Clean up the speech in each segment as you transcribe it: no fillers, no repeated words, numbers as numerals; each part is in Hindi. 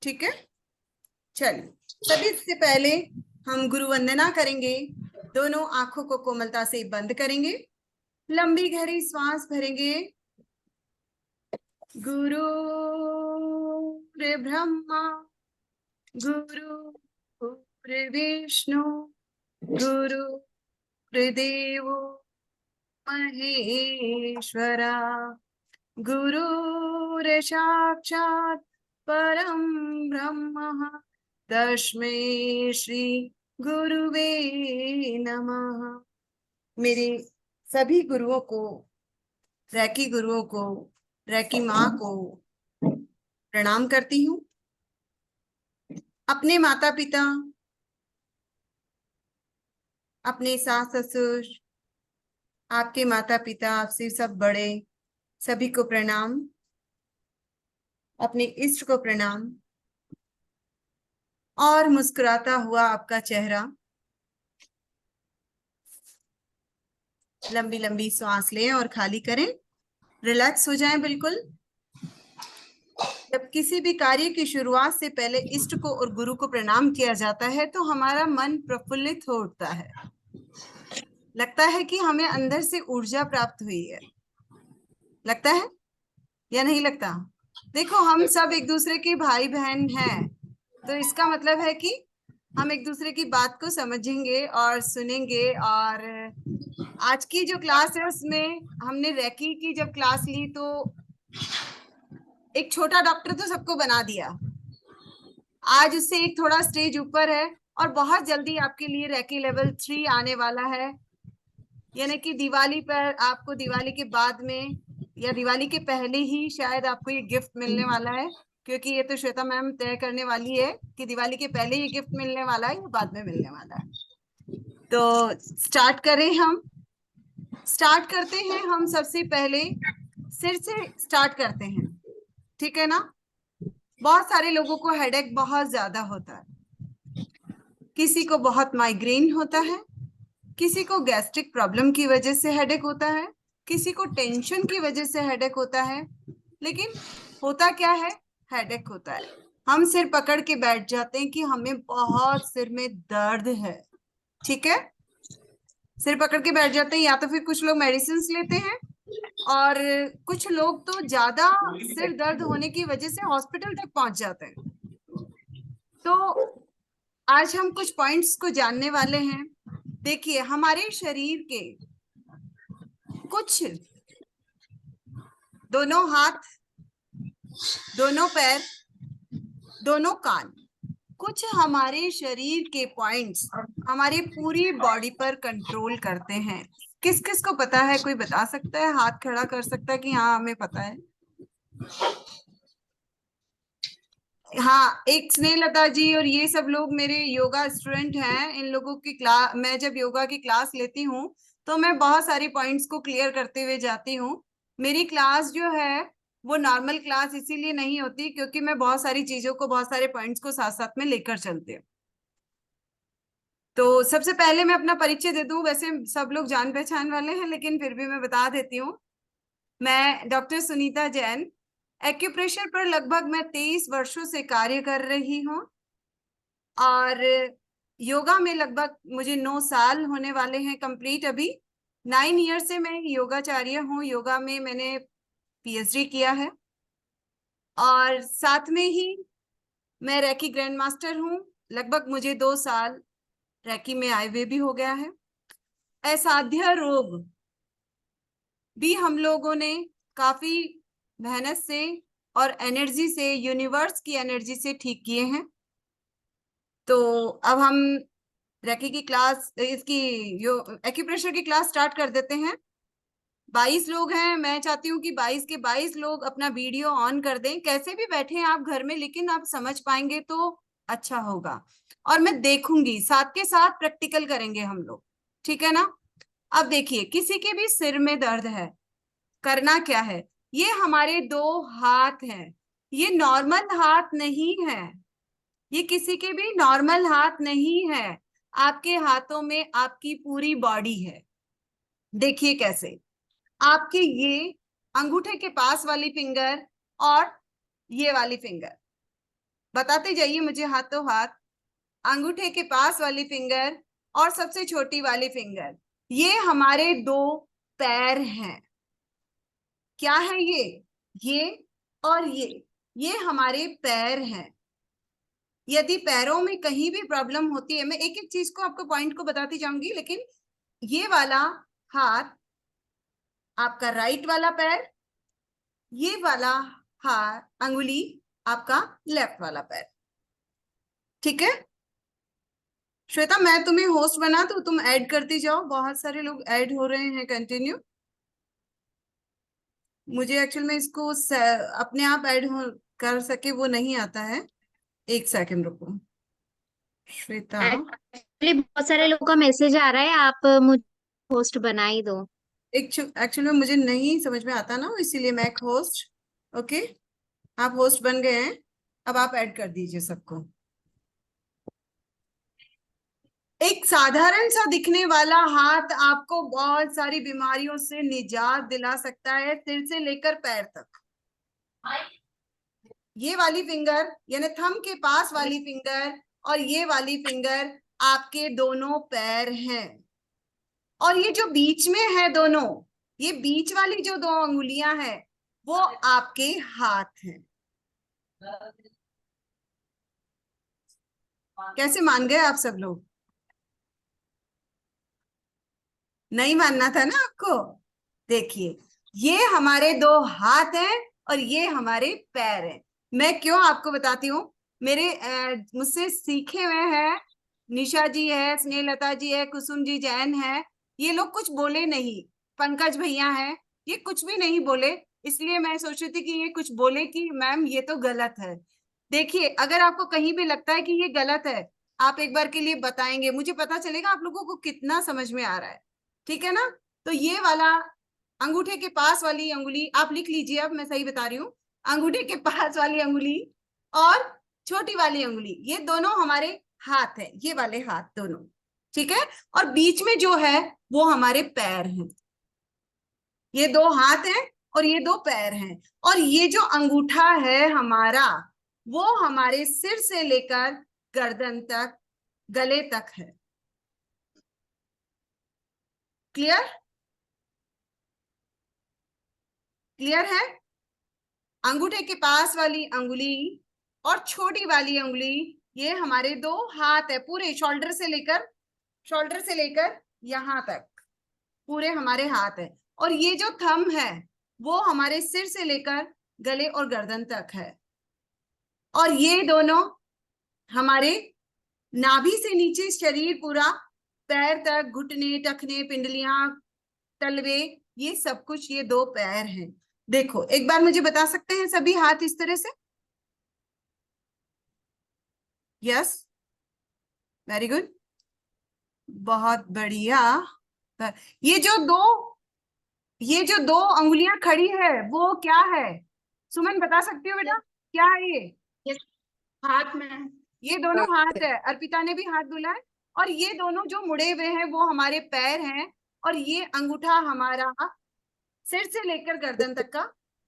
ठीक है, चलिए सभी से पहले हम गुरु वंदना करेंगे। दोनों आंखों को कोमलता से बंद करेंगे, लंबी गहरी श्वास भरेंगे। गुरु ब्रह्मा गुरु विष्णु गुरुर्देवो महेश्वरा गुरुर्साक्षात् परं ब्रह्म तस्मै श्री गुरुवे नमः। मेरे सभी गुरुओं को, रैकी गुरुओं को, रैकी माँ को प्रणाम करती हूँ। अपने माता पिता, अपने सास ससुर, आपके माता पिता, आपसे सब बड़े सभी को प्रणाम। अपने इष्ट को प्रणाम। और मुस्कुराता हुआ आपका चेहरा। लंबी लंबी सांस लें और खाली करें। रिलैक्स हो जाएं बिल्कुल। जब किसी भी कार्य की शुरुआत से पहले इष्ट को और गुरु को प्रणाम किया जाता है तो हमारा मन प्रफुल्लित हो उठता है। लगता है कि हमें अंदर से ऊर्जा प्राप्त हुई है। लगता है या नहीं लगता? देखो, हम सब एक दूसरे के भाई बहन हैं, तो इसका मतलब है कि हम एक दूसरे की बात को समझेंगे और सुनेंगे। और आज की जो क्लास है उसमें हमने रैकी की जब क्लास ली तो एक छोटा डॉक्टर तो सबको बना दिया। आज उससे एक थोड़ा स्टेज ऊपर है और बहुत जल्दी आपके लिए रैकी लेवल 3 आने वाला है। यानी कि दिवाली पर आपको, दिवाली के बाद में या दिवाली के पहले ही शायद आपको ये गिफ्ट मिलने वाला है, क्योंकि ये तो श्वेता मैम तय करने वाली है कि दिवाली के पहले ये गिफ्ट मिलने वाला है या बाद में मिलने वाला है। तो स्टार्ट करें हम। स्टार्ट करते हैं हम सबसे पहले सिर से स्टार्ट करते हैं, ठीक है ना? बहुत सारे लोगों को हेडेक बहुत ज्यादा होता है। किसी को बहुत माइग्रेन होता है, किसी को गैस्ट्रिक प्रॉब्लम की वजह से हेडेक होता है, किसी को टेंशन की वजह से हेडेक होता है। लेकिन होता क्या है? हेडेक होता है। हम सिर पकड़ के बैठ जाते हैं कि हमें बहुत सिर में दर्द है, ठीक है? सिर पकड़ के बैठ जाते हैं, या तो फिर कुछ लोग मेडिसिन लेते हैं और कुछ लोग तो ज्यादा सिर दर्द होने की वजह से हॉस्पिटल तक पहुंच जाते हैं। तो आज हम कुछ पॉइंट्स को जानने वाले हैं। देखिए, हमारे शरीर के कुछ, दोनों हाथ, दोनों पैर, दोनों कान, कुछ हमारे शरीर के पॉइंट्स हमारी पूरी बॉडी पर कंट्रोल करते हैं। किस किस को पता है? कोई बता सकता है? हाथ खड़ा कर सकता है कि हाँ हमें पता है। हाँ, एक स्नेहलता जी और ये सब लोग मेरे योगा स्टूडेंट हैं। इन लोगों की क्लास, मैं जब योगा की क्लास लेती हूँ तो मैं बहुत सारी पॉइंट्स को क्लियर करते हुए जाती हूँ। मेरी क्लास जो है वो नॉर्मल क्लास इसीलिए नहीं होती क्योंकि मैं बहुत सारी चीजों को, बहुत सारे पॉइंट्स को साथ साथ में लेकर चलती हूँ। तो सबसे पहले मैं अपना परिचय दे दूं। वैसे सब लोग जान पहचान वाले हैं लेकिन फिर भी मैं बता देती हूँ। मैं डॉक्टर सुनीता जैन, एक्यूप्रेशर पर लगभग मैं 23 वर्षों से कार्य कर रही हूँ और योगा में लगभग मुझे 9 साल होने वाले हैं कंप्लीट अभी। 9 ईयर से मैं योगाचार्य हूँ। योगा में मैंने पीएचडी किया है और साथ में ही मैं रैकी ग्रैंड मास्टर हूँ। लगभग मुझे 2 साल रैकी में आए हुए भी हो गया है। असाध्य रोग भी हम लोगों ने काफी मेहनत से और एनर्जी से, यूनिवर्स की एनर्जी से ठीक किए हैं। तो अब हम रैकी की क्लास, इसकी एक्यूप्रेशर की क्लास स्टार्ट कर देते हैं। 22 लोग हैं। मैं चाहती हूँ कि 22 के 22 लोग अपना वीडियो ऑन कर दें। कैसे भी बैठे हैं आप घर में, लेकिन आप समझ पाएंगे तो अच्छा होगा। और मैं देखूंगी, साथ के साथ प्रैक्टिकल करेंगे हम लोग, ठीक है ना? अब देखिए, किसी के भी सिर में दर्द है, करना क्या है? ये हमारे 2 हाथ हैं। ये नॉर्मल हाथ नहीं है। ये किसी के भी नॉर्मल हाथ नहीं है। आपके हाथों में आपकी पूरी बॉडी है। देखिए कैसे। आपके ये अंगूठे के पास वाली फिंगर और ये वाली फिंगर बताते जाइए मुझे हाथों हाथ। अंगूठे के पास वाली फिंगर और सबसे छोटी वाली फिंगर, ये हमारे दो पैर हैं। क्या है ये और ये हमारे पैर हैं। यदि पैरों में कहीं भी प्रॉब्लम होती है, मैं एक एक चीज को आपको पॉइंट को बताती जाऊंगी, लेकिन ये वाला हाथ आपका राइट वाला पैर, ये वाला हाथ अंगुली आपका लेफ्ट वाला पैर। ठीक है श्वेता, मैं तुम्हें होस्ट बना दूं, तुम ऐड करती जाओ, बहुत सारे लोग ऐड हो रहे हैं कंटिन्यू। मुझे एक्चुअल में इसको अपने आप ऐड कर सके वो नहीं आता है। एक सेकंड रुको श्वेता। एक्चुअली बहुत सारे लोगों का मैसेज आ रहा है, आप मुझे होस्ट बना ही दो। एक एक्चुअल में मुझे नहीं समझ में आता ना, इसीलिए मैं एक होस्ट। ओके, आप होस्ट बन गए हैं, अब आप ऐड कर दीजिए सबको। एक साधारण सा दिखने वाला हाथ आपको बहुत सारी बीमारियों से निजात दिला सकता है, सिर से लेकर पैर तक। ये वाली फिंगर यानी थंब के पास वाली फिंगर और ये वाली फिंगर आपके दोनों पैर हैं। और ये जो बीच में है दोनों, ये बीच वाली जो दो अंगुलियां हैं वो आपके हाथ हैं। कैसे मान गए आप सब लोग? नहीं मानना था ना आपको? देखिए, ये हमारे दो हाथ हैं और ये हमारे पैर हैं। मैं क्यों आपको बताती हूँ, मेरे मुझसे सीखे हुए हैं, निशा जी है, स्नेहलता जी है, कुसुम जी जैन है, ये लोग कुछ बोले नहीं, पंकज भैया हैं, ये कुछ भी नहीं बोले। इसलिए मैं सोच रही थी कि ये कुछ बोले कि मैम ये तो गलत है। देखिए, अगर आपको कहीं भी लगता है कि ये गलत है, आप एक बार के लिए बताएंगे, मुझे पता चलेगा आप लोगों को कितना समझ में आ रहा है। ठीक है ना? तो ये वाला अंगूठे के पास वाली अंगुली आप लिख लीजिए, अब मैं सही बता रही हूँ। अंगूठे के पास वाली अंगुली और छोटी वाली अंगुली, ये दोनों हमारे हाथ है, ये वाले हाथ दोनों। ठीक है, और बीच में जो है वो हमारे पैर हैं। ये दो हाथ हैं और ये दो पैर हैं। और ये जो अंगूठा है हमारा, वो हमारे सिर से लेकर गर्दन तक, गले तक है। क्लियर? क्लियर है? अंगूठे के पास वाली अंगुली और छोटी वाली अंगुली, ये हमारे दो हाथ है, पूरे शोल्डर से लेकर यहां तक पूरे हमारे हाथ है। और ये जो थंब है वो हमारे सिर से लेकर गले और गर्दन तक है। और ये दोनों हमारे नाभि से नीचे शरीर पूरा, पैर तक, घुटने, टखने, पिंडलियां, तलवे, ये सब कुछ ये दो पैर हैं। देखो एक बार मुझे बता सकते हैं सभी हाथ इस तरह से? यस, वेरी गुड, बहुत बढ़िया। ये जो दो ये जो दो अंगुलियां खड़ी है वो क्या है? सुमन बता सकती हो बेटा, क्या है ये? यस, हाथ में। ये दोनों हाथ है, अर्पिता ने भी हाथ धुला है। और ये दोनों जो मुड़े हुए हैं वो हमारे पैर हैं। और ये अंगूठा हमारा सिर से लेकर गर्दन तक का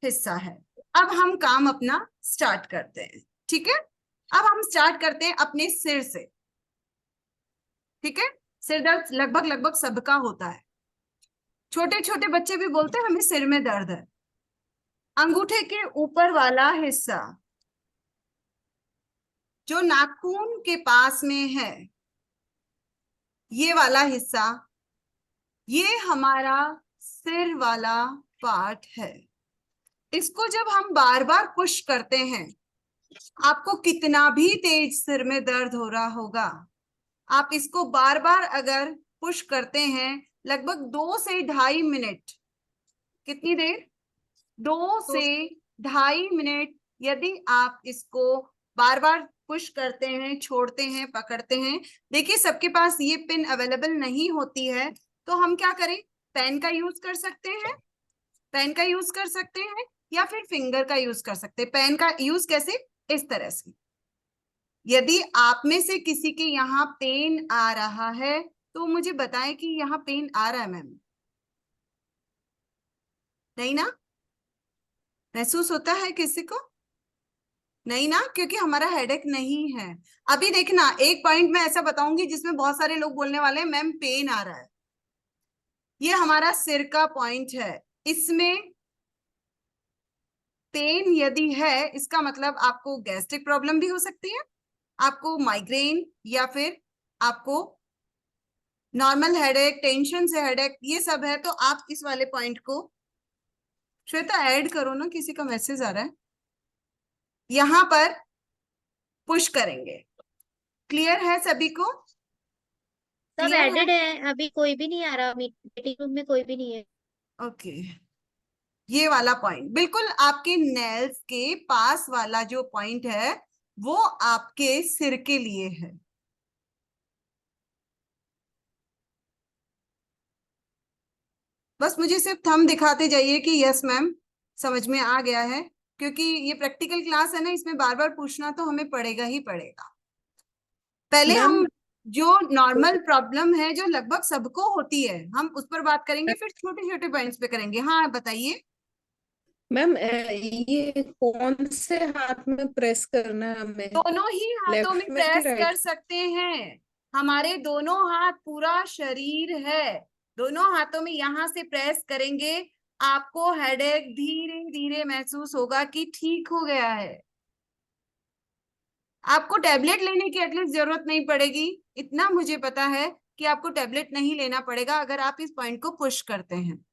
हिस्सा है। अब हम काम अपना स्टार्ट करते हैं। ठीक है, अब हम स्टार्ट करते हैं अपने सिर से। ठीक है, सिर दर्द लगभग लगभग सबका होता है, छोटे छोटे बच्चे भी बोलते हैं हमें सिर में दर्द है। अंगूठे के ऊपर वाला हिस्सा जो नाखून के पास में है, ये वाला हिस्सा, ये हमारा सिर वाला पार्ट है। इसको जब हम बार बार पुश करते हैं, आपको कितना भी तेज सिर में दर्द हो रहा होगा, आप इसको बार बार अगर पुश करते हैं, लगभग 2 से 2.5 मिनट, कितनी देर? 2 से 2.5 मिनट यदि आप इसको बार बार पुश करते हैं, छोड़ते हैं, पकड़ते हैं। देखिए सबके पास ये पिन अवेलेबल नहीं होती है, तो हम क्या करें? पेन का यूज कर सकते हैं, पेन का यूज कर सकते हैं, या फिर फिंगर का यूज कर सकते हैं। पेन का यूज कैसे? इस तरह से। यदि आप में से किसी के यहाँ पेन आ रहा है तो मुझे बताएं कि यहाँ पेन आ रहा है मैम? नहीं ना? महसूस होता है किसी को? नहीं ना, क्योंकि हमारा हेडेक नहीं है। अभी देखना, एक पॉइंट मैं ऐसा बताऊंगी जिसमें बहुत सारे लोग बोलने वाले हैं मैम पेन आ रहा है। ये हमारा सिर का पॉइंट है। इसमें पेन यदि है, इसका मतलब आपको गैस्ट्रिक प्रॉब्लम भी हो सकती है, आपको माइग्रेन, या फिर आपको नॉर्मल हेडेक, टेंशन से हेडेक, ये सब है। तो आप इस वाले पॉइंट को, श्वेता ऐड करो ना, किसी का मैसेज आ रहा है, यहां पर पुश करेंगे। क्लियर है सभी को? सब क्लियर है? एडेड है, अभी कोई भी नहीं आ रहा, मीटिंग रूम में कोई भी नहीं है। ओके। ये वाला पॉइंट बिल्कुल आपके नेल्स के पास वाला जो पॉइंट है, वो आपके सिर के लिए है। बस मुझे सिर्फ थंब दिखाते जाइए कि यस मैम समझ में आ गया है, क्योंकि ये प्रैक्टिकल क्लास है ना, इसमें बार बार पूछना तो हमें पड़ेगा ही पड़ेगा। पहले मैम हम जो नॉर्मल प्रॉब्लम है जो लगभग सबको होती है, हम उस पर बात करेंगे, फिर छोटे छोटे पॉइंट्स पे करेंगे। हाँ बताइए। मैम ये कौन से हाथ में प्रेस करना है हमें? दोनों ही हाथों में लेफ्ट में कि प्रेस कर राइट? सकते हैं। हमारे दोनों हाथ पूरा शरीर है, दोनों हाथों में यहां से प्रेस करेंगे। आपको हेडेक धीरे धीरे महसूस होगा कि ठीक हो गया है। आपको टैबलेट लेने की एटलीस्ट जरूरत नहीं पड़ेगी, इतना मुझे पता है कि आपको टैबलेट नहीं लेना पड़ेगा अगर आप इस पॉइंट को पुश करते हैं।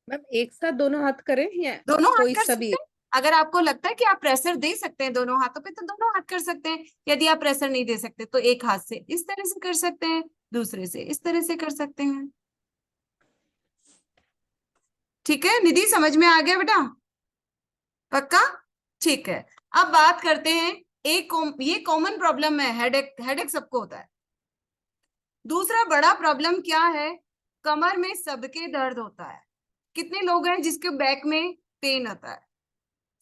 मैम एक साथ दोनों हाथ करें या दोनों हाथ कोई कर सभी? सकते हैं। अगर आपको लगता है कि आप प्रेशर दे सकते हैं दोनों हाथों पे, तो दोनों हाथ कर सकते हैं। यदि आप प्रेशर नहीं दे सकते तो एक हाथ से इस तरह से कर सकते हैं, दूसरे से इस तरह से कर सकते हैं। ठीक है निधि, समझ में आ गया बेटा? पक्का? ठीक है। अब बात करते हैं, ये कॉमन प्रॉब्लम है, हेडेक। हेडेक सबको होता है। दूसरा बड़ा प्रॉब्लम क्या है? कमर में सबके दर्द होता है। कितने लोग हैं जिसके बैक में पेन आता है?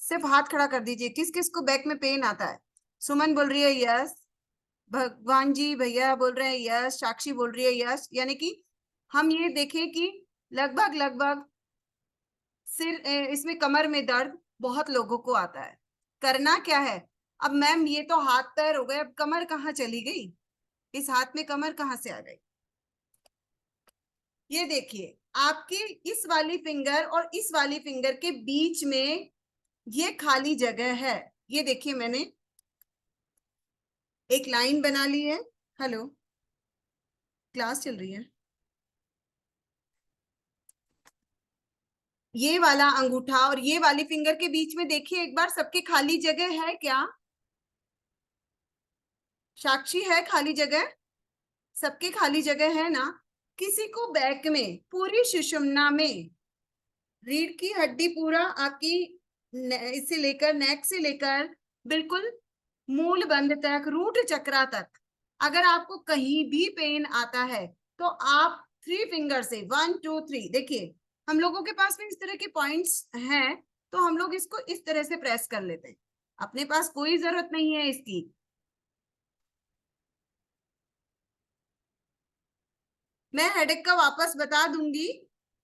सिर्फ हाथ खड़ा कर दीजिए, किस किस को बैक में पेन आता है। सुमन बोल रही है यस, भगवान जी भैया बोल रहे हैं यस, साक्षी बोल रही है यस। यानी कि हम ये देखें कि लगभग लगभग सिर इसमें कमर में दर्द बहुत लोगों को आता है। करना क्या है? अब मैम ये तो हाथ पैर हो गए, अब कमर कहाँ चली गई? इस हाथ में कमर कहाँ से आ गई? ये देखिए, आपकी इस वाली फिंगर और इस वाली फिंगर के बीच में ये खाली जगह है। ये देखिए, मैंने एक लाइन बना ली है। हेलो, क्लास चल रही है। ये वाला अंगूठा और ये वाली फिंगर के बीच में देखिए एक बार, सबके खाली जगह है क्या? साक्षी, है खाली जगह? सबके खाली जगह है ना? किसी को बैक में, पूरी सुषुम्ना में, रीढ़ की हड्डी पूरा आपकी इससे लेकर, नेक से लेकर बिल्कुल मूल बंध तक, रूट चक्रा तक, अगर आपको कहीं भी पेन आता है तो आप 3 फिंगर से 1 2 3, देखिए हम लोगों के पास में इस तरह के पॉइंट्स हैं, तो हम लोग इसको इस तरह से प्रेस कर लेते हैं। अपने पास कोई जरूरत नहीं है इसकी। मैं हेडेक का वापस बता दूंगी,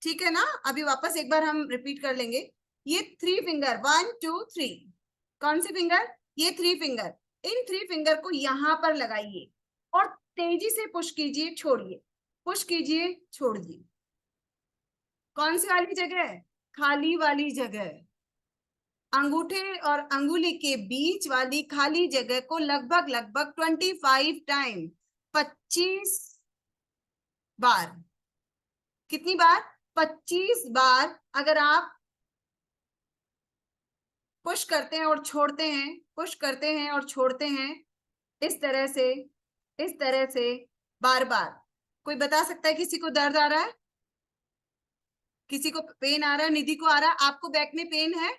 ठीक है ना? अभी वापस एक बार हम रिपीट कर लेंगे। ये 3 फिंगर, 1 2 3, कौन सी फिंगर? ये 3 फिंगर। इन 3 फिंगर को यहां पर लगाइए और तेजी से पुश कीजिए, छोड़िए, पुश कीजिए, छोड़िए। कौन सी वाली जगह? खाली वाली जगह। अंगूठे और अंगुली के बीच वाली खाली जगह को लगभग लगभग 25 टाइम, 25 बार। कितनी बार? 25 बार। अगर आप पुश करते हैं और छोड़ते हैं, पुश करते हैं और छोड़ते हैं, इस तरह से, इस तरह से, बार बार। कोई बता सकता है किसी को दर्द आ रहा है? किसी को पेन आ रहा है? निधि को आ रहा है? आपको बैक में पेन है?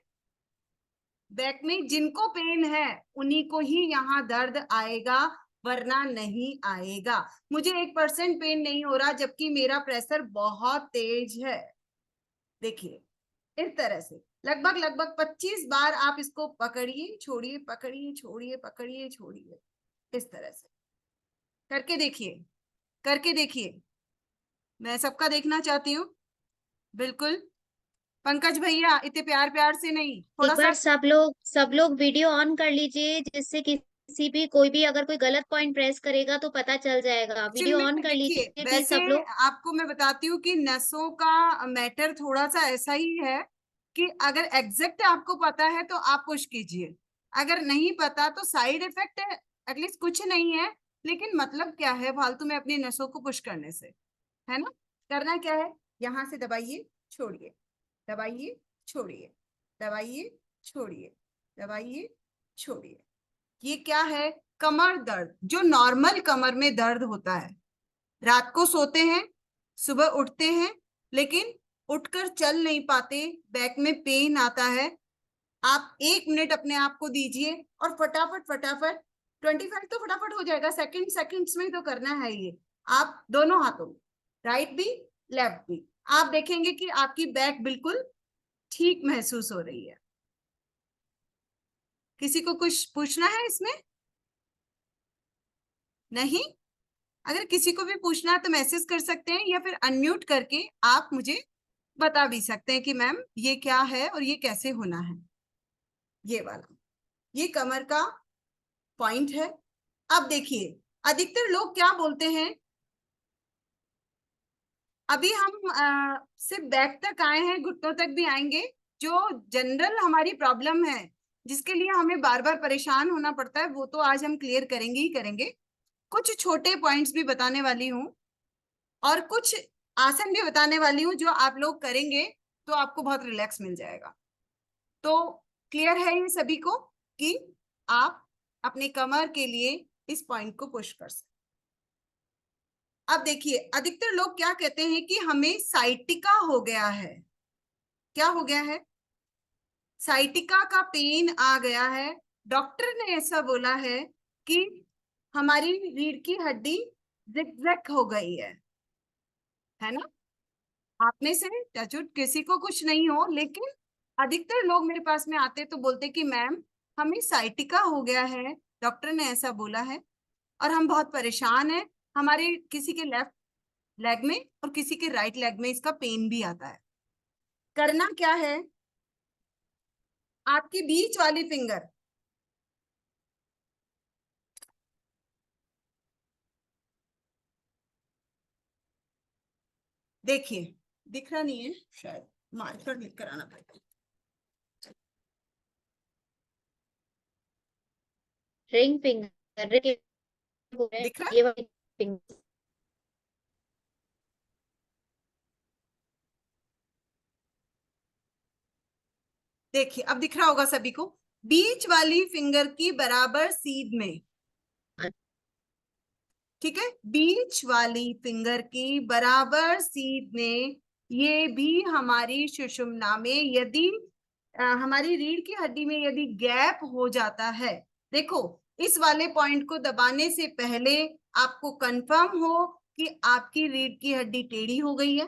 बैक में जिनको पेन है उन्हीं को ही यहाँ दर्द आएगा, वरना नहीं आएगा। मुझे 1% पेन नहीं हो रहा जबकि मेरा प्रेशर बहुत तेज है। देखिए, इस तरह से लगभग लगभग 25 बार आप इसको पकड़िए, छोड़िए, पकड़िए, छोड़िए, पकड़िए, छोड़िए, इस तरह से करके देखिए, करके देखिए। मैं सबका देखना चाहती हूँ, बिल्कुल। पंकज भैया इतने प्यार प्यार से नहीं, थोड़ा एक सा। बार सब लोग वीडियो ऑन कर लीजिए, जिससे किसी भी कोई भी अगर कोई गलत पॉइंट प्रेस करेगा तो पता चल जाएगा। एक्चुअल वीडियो में ऑन कर देखिए, लीजिए प्लीज वैसे सब लोग। आपको मैं बताती हूँ कि नसों का मैटर थोड़ा सा ऐसा ही है कि अगर एग्जैक्ट आपको पता है तो आप पुश कीजिए, अगर नहीं पता तो साइड इफेक्ट एटलीस्ट कुछ नहीं है, लेकिन मतलब क्या है फालतू में अपनी नसों को पुश करने से, है ना। करना क्या है, यहाँ से दबाइए छोड़िए, दबाइए छोड़िए, दबाइए छोड़िए, दबाइए छोड़िए। ये क्या है, कमर दर्द, जो नॉर्मल कमर में दर्द होता है। रात को सोते हैं, सुबह उठते हैं, लेकिन उठकर चल नहीं पाते, बैक में पेन आता है। आप 1 मिनट अपने आप को दीजिए और फटाफट फटाफट, 25 तो फटाफट हो जाएगा, सेकंड्स में तो करना है ये। आप दोनों हाथों में, राइट भी लेफ्ट भी, आप देखेंगे कि आपकी बैक बिल्कुल ठीक महसूस हो रही है। किसी को कुछ पूछना है इसमें? नहीं? अगर किसी को भी पूछना है तो मैसेज कर सकते हैं, या फिर अनम्यूट करके आप मुझे बता भी सकते हैं कि मैम ये क्या है और ये कैसे होना है। ये वाला, ये कमर का पॉइंट है। अब देखिए, अधिकतर लोग क्या बोलते हैं, अभी हम सिर्फ बैक तक आए हैं, घुटनों तक भी आएंगे। जो जनरल हमारी प्रॉब्लम है, जिसके लिए हमें बार बार परेशान होना पड़ता है, वो तो आज हम क्लियर करेंगे ही करेंगे। कुछ छोटे पॉइंट्स भी बताने वाली हूँ और कुछ आसन भी बताने वाली हूँ, जो आप लोग करेंगे तो आपको बहुत रिलैक्स मिल जाएगा। तो क्लियर है ये सभी को कि आप अपने कमर के लिए इस पॉइंट को पुश कर सकते। अब देखिए, अधिकतर लोग क्या कहते हैं कि हमें साइटिका हो गया है। क्या हो गया है? साइटिका का पेन आ गया है। डॉक्टर ने ऐसा बोला है कि हमारी रीढ़ की हड्डी जिगजैग हो गई है ना। आप में से टचवुड किसी को कुछ नहीं हो, लेकिन अधिकतर लोग मेरे पास में आते तो बोलते कि मैम हमें साइटिका हो गया है, डॉक्टर ने ऐसा बोला है और हम बहुत परेशान हैं। हमारे किसी के लेफ्ट लेग में और किसी के राइट लेग में इसका पेन भी आता है। करना क्या है, आपकी बीच वाली फिंगर, देखिए दिख रहा नहीं है शायद, मार्कर लिख कर आना पड़ेगा। रिंग फिंगर दिख रहा है? ये वाली फिंगर। देखिए अब दिख रहा होगा सभी को, बीच वाली फिंगर की बराबर सीध में, ठीक है, बीच वाली फिंगर की बराबर सीध में। ये भी हमारी सुषुम्ना में, यदि हमारी रीढ़ की हड्डी में यदि गैप हो जाता है, देखो इस वाले पॉइंट को दबाने से पहले आपको कंफर्म हो कि आपकी रीढ़ की हड्डी टेढ़ी हो गई है,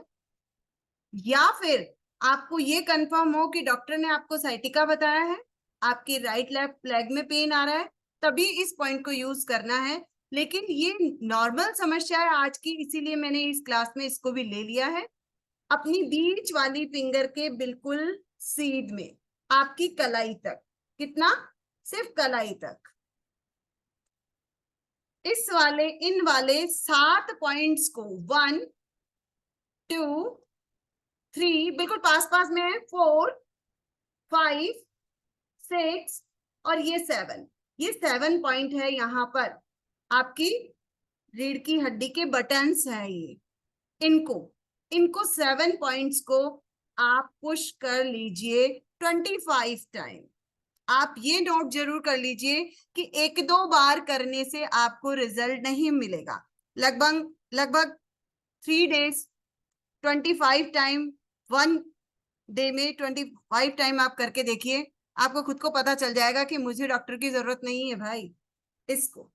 या फिर आपको ये कंफर्म हो कि डॉक्टर ने आपको साइटिका बताया है, आपके राइट लेफ्ट लेग में पेन आ रहा है, तभी इस पॉइंट को यूज करना है। लेकिन ये नॉर्मल समस्या है आज की, इसीलिए मैंने इस क्लास में इसको भी ले लिया है। अपनी बीच वाली फिंगर के बिल्कुल सीध में, आपकी कलाई तक, कितना, सिर्फ कलाई तक, इस वाले इन वाले 7 पॉइंट्स को 1 2 3 बिल्कुल पास पास में है, 4 5 6 और ये 7, ये 7 पॉइंट है। यहाँ पर आपकी रीढ़ की हड्डी के बटन्स है ये, इनको इनको 7 पॉइंट्स को आप पुश कर लीजिए 25 टाइम। आप ये नोट जरूर कर लीजिए कि 1-2 बार करने से आपको रिजल्ट नहीं मिलेगा। लगभग लगभग 3 डेज 25 टाइम, 1 डे में 25 टाइम आप करके देखिए, आपको खुद को पता चल जाएगा कि मुझे डॉक्टर की जरूरत नहीं है भाई। इसको,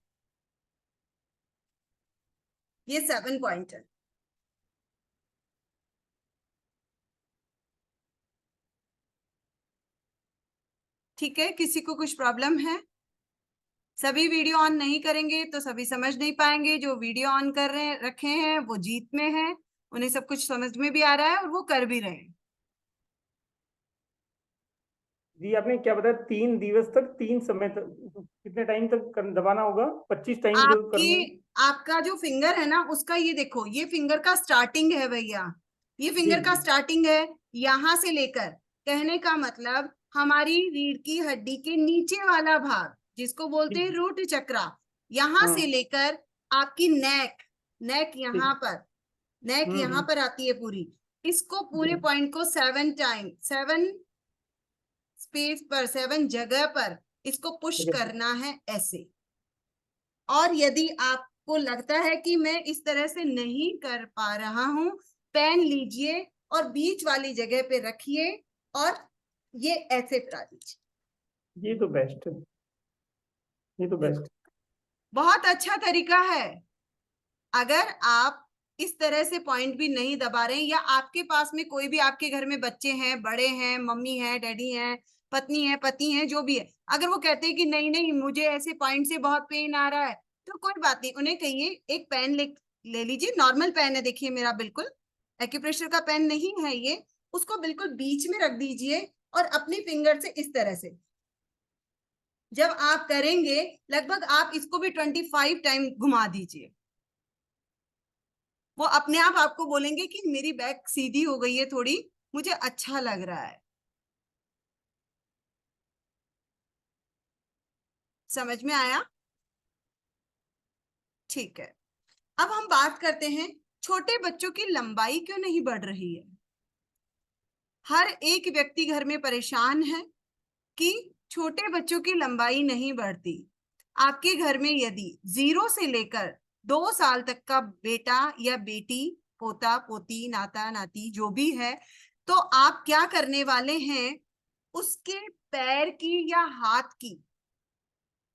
ये 7 पॉइंट है। ठीक है, किसी को कुछ प्रॉब्लम है? सभी वीडियो ऑन नहीं करेंगे तो सभी समझ नहीं पाएंगे। जो वीडियो ऑन कर रहे हैं रखे हैं वो जीत में है, उन्हें सब कुछ समझ में भी आ रहा है और वो कर भी रहे हैं। जी आपने क्या बताया, 3 दिवस तक, 3 समय तक, कितने टाइम तक दबाना होगा? 25 टाइम जो करना है? आपका जो फिंगर है ना उसका, ये देखो, ये फिंगर का स्टार्टिंग है भैया, ये फिंगर का स्टार्टिंग है, यहां से लेकर, कहने का मतलब हमारी रीढ़ की हड्डी के नीचे वाला भाग जिसको बोलते हैं रूट चक्रा, यहां से लेकर आपकी नेक यहाँ पर, नेक यहाँ पर आती है पूरी, इसको पूरे पॉइंट को 7 स्पेस पर, 7 जगह पर इसको पुश करना है ऐसे। और यदि आपको लगता है कि मैं इस तरह से नहीं कर पा रहा हूं, पेन लीजिए और बीच वाली जगह पे रखिए और ये ऐसे करा दीजिए। ये तो बेस्ट है, ये तो बेस्ट, बहुत अच्छा तरीका है। अगर आप इस तरह से पॉइंट भी नहीं दबा रहे हैं, या आपके पास में कोई भी, आपके घर में बच्चे हैं, बड़े हैं, मम्मी है, डैडी है, पत्नी है, पति है, जो भी है, अगर वो कहते हैं कि नहीं नहीं मुझे ऐसे पॉइंट से बहुत पेन आ रहा है, तो कोई बात नहीं, उन्हें कहिए एक पेन ले लीजिए, नॉर्मल पेन है, देखिए मेरा, बिल्कुल एक्यूप्रेशर का पेन नहीं है ये, उसको बिल्कुल बीच में रख दीजिए और अपनी फिंगर से इस तरह से जब आप करेंगे, लगभग आप इसको भी 25 टाइम घुमा दीजिए, वो अपने आप आपको बोलेंगे कि मेरी बैक सीधी हो गई है थोड़ी, मुझे अच्छा लग रहा है। समझ में आया? ठीक है, अब हम बात करते हैं, छोटे बच्चों की लंबाई क्यों नहीं बढ़ रही है? हर एक व्यक्ति घर में परेशान है कि छोटे बच्चों की लंबाई नहीं बढ़ती। आपके घर में यदि 0 से लेकर 2 साल तक का बेटा या बेटी, पोता पोती, नाता नाती जो भी है, तो आप क्या करने वाले हैं, उसके पैर की या हाथ की,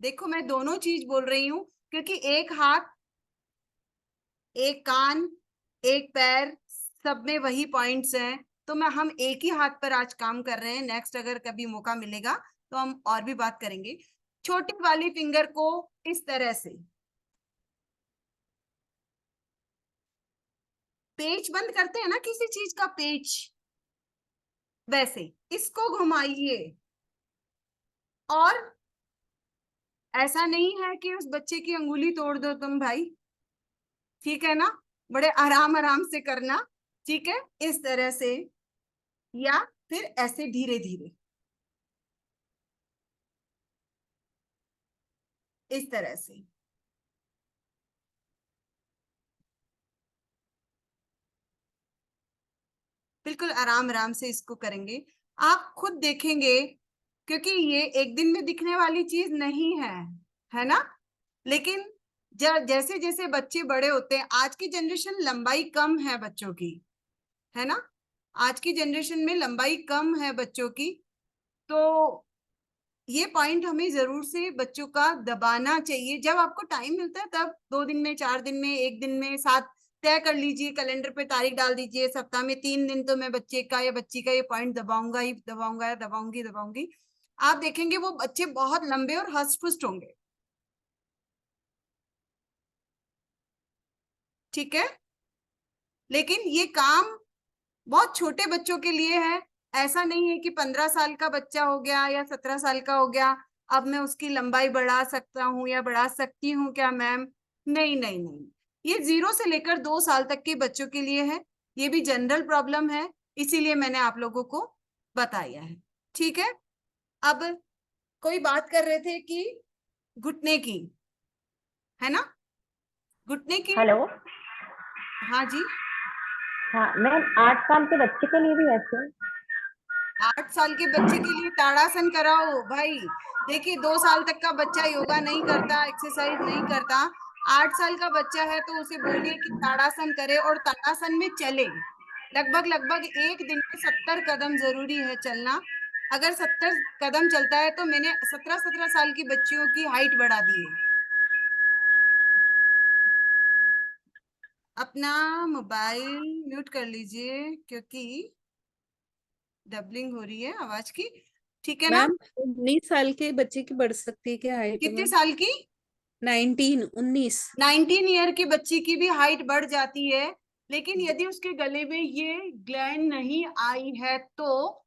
देखो मैं दोनों चीज बोल रही हूं क्योंकि एक हाथ, एक कान, एक पैर, सब में वही पॉइंट्स हैं, तो हम एक ही हाथ पर आज काम कर रहे हैं। नेक्स्ट अगर कभी मौका मिलेगा तो हम और भी बात करेंगे। छोटी वाली फिंगर को इस तरह से पेच बंद करते हैं ना किसी चीज का पेच, वैसे इसको घुमाइए। और ऐसा नहीं है कि उस बच्चे की अंगुली तोड़ दो तुम भाई, ठीक है ना, बड़े आराम आराम से करना, ठीक है, इस तरह से, या फिर ऐसे धीरे धीरे इस तरह से। बिल्कुल आराम आराम से इसको करेंगे, आप खुद देखेंगे, क्योंकि ये एक दिन में दिखने वाली चीज नहीं है ना। लेकिन जैसे जैसे बच्चे बड़े होते हैं, आज की जनरेशन लंबाई कम है बच्चों की, है ना, आज की जनरेशन में लंबाई कम है बच्चों की, तो ये पॉइंट हमें जरूर से बच्चों का दबाना चाहिए। जब आपको टाइम मिलता है तब 2 दिन में, 4 दिन में, 1 दिन में, 7 तय कर लीजिए, कैलेंडर पे तारीख डाल दीजिए, सप्ताह में 3 दिन तो मैं बच्चे का या बच्ची का ये पॉइंट दबाऊंगा ही दबाऊंगा, या दबाऊंगी। आप देखेंगे वो बच्चे बहुत लंबे और हष्ट पुष्ट होंगे, ठीक है। लेकिन ये काम बहुत छोटे बच्चों के लिए है, ऐसा नहीं है कि 15 साल का बच्चा हो गया या 17 साल का हो गया अब मैं उसकी लंबाई बढ़ा सकता हूँ या बढ़ा सकती हूँ क्या मैम, नहीं नहीं नहीं, ये 0 से लेकर 2 साल तक के बच्चों के लिए है, ये भी जनरल प्रॉब्लम है, इसीलिए मैंने आप लोगों को बताया है, ठीक है। अब कोई बात कर रहे थे कि घुटने की, है ना, घुटने की। हेलो। हाँ जी, हाँ मैम, 8 साल के बच्चे के लिए भी ऐसे? 8 साल के बच्चे के लिए ताड़ासन कराओ भाई। देखिए 2 साल तक का बच्चा योगा नहीं करता, एक्सरसाइज नहीं करता, 8 साल का बच्चा है तो उसे बोलिए कि ताड़ासन करे और ताड़ासन में चले। लगभग लगभग एक दिन में 70 कदम जरूरी है चलना। अगर 70 कदम चलता है तो मैंने 17-17 साल की बच्चियों की हाइट बढ़ा दी है। अपना मोबाइल म्यूट कर लीजिए क्योंकि डबलिंग हो रही है आवाज की, ठीक है ना। मैम 19 साल के बच्चे की बढ़ सकती है क्या हाइट? कितने मैम साल की? 19 19 ईयर की बच्ची की भी हाइट बढ़ जाती है, लेकिन यदि उसके गले में ये ग्लैंड नहीं आई है तो,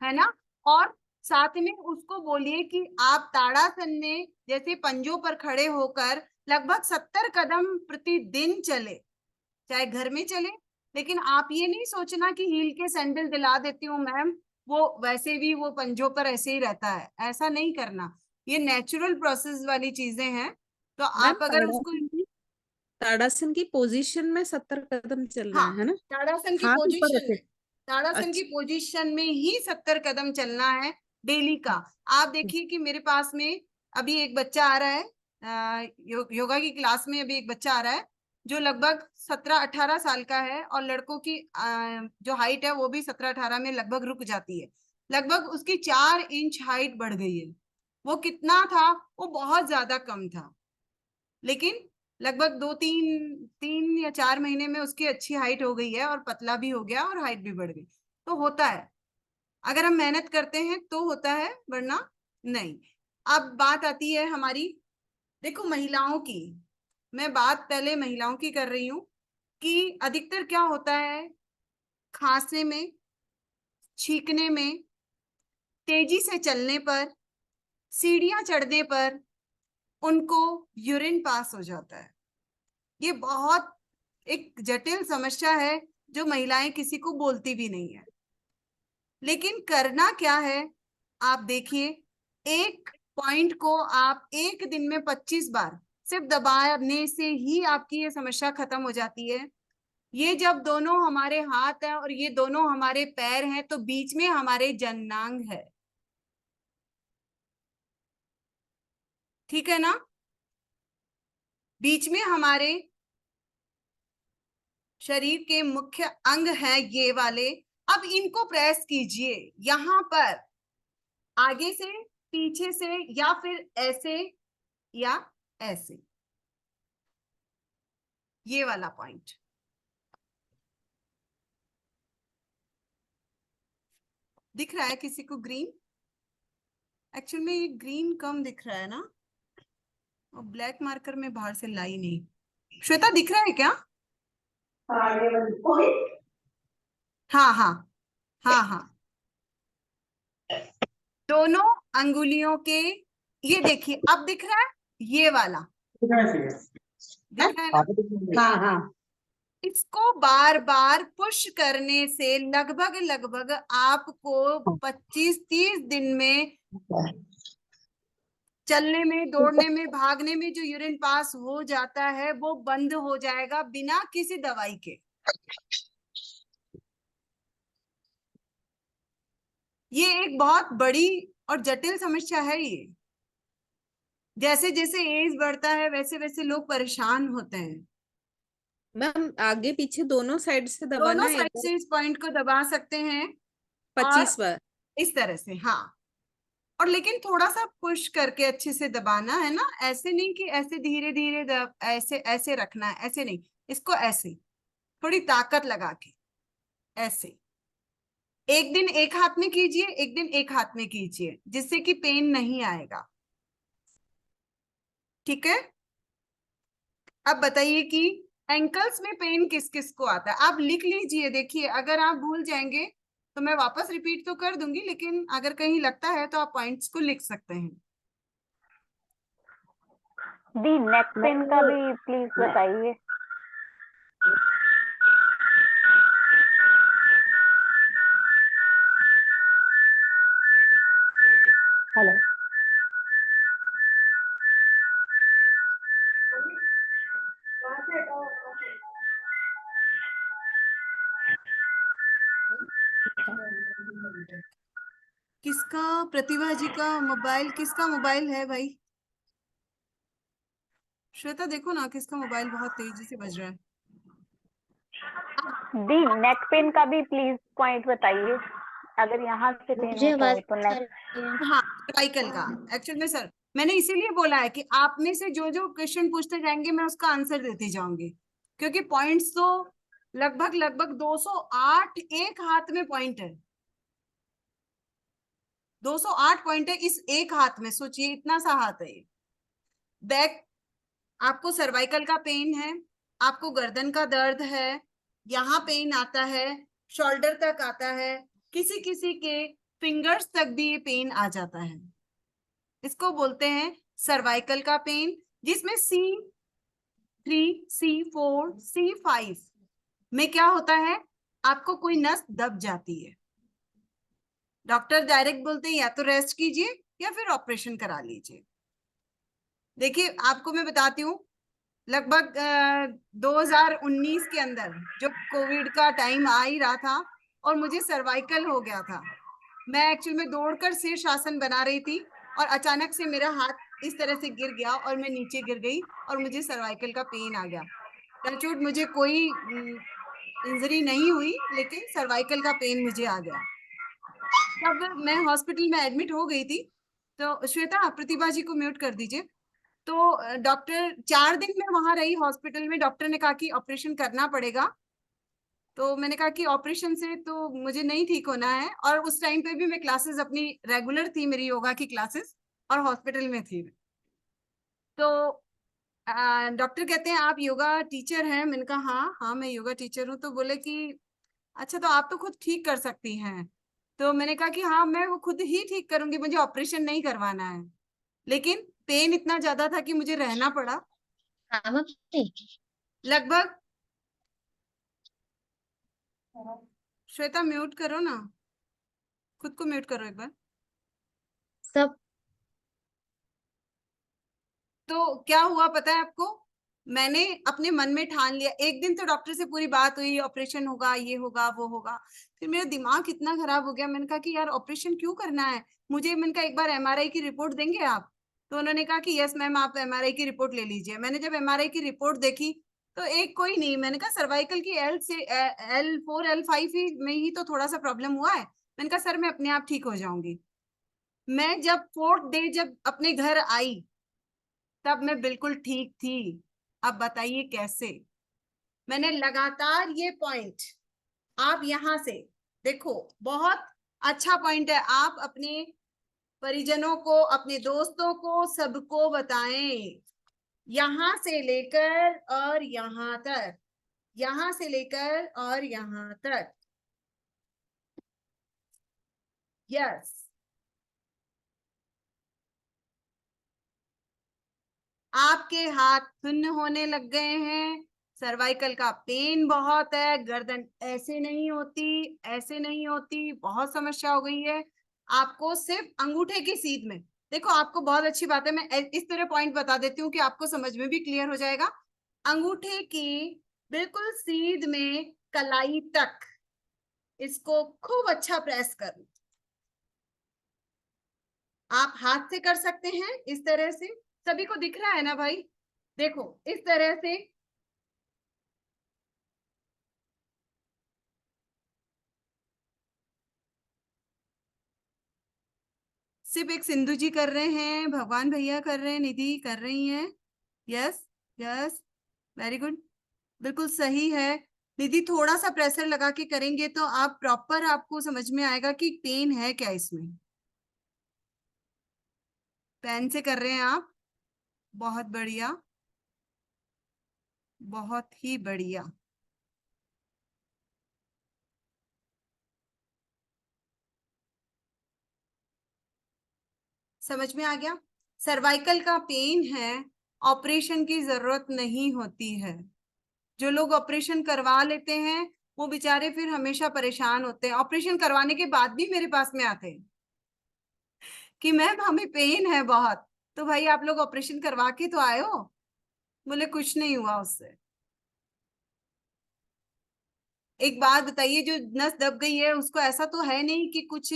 है ना, और साथ में उसको बोलिए कि आप ताड़ासन में जैसे पंजों पर खड़े होकर लगभग 70 कदम प्रतिदिन चले, चाहे घर में चले। लेकिन आप ये नहीं सोचना कि हील के सैंडल दिला देती हूँ मैम, वो वैसे भी वो पंजों पर ऐसे ही रहता है, ऐसा नहीं करना। ये नेचुरल प्रोसेस वाली चीजें हैं। तो आप अगर उसको ताड़ासन की पोजीशन में 70 कदम चलना हाँ है ना? ताड़ासन की हाथ ऊपर पोजीशन रखे। में, ताड़ासन की अच्छा। पोजीशन में ही 70 कदम चलना है डेली का। आप देखिए कि मेरे पास में अभी एक बच्चा आ रहा है, योगा की क्लास में अभी एक बच्चा आ रहा है जो लगभग 17-18 साल का है, और लड़कों की जो हाइट है वो भी 17-18 में लगभग रुक जाती है। लगभग उसकी 4 इंच हाइट बढ़ गई है। वो कितना था? वो बहुत ज्यादा कम था, लेकिन लगभग 3 या 4 महीने में उसकी अच्छी हाइट हो गई है, और पतला भी हो गया और हाइट भी बढ़ गई। तो होता है, अगर हम मेहनत करते हैं तो होता है, वरना नहीं। अब बात आती है हमारी, देखो महिलाओं की, मैं बात पहले महिलाओं की कर रही हूँ कि अधिकतर क्या होता है, खांसने में, छींकने में, तेजी से चलने पर, सीढ़ियां चढ़ने पर उनको यूरिन पास हो जाता है। ये बहुत एक जटिल समस्या है जो महिलाएं किसी को बोलती भी नहीं है। लेकिन करना क्या है, आप देखिए, एक पॉइंट को आप एक दिन में 25 बार सिर्फ दबाने से ही आपकी ये समस्या खत्म हो जाती है। ये जब दोनों हमारे हाथ हैं और ये दोनों हमारे पैर हैं, तो बीच में हमारे जननांग है, ठीक है ना? बीच में हमारे शरीर के मुख्य अंग हैं ये वाले। अब इनको प्रेस कीजिए, यहां पर आगे से, पीछे से, या फिर ऐसे या ऐसे, ये वाला पॉइंट दिख रहा है किसी को ग्रीन? एक्चुअली में ये ग्रीन कम दिख रहा है ना, और ब्लैक मार्कर में बाहर से लाई नहीं। श्वेता दिख रहा है क्या? हाँ हाँ हाँ हाँ, दोनों अंगुलियों के, ये देखिए अब दिख रहा है, ये वाला दिख रहा है ना? हाँ हाँ। इसको बार बार पुश करने से लगभग लगभग आपको 25-30 दिन में चलने में, दौड़ने में, भागने में जो यूरिन पास हो जाता है वो बंद हो जाएगा बिना किसी दवाई के। ये एक बहुत बड़ी और जटिल समस्या है। ये जैसे जैसे एज बढ़ता है वैसे वैसे लोग परेशान होते हैं। मैम आगे पीछे दोनों साइड से दबाना दोनों है साइड से इस पॉइंट को दबा सकते हैं, और 25 बार। इस तरह से, हाँ। और लेकिन थोड़ा सा पुश करके अच्छे से दबाना है ना, ऐसे नहीं कि ऐसे धीरे धीरे ऐसे ऐसे रखना है, ऐसे नहीं, इसको ऐसे थोड़ी ताकत लगा के ऐसे। एक दिन एक हाथ में कीजिए, एक दिन एक हाथ में कीजिए, जिससे कि पेन नहीं आएगा, ठीक है? अब बताइए कि एंकल्स में पेन किस किस को आता है, आप लिख लीजिए। देखिए अगर आप भूल जाएंगे तो मैं वापस रिपीट तो कर दूंगी, लेकिन अगर कहीं लगता है तो आप पॉइंट्स को लिख सकते हैं। दी नेक पेन का भी प्लीज बताइए। हेलो। किसका, प्रतिभा जी का मोबाइल, किसका मोबाइल है भाई? श्वेता देखो ना, किसका मोबाइल बहुत तेजी से बज रहा है। दी नेक पेन का भी प्लीज पॉइंट बताइए, अगर यहाँ से पेन मुझे होता आवाज है तो आ नेक। रही है। हाँ सर्वाइकल का, एक्चुअल में सर मैंने इसीलिए बोला है कि आप में से जो जो क्वेश्चन पूछते जाएंगे मैं उसका आंसर देती जाऊंगी, क्योंकि पॉइंट्स तो लगभग लगभग 208 एक हाथ में पॉइंट है। 208 पॉइंट है इस एक हाथ में, सोचिए इतना सा हाथ है ये। बैक, आपको सर्वाइकल का पेन है, आपको गर्दन का दर्द है, यहाँ पेन आता है, शोल्डर तक आता है, किसी किसी के फिंगर्स तक भी ये पेन आ जाता है। इसको बोलते हैं सर्वाइकल का पेन, जिसमें C3, C4, C5 में क्या होता है, आपको कोई नस दब जाती है। डॉक्टर डायरेक्ट बोलते हैं या तो रेस्ट कीजिए या फिर ऑपरेशन करा लीजिए। देखिए आपको मैं बताती हूँ, लगभग 2019 के अंदर जो कोविड का टाइम आ ही रहा था और मुझे सर्वाइकल हो गया था। मैं एक्चुअल में दौड़कर शीर्षासन बना रही थी और अचानक से मेरा हाथ इस तरह से गिर गया और मैं नीचे गिर गई और मुझे सर्वाइकल का पेन आ गया। टचवुड मुझे कोई इंजरी नहीं हुई, लेकिन सर्वाइकल का पेन मुझे आ गया। तब मैं हॉस्पिटल में एडमिट हो गई थी। तो श्वेता, प्रतिभा जी को म्यूट कर दीजिए। तो डॉक्टर 4 दिन में वहां रही हॉस्पिटल में। डॉक्टर ने कहा कि ऑपरेशन करना पड़ेगा। तो मैंने कहा कि ऑपरेशन से तो मुझे नहीं ठीक होना है, और उस टाइम पे भी मैं क्लासेस अपनी रेगुलर थी, मेरी योगा की क्लासेस, और हॉस्पिटल में थी। तो डॉक्टर कहते हैं आप योगा टीचर हैं। मैंने कहा हाँ हाँ मैं योगा टीचर हूँ। तो बोले कि अच्छा, तो आप तो खुद ठीक कर सकती हैं। तो मैंने कहा कि हाँ मैं वो खुद ही ठीक करूंगी, मुझे ऑपरेशन नहीं करवाना है। लेकिन पेन इतना ज्यादा था कि मुझे रहना पड़ा। लगभग, श्वेता म्यूट करो ना, खुद को म्यूट करो एक बार। सब तो क्या हुआ पता है आपको, मैंने अपने मन में ठान लिया। एक दिन तो डॉक्टर से पूरी बात हुई, ऑपरेशन होगा, ये होगा, वो होगा। फिर मेरा दिमाग इतना खराब हो गया, मैंने कहा कि यार ऑपरेशन क्यों करना है मुझे। मैंने कहा एक बार MRI की रिपोर्ट देंगे आप? तो उन्होंने कहा कि यस मैम, आप MRI की रिपोर्ट ले लीजिए। मैंने जब MRI की रिपोर्ट देखी तो एक कोई नहीं, मैंने कहा सर्वाइकल की L4 L5 ही में ही तो थोड़ा सा प्रॉब्लम हुआ है। मैंने कहा सर मैं अपने आप ठीक हो जाऊंगी। मैं जब 4th डे जब अपने घर आई तब मैं बिल्कुल ठीक थी। अब बताइए कैसे। मैंने लगातार ये पॉइंट, आप यहां से देखो, बहुत अच्छा पॉइंट है। आप अपने परिजनों को, अपने दोस्तों को, सबको बताएं। यहां से लेकर और यहां तक, यहां से लेकर और यहां तक। यस, आपके हाथ सुन्न होने लग गए हैं, सर्वाइकल का पेन बहुत है, गर्दन ऐसे नहीं होती, ऐसे नहीं होती, बहुत समस्या हो गई है। आपको सिर्फ अंगूठे की सीध में, देखो आपको बहुत अच्छी बात है, मैं इस तरह पॉइंट बता देती हूँ कि आपको समझ में भी क्लियर हो जाएगा। अंगूठे की बिल्कुल सीध में कलाई तक इसको खूब अच्छा प्रेस कर, आप हाथ से कर सकते हैं इस तरह से। सभी को दिख रहा है ना भाई? देखो इस तरह से। सिर्फ एक सिंधु जी कर रहे हैं, भगवान भैया कर रहे हैं, निधि कर रही हैं। यस यस, वेरी गुड, बिल्कुल सही है। निधि थोड़ा सा प्रेशर लगा के करेंगे तो आप प्रॉपर, आपको समझ में आएगा कि पेन है क्या इसमें। पेन से कर रहे हैं आप, बहुत बढ़िया, बहुत ही बढ़िया। समझ में आ गया? सर्वाइकल का पेन है, ऑपरेशन की जरूरत नहीं होती है। जो लोग ऑपरेशन करवा लेते हैं वो बेचारे फिर हमेशा परेशान होते हैं। ऑपरेशन करवाने के बाद भी मेरे पास में आते हैं कि मैम हमें पेन है बहुत। तो भाई आप लोग ऑपरेशन करवा के तो आए हो? बोले कुछ नहीं हुआ उससे। एक बात बताइए, जो नस दब गई है उसको ऐसा तो है नहीं कि कुछ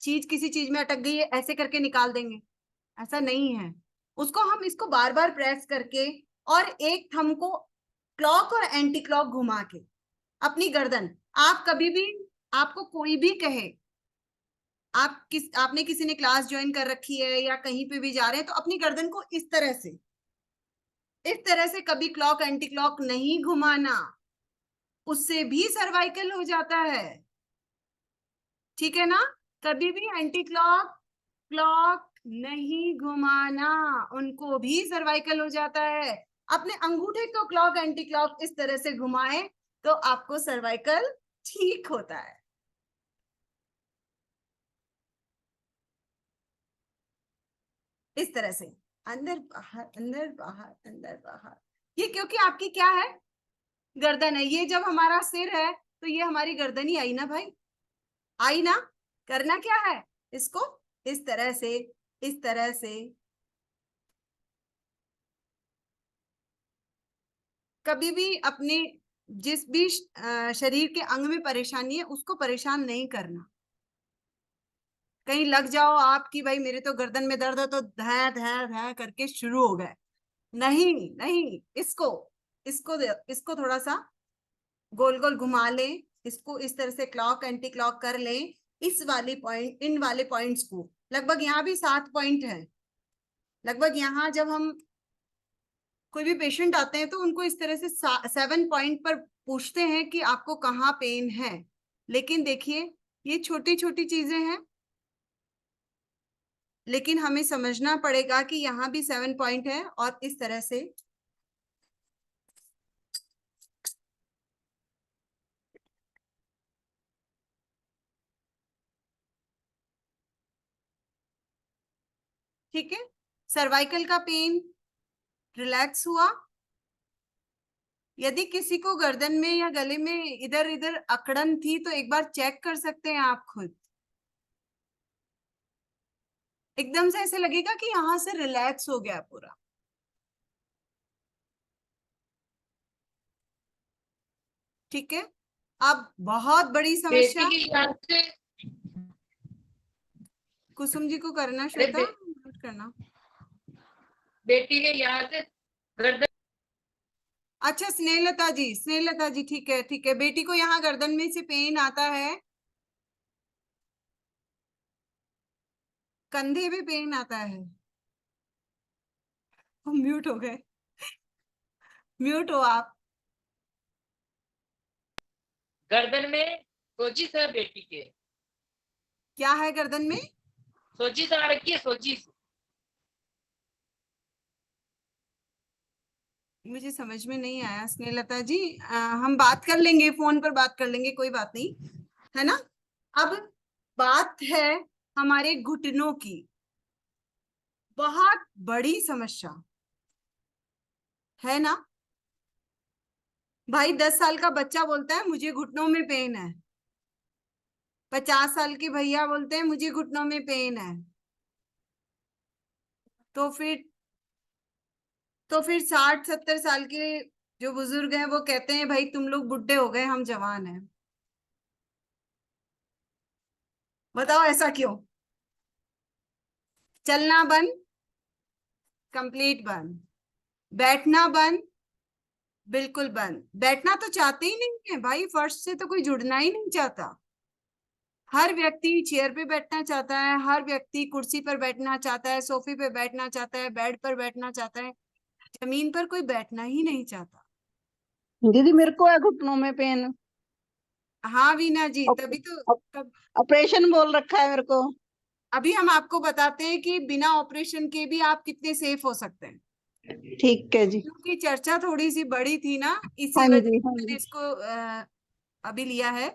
चीज किसी चीज में अटक गई है ऐसे करके निकाल देंगे, ऐसा नहीं है। उसको हम इसको बार बार प्रेस करके और एक थंब को क्लॉक और एंटी क्लॉक घुमा के अपनी गर्दन, आप कभी भी, आपको कोई भी कहे, आपने किसी ने क्लास ज्वाइन कर रखी है या कहीं पे भी जा रहे हैं, तो अपनी गर्दन को इस तरह से, इस तरह से कभी क्लॉक एंटी क्लॉक नहीं घुमाना, उससे भी सर्वाइकल हो जाता है। ठीक है ना? कभी भी एंटी क्लॉक क्लॉक नहीं घुमाना, उनको भी सर्वाइकल हो जाता है। अपने अंगूठे को क्लॉक एंटी क्लॉक इस तरह से घुमाएं तो आपको सर्वाइकल ठीक होता है। इस तरह से, अंदर बाहर अंदर बाहर अंदर बाहर। ये क्योंकि आपकी क्या है, गर्दन है। ये जब हमारा सिर है तो ये हमारी गर्दन ही आई ना भाई, आई ना। करना क्या है, इसको इस तरह से, इस तरह से। कभी भी अपने जिस भी शरीर के अंग में परेशानी है उसको परेशान नहीं करना। कहीं लग जाओ आप कि भाई मेरे तो गर्दन में दर्द है तो धा धा धा करके शुरू हो गए, नहीं नहीं। इसको इसको इसको थोड़ा सा गोल गोल घुमा ले, इसको इस तरह से क्लॉक एंटी क्लॉक कर ले। इस वाली पॉइंट, इन वाले पॉइंट्स को, लगभग यहाँ भी 7 पॉइंट है। लगभग यहाँ जब हम कोई भी पेशेंट आते हैं तो उनको इस तरह से 7 पॉइंट पर पूछते हैं कि आपको कहाँ पेन है। लेकिन देखिए ये छोटी छोटी चीजें हैं, लेकिन हमें समझना पड़ेगा कि यहाँ भी 7 पॉइंट है। और इस तरह से ठीक है। सर्वाइकल का पेन रिलैक्स हुआ। यदि किसी को गर्दन में या गले में इधर इधर अकड़न थी तो एक बार चेक कर सकते हैं आप खुद। एकदम से ऐसे लगेगा कि यहां से रिलैक्स हो गया पूरा। ठीक है। अब बहुत बड़ी समस्या कुसुम जी को करना, श्वेता म्यूट करना। बेटी के यहाँ से गर्दन, अच्छा स्नेहलता जी, स्नेहलता जी ठीक है ठीक है। बेटी को यहाँ गर्दन में से पेन आता है, कंधे में पेन आता है। म्यूट हो गए, म्यूट हो आप। गर्दन में सोजिश है बेटी के। क्या है गर्दन में? सोजिश आ रखी है, सोजिश। मुझे समझ में नहीं आया स्नेहलता जी। हम बात कर लेंगे, फोन पर बात कर लेंगे, कोई बात नहीं है ना। अब बात है हमारे घुटनों की, बहुत बड़ी समस्या है ना भाई। 10 साल का बच्चा बोलता है मुझे घुटनों में पेन है, 50 साल के भैया बोलते हैं मुझे घुटनों में पेन है। तो फिर 60-70 साल के जो बुजुर्ग हैं वो कहते हैं भाई तुम लोग बुढ़े हो गए, हम जवान हैं। बताओ ऐसा क्यों? चलना बंद, कंप्लीट बंद। बैठना बंद, बिल्कुल बंद। बैठना तो चाहते ही नहीं है भाई, फर्श से तो कोई जुड़ना ही नहीं चाहता। हर व्यक्ति चेयर पे बैठना चाहता है, हर व्यक्ति कुर्सी पर बैठना चाहता है, सोफे पे बैठना चाहता है, बेड पर बैठना चाहता है। जमीन पर कोई बैठना ही नहीं चाहता। दीदी मेरे को है घुटनों में पेन। हाँ वीना जी, तभी तो ऑपरेशन बोल रखा है मेरे को। अभी हम आपको बताते हैं कि बिना ऑपरेशन के भी आप कितने सेफ हो सकते हैं। ठीक है जी। क्योंकि चर्चा थोड़ी सी बड़ी थी ना, इसी हाँ वजह जी, से हाँ मैंने जी। इसको अभी लिया है।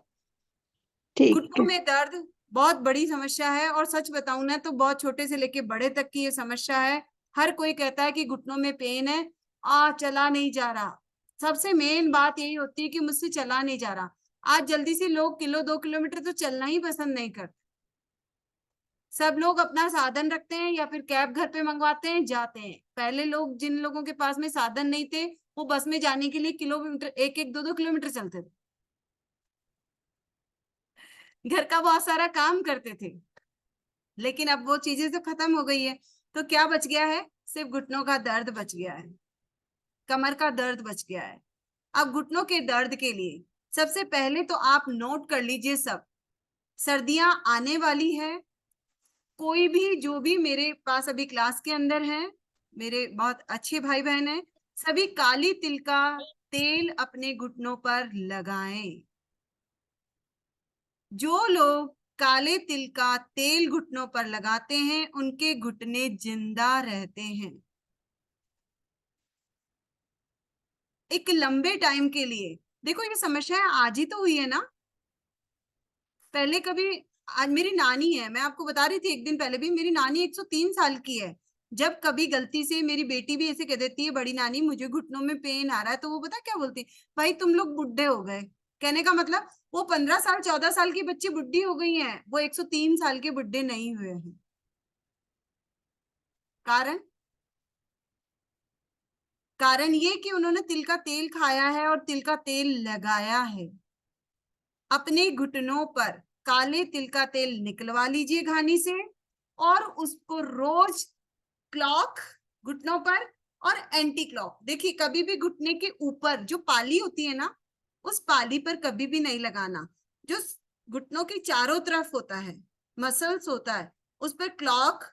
ठीक घुटनों है। में दर्द बहुत बड़ी समस्या है, और सच बताऊं ना तो बहुत छोटे से लेके बड़े तक की ये समस्या है। हर कोई कहता है कि घुटनों में पेन है, चला नहीं जा रहा। सबसे मेन बात यही होती है कि मुझसे चला नहीं जा रहा। आज जल्दी से लोग 1-2 किलोमीटर तो चलना ही पसंद नहीं करते। सब लोग अपना साधन रखते हैं या फिर कैब घर पे मंगवाते हैं, जाते हैं। पहले लोग, जिन लोगों के पास में साधन नहीं थे, वो बस में जाने के लिए किलोमीटर 1-2 किलोमीटर चलते थे, घर का बहुत सारा काम करते थे। लेकिन अब वो चीजें तो खत्म हो गई है। तो क्या बच गया है? सिर्फ घुटनों का दर्द बच गया है, कमर का दर्द बच गया है। अब घुटनों के दर्द के लिए सबसे पहले तो आप नोट कर लीजिए, सब सर्दियां आने वाली है। कोई भी जो भी मेरे पास अभी क्लास के अंदर है, मेरे बहुत अच्छे भाई बहन हैं, सभी काली तिल का तेल अपने घुटनों पर लगाएं। जो लोग काले तिल का तेल घुटनों पर लगाते हैं उनके घुटने जिंदा रहते हैं एक लंबे टाइम के लिए। देखो ये समस्या आज ही तो हुई है ना, पहले कभी। आज मेरी नानी है, मैं आपको बता रही थी एक दिन पहले भी, मेरी नानी 103 साल की है। जब कभी गलती से मेरी बेटी भी ऐसे कह देती है, बड़ी नानी मुझे घुटनों में पेन आ रहा है, तो वो पता क्या बोलती है, भाई तुम लोग बुढ़े हो गए। कहने का मतलब वो 15 साल 14 साल की बच्ची बुढ़ी हो गई हैं, वो 103 साल के बुढ़े नहीं हुए हैं। कारण ये कि उन्होंने तिल का तेल खाया है और तिल का तेल लगाया है। अपने घुटनों पर काले तिल का तेल निकलवा लीजिए घानी से, और उसको रोज क्लॉक घुटनों पर और एंटी क्लॉक, देखिए कभी भी घुटने के ऊपर जो पाली होती है ना, उस पाली पर कभी भी नहीं लगाना। जो घुटनों के चारों तरफ होता है, मसल्स होता है, उस पर क्लॉक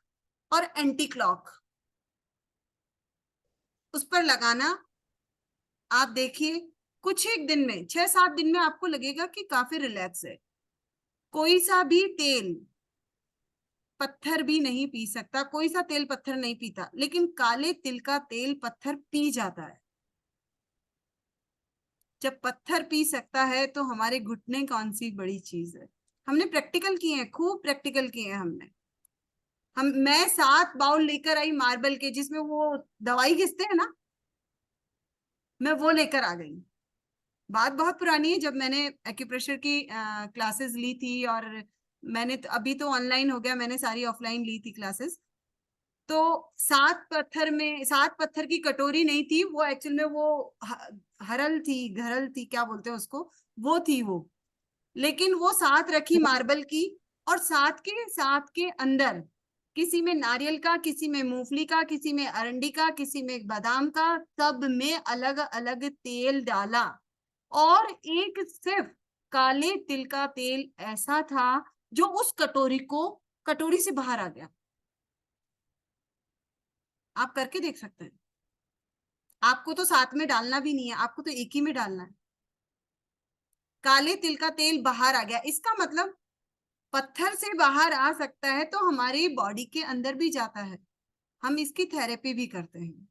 और एंटी क्लॉक उस पर लगाना। आप देखिए कुछ एक दिन में 6-7 दिन में आपको लगेगा कि काफी रिलैक्स है। कोई सा भी तेल पत्थर भी नहीं पी सकता, कोई सा तेल पत्थर नहीं पीता, लेकिन काले तिल का तेल पत्थर पी जाता है। जब पत्थर पी सकता है तो हमारे घुटने कौन सी बड़ी चीज है। हमने प्रैक्टिकल किए हैं, खूब प्रैक्टिकल किए हैं हमने। मैं 7 बाउल लेकर आई मार्बल के, जिसमें वो दवाई घिसते हैं ना, मैं वो लेकर आ गई। बात बहुत पुरानी है, जब मैंने एक्यूप्रेशर की क्लासेस ली थी, और मैंने तो अभी तो ऑनलाइन हो गया, मैंने सारी ऑफलाइन ली थी क्लासेस। तो 7 पत्थर की कटोरी नहीं थी वो, एक्चुअल में वो घरल थी, क्या बोलते हैं उसको, वो थी वो। लेकिन वो 7 रखी मार्बल की, और 7 के अंदर किसी में नारियल का, किसी में मूंगफली का, किसी में अरंडी का, किसी में बादाम का, सब में अलग अलग तेल डाला, और एक सिर्फ काले तिल का तेल ऐसा था जो उस कटोरी से बाहर आ गया। आप करके देख सकते हैं। आपको तो साथ में डालना भी नहीं है, आपको तो एक ही में डालना है। काले तिल का तेल बाहर आ गया, इसका मतलब पत्थर से बाहर आ सकता है तो हमारी बॉडी के अंदर भी जाता है। हम इसकी थेरेपी भी करते हैं,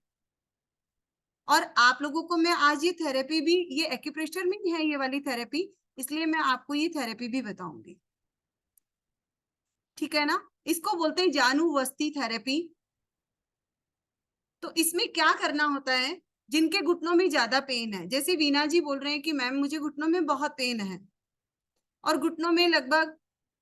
और आप लोगों को मैं आज ये थेरेपी भी, ये एक्यूप्रेशर में ही है ये वाली थेरेपी, इसलिए मैं आपको ये थेरेपी भी बताऊंगी, ठीक है ना। इसको बोलते हैं जानुवस्ती थेरेपी। तो इसमें क्या करना होता है, जिनके घुटनों में ज्यादा पेन है, जैसे वीना जी बोल रहे हैं कि मैम मुझे घुटनों में बहुत पेन है, और घुटनों में लगभग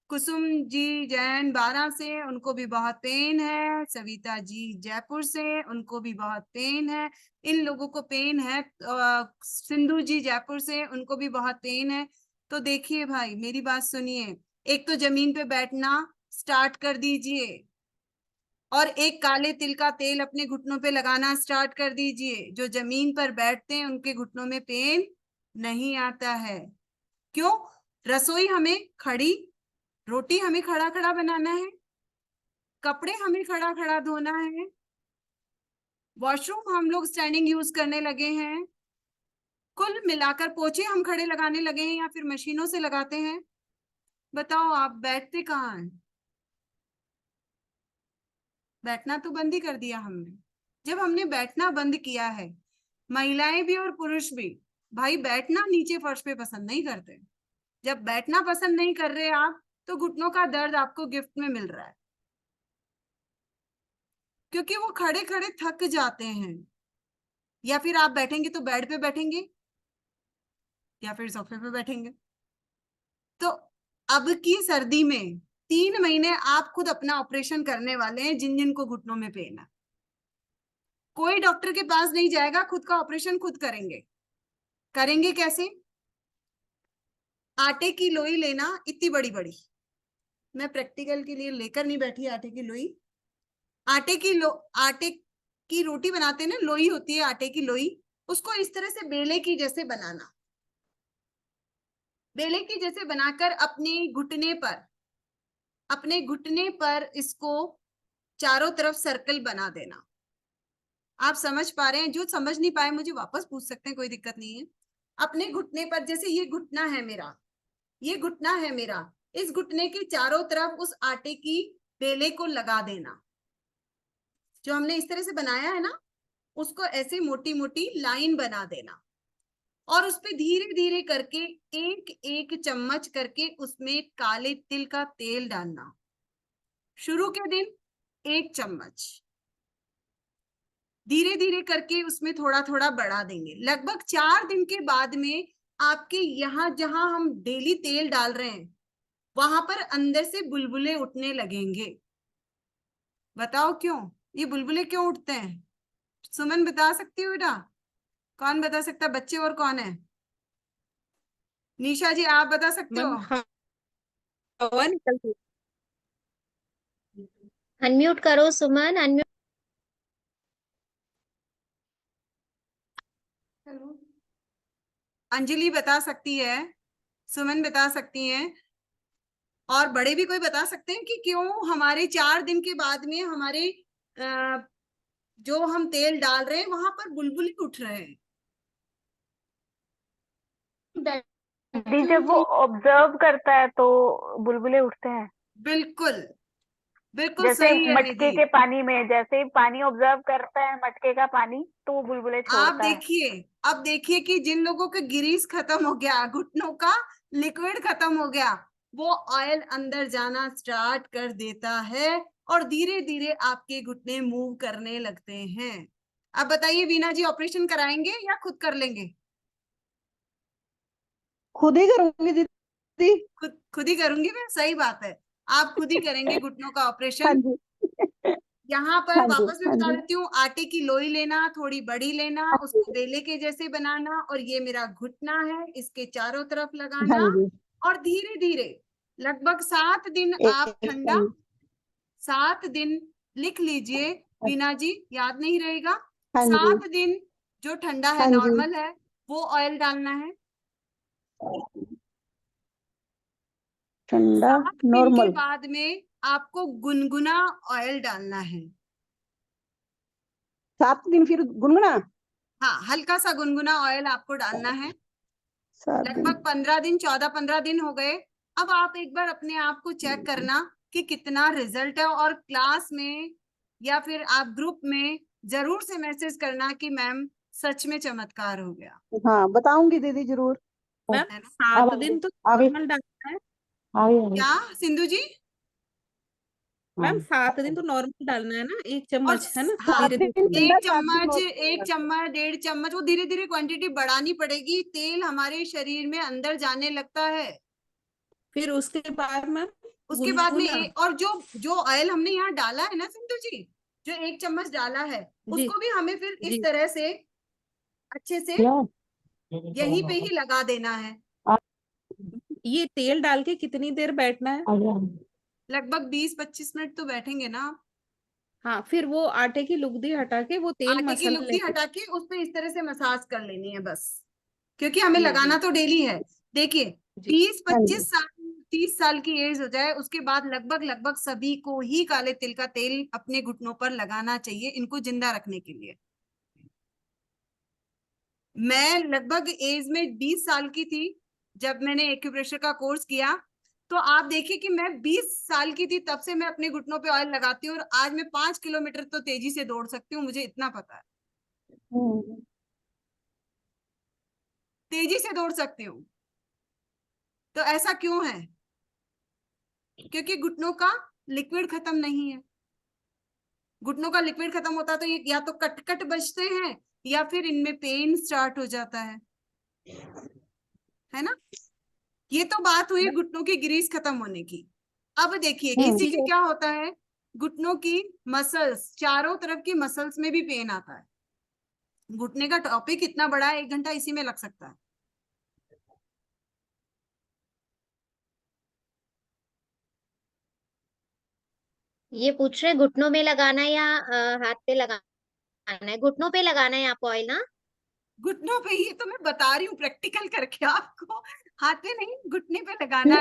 कुसुम जी जैन 12 से उनको भी बहुत पेन है, सविता जी जयपुर से उनको भी बहुत पेन है, इन लोगों को पेन है, सिंधु जी जयपुर से उनको भी बहुत पेन है। तो देखिए भाई मेरी बात सुनिए, एक तो जमीन पे बैठना स्टार्ट कर दीजिए, और एक काले तिल का तेल अपने घुटनों पे लगाना स्टार्ट कर दीजिए। जो जमीन पर बैठते हैं उनके घुटनों में पेन नहीं आता है। क्यों? रसोई हमें खड़ी, रोटी हमें खड़ा खड़ा बनाना है, कपड़े हमें खड़ा खड़ा धोना है, वॉशरूम हम लोग स्टैंडिंग यूज करने लगे हैं, कुल मिलाकर पोछे हम खड़े लगाने लगे हैं या फिर मशीनों से लगाते हैं। बताओ आप बैठते कहाँ हैं? बैठना तो बंद ही कर दिया हमने। जब हमने बैठना बंद किया है, महिलाएं भी और पुरुष भी, भाई बैठना नीचे फर्श पे पसंद नहीं करते। जब बैठना पसंद नहीं कर रहे आप, तो घुटनों का दर्द आपको गिफ्ट में मिल रहा है, क्योंकि वो खड़े खड़े थक जाते हैं। या फिर आप बैठेंगे तो बेड पे बैठेंगे, या फिर सोफे पे बैठेंगे। तो अब की सर्दी में 3 महीने आप खुद अपना ऑपरेशन करने वाले हैं, जिन जिन को घुटनों में पेन है। कोई डॉक्टर के पास नहीं जाएगा, खुद का ऑपरेशन खुद करेंगे। करेंगे कैसे? आटे की लोई लेना, इतनी बड़ी बड़ी, मैं प्रैक्टिकल के लिए लेकर नहीं बैठी आटे की लोई। आटे की रोटी बनाते हैं ना, लोई होती है आटे की लोई, उसको इस तरह से बेले की जैसे बनाना, बेले की जैसे बनाकर अपने घुटने पर इसको चारों तरफ सर्कल बना देना। आप समझ पा रहे हैं? जो समझ नहीं पाए मुझे वापस पूछ सकते हैं, कोई दिक्कत नहीं है। अपने घुटने पर, जैसे ये घुटना है मेरा, ये घुटना है मेरा, इस घुटने के चारों तरफ उस आटे की बेले को लगा देना। जो हमने इस तरह से बनाया है ना, उसको ऐसे मोटी मोटी लाइन बना देना, और उस पे धीरे धीरे करके एक एक चम्मच करके उसमें काले तिल का तेल डालना। शुरू के दिन 1 चम्मच, धीरे धीरे करके उसमें थोड़ा थोड़ा बढ़ा देंगे। लगभग 4 दिन के बाद में आपके यहाँ जहां हम डेली तेल डाल रहे हैं वहां पर अंदर से बुलबुले उठने लगेंगे। बताओ क्यों ये बुलबुले क्यों उठते हैं? सुमन बता सकती हो बेटा? कौन बता सकता है? बच्चे और कौन है? निशा जी आप बता सकते हो? मैम हवा निकलती है। अनम्यूट करो सुमन, अनम्यूट। अंजलि बता सकती है, सुमन बता सकती हैं, और बड़े भी कोई बता सकते हैं कि क्यों हमारे 4 दिन के बाद में हमारे जो हम तेल डाल रहे हैं वहां पर बुलबुले उठ रहे हैं। दी जब वो ऑब्जर्व करता है तो बुलबुले उठते हैं। बिल्कुल बिल्कुल जैसे सही है मटके निधि। के पानी में, जैसे पानी ऑब्जर्व करता है मटके का पानी तो वो बुलबुले आप छोड़ता है। देखिए, अब देखिए कि जिन लोगों का ग्रीस खत्म हो गया, घुटनों का लिक्विड खत्म हो गया, वो ऑयल अंदर जाना स्टार्ट कर देता है और धीरे धीरे आपके घुटने मूव करने लगते हैं। अब बताइए वीना जी, ऑपरेशन कराएंगे या खुद कर लेंगे? खुद ही करूंगी दीदी। खुद ही करूंगी मैं, सही बात है, आप खुद ही करेंगे घुटनों का हाँ ऑपरेशन। जी यहाँ पर हाँ जी वापस मैं हाँ बता जी देती हूँ, आटे की लोई लेना, थोड़ी बड़ी लेना, हाँ उसको जी बेले के जैसे बनाना, और ये मेरा घुटना है, इसके चारों तरफ हाँ लगाना, जी। और धीरे धीरे लगभग 7 दिन आप एक ठंडा, 7 दिन लिख लीजिए वीना जी, याद नहीं रहेगा। हाँ जी 7 दिन जो ठंडा है, हाँ जी। नॉर्मल है, वो ऑयल डालना है। ठंडा 7 दिन के नॉर्मल। बाद में आपको गुनगुना ऑयल डालना है। 7 दिन फिर गुनगुना। हाँ, हल्का सा गुनगुना ऑयल आपको डालना है। 7 दिन। लगभग 15 दिन, 14-15 दिन हो गए। अब आप एक बार अपने आप को चेक करना कि कितना रिजल्ट है, और क्लास में या फिर आप ग्रुप में जरूर से मैसेज करना कि मैम सच में चमत्कार हो गया। हाँ बताऊंगी दीदी जरूर। मैम है ना? 7 दिन तो आगे नॉर्मल डालना है। क्या सिंधु जी? मैम 7 दिन तो नॉर्मल डालना है ना, 1 चम्मच है ना, हाँ, धीरे धीरे। 1 चम्मच, 1 चम्मच, 1.5 चम्मच, वो धीरे धीरे क्वांटिटी बढ़ानी पड़ेगी। तेल हमारे शरीर में अंदर जाने लगता है। फिर उसके बाद मैम उसके बाद में गुनगुना। और जो जो ऑयल हमने यहाँ डाला है ना सिंधु जी, जो 1 चम्मच डाला है, जी उसको भी हमें फिर इस जी। तरह से अच्छे से यहीं पे ही लगा देना है। ये तेल डाल के कितनी देर बैठना है? लगभग 20-25 मिनट तो बैठेंगे ना आप। हाँ, फिर वो आटे की लुगदी हटा के वो तेल आटे की मसल लुगदी लेंगे। हटा के उस पे इस तरह से मसाज कर लेनी है बस, क्योंकि हमें जी लगाना जी तो डेली है। देखिए, जी। 20-25 साल, 30 साल की एज हो जाए उसके बाद लगभग लगभग सभी को ही काले तिल का तेल अपने घुटनों पर लगाना चाहिए, इनको जिंदा रखने के लिए। मैं लगभग एज में 20 साल की थी जब मैंने एक्यूप्रेशर का कोर्स किया, तो आप देखिए कि मैं 20 साल की थी तब से मैं अपने घुटनों पे ऑयल लगाती हूँ, और आज मैं 5 किलोमीटर तो तेजी से दौड़ सकती हूँ, मुझे इतना पता है, तेजी से दौड़ सकती हूँ। तो ऐसा क्यों है? क्योंकि घुटनों का लिक्विड खत्म नहीं है। घुटनों का लिक्विड खत्म होता तो ये या तो कट कट बजते हैं या फिर इनमें पेन स्टार्ट हो जाता है ना? ये तो बात हुई घुटनों की ग्रीस खत्म होने की। अब देखिए किसी के क्या होता है, घुटनों की मसल्स, चारों तरफ की मसल्स में भी पेन आता है। घुटने का टॉपिक इतना बड़ा है, 1 घंटा इसी में लग सकता है। ये पूछ रहे घुटनों में लगाना है या हाथ पे लगाना है? घुटनों पे लगाना है आपको ऑयल ना? घुटनों पे ही तो मैं बता रही हूँ प्रैक्टिकल करके आपको, हाथ पे नहीं, घुटने पे लगाना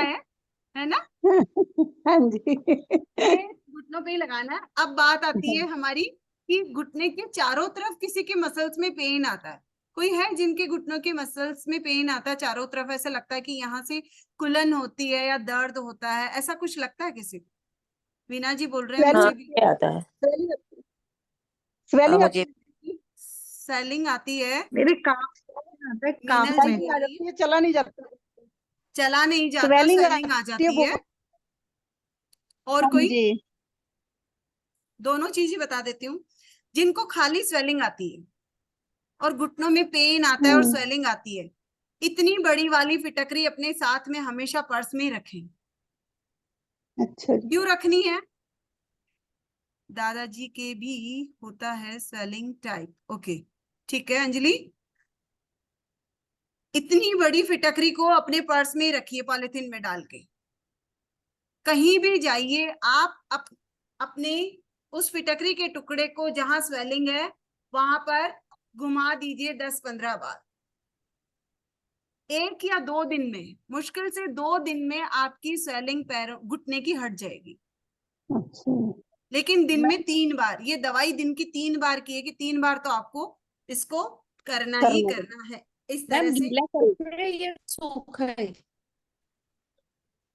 है ना? हाँ जी ये घुटनों पे ही लगाना है। अब बात आती है हमारी कि घुटने के चारों तरफ किसी के मसल्स में पेन आता है। कोई है जिनके घुटनों के मसल्स में पेन आता है चारों तरफ, ऐसा लगता है कि यहाँ से कुलन होती है या दर्द होता है, ऐसा कुछ लगता है किसी को? वीना जी बोल रहे हैं मुझे भी आता है। स्वेलिंग मुझे स्वेलिंग आती है। मेरे काम आता है, काम मीनल जी में। बोल आ रही जाती है, है, चला नहीं जाता। चला नहीं जाता, स्वेलिंग स्वेलिंग आ आती है जाती है। बहुत। और हाँ कोई? जी दोनों चीज ही बता देती हूँ। जिनको खाली स्वेलिंग आती है और घुटनों में पेन आता है और स्वेलिंग आती है, इतनी बड़ी वाली फिटकरी अपने साथ में हमेशा पर्स में ही रखें। अच्छा जी। क्यों रखनी है? दादाजी के भी होता है स्वेलिंग टाइप। ओके, ठीक है अंजलि, इतनी बड़ी फिटकरी को अपने पर्स में ही रखिए पॉलिथीन में डाल के। कहीं भी जाइए आप अपने उस फिटकरी के टुकड़े को जहां स्वेलिंग है वहां पर घुमा दीजिए 10-15 बार। 1 या 2 दिन में, मुश्किल से 2 दिन में आपकी स्वेलिंग पैरों घुटने की हट जाएगी। अच्छा लेकिन दिन में 3 बार, ये दवाई दिन की 3 बार की है कि 3 बार तो आपको इसको करना ही करना है। इस तरह मैम से। गीला करके या सूखा है?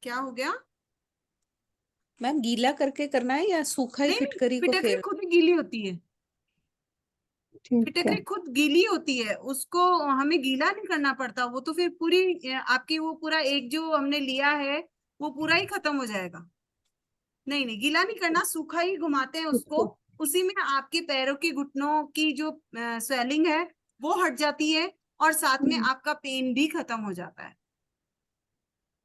क्या हो गया? मैम गीला करके करना है या सूखा ही नहीं, फिटकरी को फिटकरी फेर? खुद ही गीली होती है। ठीक है। फिटकरी खुद गीली होती है, उसको हमें गीला नहीं करना पड़ता। वो तो फिर पूरी आपकी वो पूरा एक जो हमने लिया है वो पूरा ही खत्म हो जाएगा। नहीं नहीं, गीला नहीं करना, सूखा ही घुमाते हैं उसको। उसी में आपके पैरों के घुटनों की जो स्वेलिंग है वो हट जाती है और साथ में आपका पेन भी खत्म हो जाता है।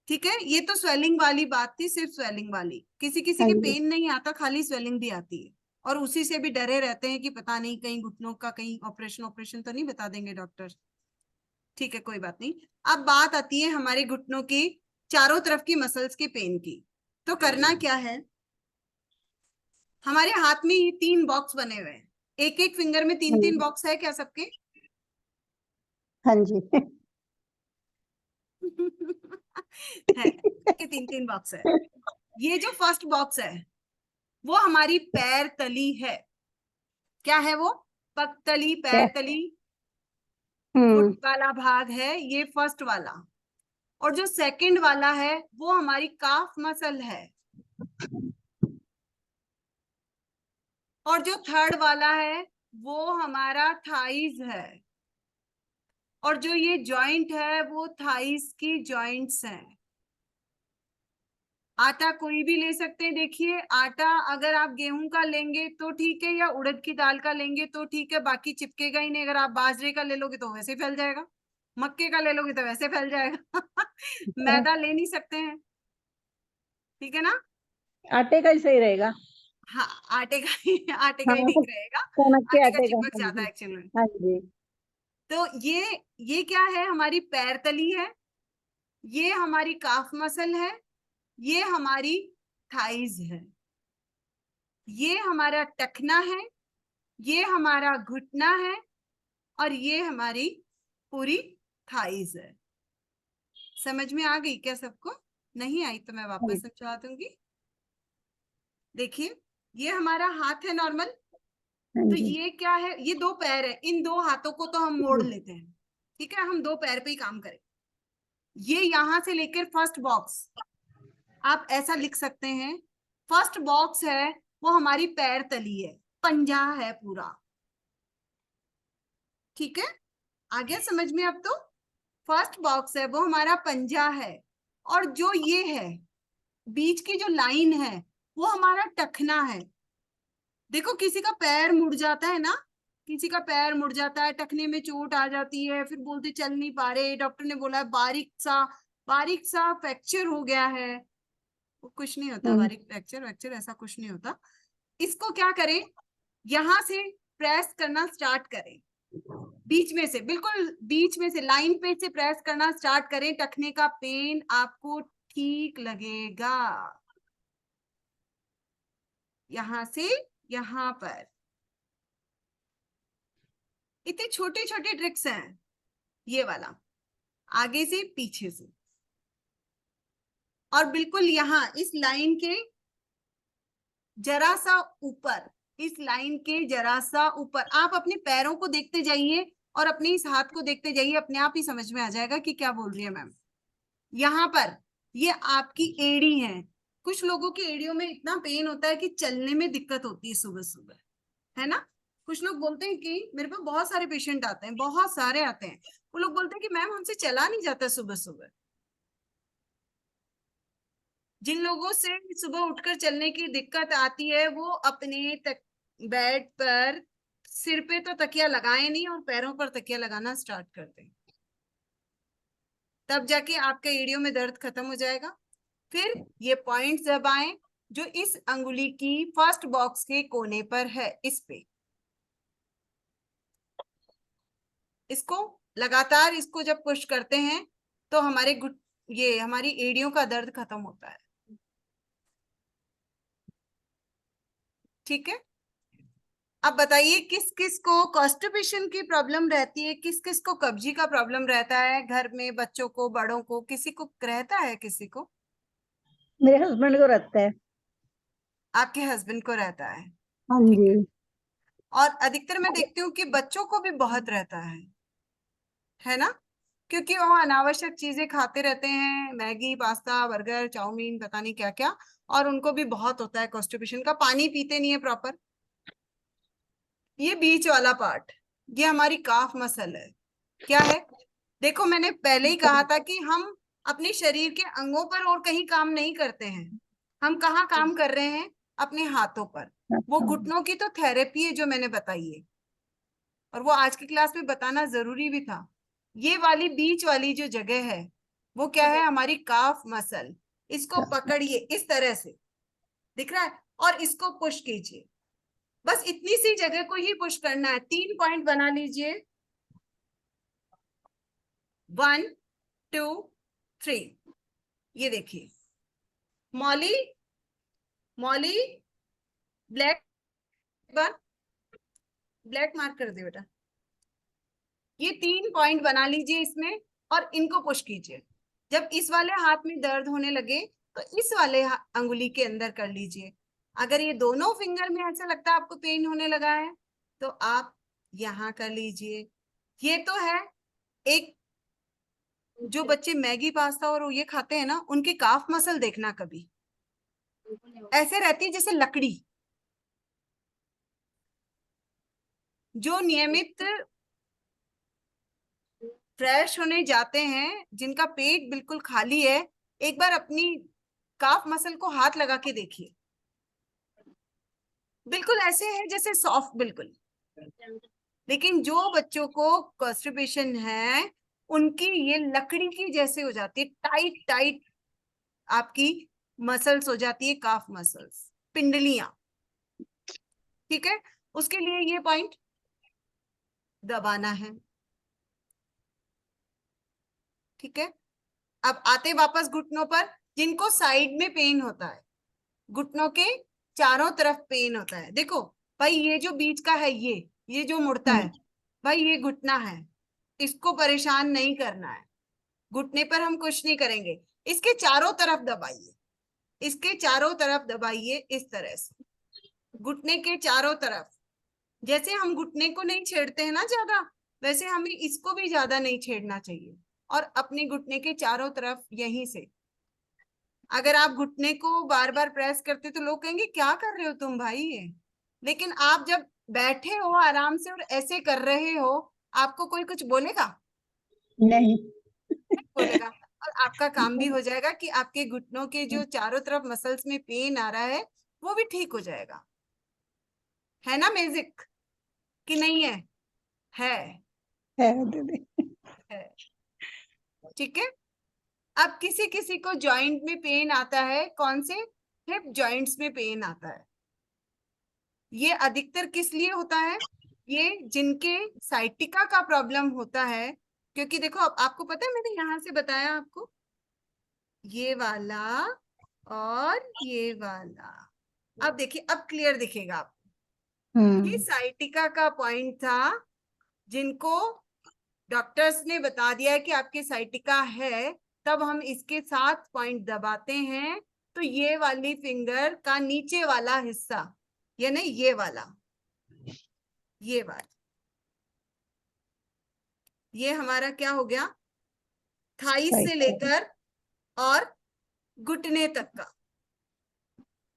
ठीक है, ये तो स्वेलिंग वाली बात थी, सिर्फ स्वेलिंग वाली। किसी किसी के पेन नहीं आता, खाली स्वेलिंग भी आती है और उसी से भी डरे रहते हैं कि पता नहीं कहीं घुटनों का कहीं ऑपरेशन तो नहीं बता देंगे डॉक्टर। ठीक है, कोई बात नहीं। अब बात आती है हमारे घुटनों के चारों तरफ की मसल्स के पेन की। तो करना क्या है, हमारे हाथ में ये 3 बॉक्स बने हुए हैं, एक एक फिंगर में 3-3 बॉक्स है क्या सबके? हाँ जी। है, सबके 3-3 बॉक्स है। ये जो फर्स्ट बॉक्स है वो हमारी पैर तली है। क्या है वो? पगतली, पैर तली, फुट वाला भाग है ये फर्स्ट वाला। और जो सेकंड वाला है वो हमारी काफ मसल है। और जो थर्ड वाला है वो हमारा थाइज है। और जो ये जॉइंट है वो थाइस की जॉइंट्स हैं। आटा कोई भी ले सकते हैं। देखिए, आटा अगर आप गेहूं का लेंगे तो ठीक है, या उड़द की दाल का लेंगे तो ठीक है, बाकी चिपकेगा ही नहीं। अगर आप बाजरे का ले लोगे तो वैसे फैल जाएगा, मक्के का ले लोगे तो वैसे फैल जाएगा। मैदा ले नहीं सकते हैं, ठीक है ना? आटे का ही सही रहेगा। हाँ, आटे का ही ठीक रहेगा। कनक के आटे का आटे का। चिपक हाँ जाता जी। है एक्चुअल में। हाँ जी। तो ये क्या है? हमारी पैर तली है, ये हमारी काफ मसल है, ये हमारी थाइज है, ये हमारा टखना है, ये हमारा घुटना है और ये हमारी पूरी थाइज है। समझ में आ गई क्या सबको? नहीं आई तो मैं वापस समझा दूंगी। देखिए, ये हमारा हाथ है नॉर्मल। तो ये क्या है? ये 2 पैर है, इन 2 हाथों को तो हम मोड़ लेते हैं, ठीक है, हम 2 पैर पे ही काम करें। ये यहां से लेकर फर्स्ट बॉक्स आप ऐसा लिख सकते हैं, फर्स्ट बॉक्स है वो हमारी पैर तली है, पंजा है पूरा। ठीक है, आ गया समझ में अब? तो फर्स्ट बॉक्स है वो हमारा पंजा है, और जो ये है बीच की जो लाइन है वो हमारा टखना है। देखो, किसी का पैर मुड़ जाता है ना, किसी का पैर मुड़ जाता है, टखने में चोट आ जाती है, फिर बोलते चल नहीं पा रहे, डॉक्टर ने बोला बारीक सा फ्रैक्चर हो गया है। वो कुछ नहीं होता, बारीक फ्रैक्चर ऐसा कुछ नहीं होता। इसको क्या करें, यहां से प्रेस करना स्टार्ट करें, बीच में से, बिल्कुल बीच में से लाइन पे से प्रेस करना स्टार्ट करें। टखने का पेन आपको ठीक लगेगा। यहां से यहां पर इतने छोटे छोटे ट्रिक्स हैं। ये वाला आगे से पीछे से, और बिल्कुल यहाँ इस लाइन के जरा सा ऊपर, इस लाइन के जरा सा ऊपर आप अपने पैरों को देखते जाइए और अपने इस हाथ को देखते जाइए, अपने आप ही समझ में आ जाएगा कि क्या बोल रही है मैम। यहाँ पर ये आपकी एड़ी है। कुछ लोगों की एड़ियों में इतना पेन होता है कि चलने में दिक्कत होती है सुबह सुबह, है ना? कुछ लोग बोलते हैं कि मेरे पास बहुत सारे पेशेंट आते हैं, बहुत सारे आते हैं, वो लोग बोलते हैं कि मैम हमसे चला नहीं जाता सुबह सुबह। जिन लोगों से सुबह उठकर चलने की दिक्कत आती है वो अपने बेड पर सिर पे तो तकिया लगाएं नहीं और पैरों पर तकिया लगाना स्टार्ट कर दें, तब जाके आपके एड़ियों में दर्द खत्म हो जाएगा। फिर ये पॉइंट दबाएं जो इस अंगुली की फर्स्ट बॉक्स के कोने पर है, इस पे इसको लगातार इसको जब पुश करते हैं तो हमारे ये हमारी एड़ियों का दर्द खत्म होता है। ठीक है, अब बताइए किस किस को कॉन्स्टिपेशन की प्रॉब्लम रहती है, किस किस को कब्जी का प्रॉब्लम रहता है घर में, बच्चों को, बड़ों को, किसी को रहता है? किसी को? मेरे हस्बैंड को रहता है। आपके हस्बैंड को रहता है? हाँ ठीक जी। है। और अधिकतर मैं देखती हूँ कि बच्चों को भी बहुत रहता है ना, क्योंकि वो अनावश्यक चीजें खाते रहते हैं, मैगी, पास्ता, बर्गर, चाउमीन, पता नहीं क्या क्या, और उनको भी बहुत होता है कॉन्स्टिपेशन का। पानी पीते नहीं है प्रॉपर। ये बीच वाला पार्ट, ये हमारी काफ मसल है। क्या है? देखो मैंने पहले ही कहा था कि हम अपने शरीर के अंगों पर और कहीं काम नहीं करते हैं, हम कहाँ काम कर रहे हैं? अपने हाथों पर। वो घुटनों की तो थेरेपी है जो मैंने बताई है, और वो आज की क्लास में बताना जरूरी भी था। ये वाली बीच वाली जो जगह है वो क्या है? हमारी काफ मसल। इसको पकड़िए इस तरह से, दिख रहा है, और इसको पुश कीजिए। बस इतनी सी जगह को ही पुश करना है। 3 पॉइंट बना लीजिए, 1 2 3। ये देखिए, Molly, Molly, black black mark कर दे बेटा। ये 3 पॉइंट बना लीजिए इसमें, और इनको पुश कीजिए। जब इस वाले हाथ में दर्द होने लगे तो इस वाले अंगुली के अंदर कर लीजिए। अगर ये दोनों फिंगर में ऐसा लगता है आपको पेन होने लगा है तो आप यहाँ कर लीजिए। ये तो है एक, जो बच्चे मैगी, पास्ता और ये खाते हैं ना, उनकी काफ मसल देखना कभी ऐसे रहती है जैसे लकड़ी। जो नियमित फ्रेश होने जाते हैं, जिनका पेट बिल्कुल खाली है, एक बार अपनी काफ मसल को हाथ लगा के देखिए, बिल्कुल ऐसे है जैसे सॉफ्ट बिल्कुल। लेकिन जो बच्चों को कॉन्स्टिपेशन है उनकी ये लकड़ी की जैसे हो जाती है, टाइट टाइट आपकी मसल्स हो जाती है, काफ मसल्स, पिंडलियां। ठीक है, उसके लिए ये पॉइंट दबाना है। ठीक है, अब आते वापस घुटनों पर। जिनको साइड में पेन होता है, घुटनों के चारों तरफ पेन होता है, देखो भाई ये जो बीच का है, ये जो मुड़ता है भाई, ये घुटना है, इसको परेशान नहीं करना है। घुटने पर हम कुछ नहीं करेंगे, इसके चारों तरफ दबाइए, इसके चारों तरफ दबाइए इस तरह से, घुटने के चारों तरफ। जैसे हम घुटने को नहीं छेड़ते हैं ना ज्यादा, वैसे हमें इसको भी ज्यादा नहीं छेड़ना चाहिए, और अपने घुटने के चारों तरफ यहीं से। अगर आप घुटने को बार बार प्रेस करते तो लोग कहेंगे क्या कर रहे हो तुम भाई ये, लेकिन आप जब बैठे हो आराम से और ऐसे कर रहे हो, आपको कोई कुछ बोलेगा नहीं। बोलेगा, और आपका काम भी हो जाएगा कि आपके घुटनों के जो चारों तरफ मसल्स में पेन आ रहा है वो भी ठीक हो जाएगा। है ना मैजिक कि नहीं है? है दीदी। है। ठीक है, अब किसी किसी को जॉइंट में पेन आता है, कौन से? हिप जॉइंट्स में पेन आता है। ये अधिकतर किस लिए होता है? ये जिनके साइटिका का प्रॉब्लम होता है, क्योंकि देखो अब आपको पता है, मैंने यहां से बताया आपको, ये वाला और ये वाला। अब देखिए, अब क्लियर दिखेगा आपको। ये साइटिका का पॉइंट था, जिनको डॉक्टर्स ने बता दिया है कि आपके साइटिका है, तब हम इसके साथ पॉइंट दबाते हैं तो ये वाली फिंगर का नीचे वाला हिस्सा, यानी ये वाला, ये वाला, ये हमारा क्या हो गया? थाइस से लेकर और घुटने तक का,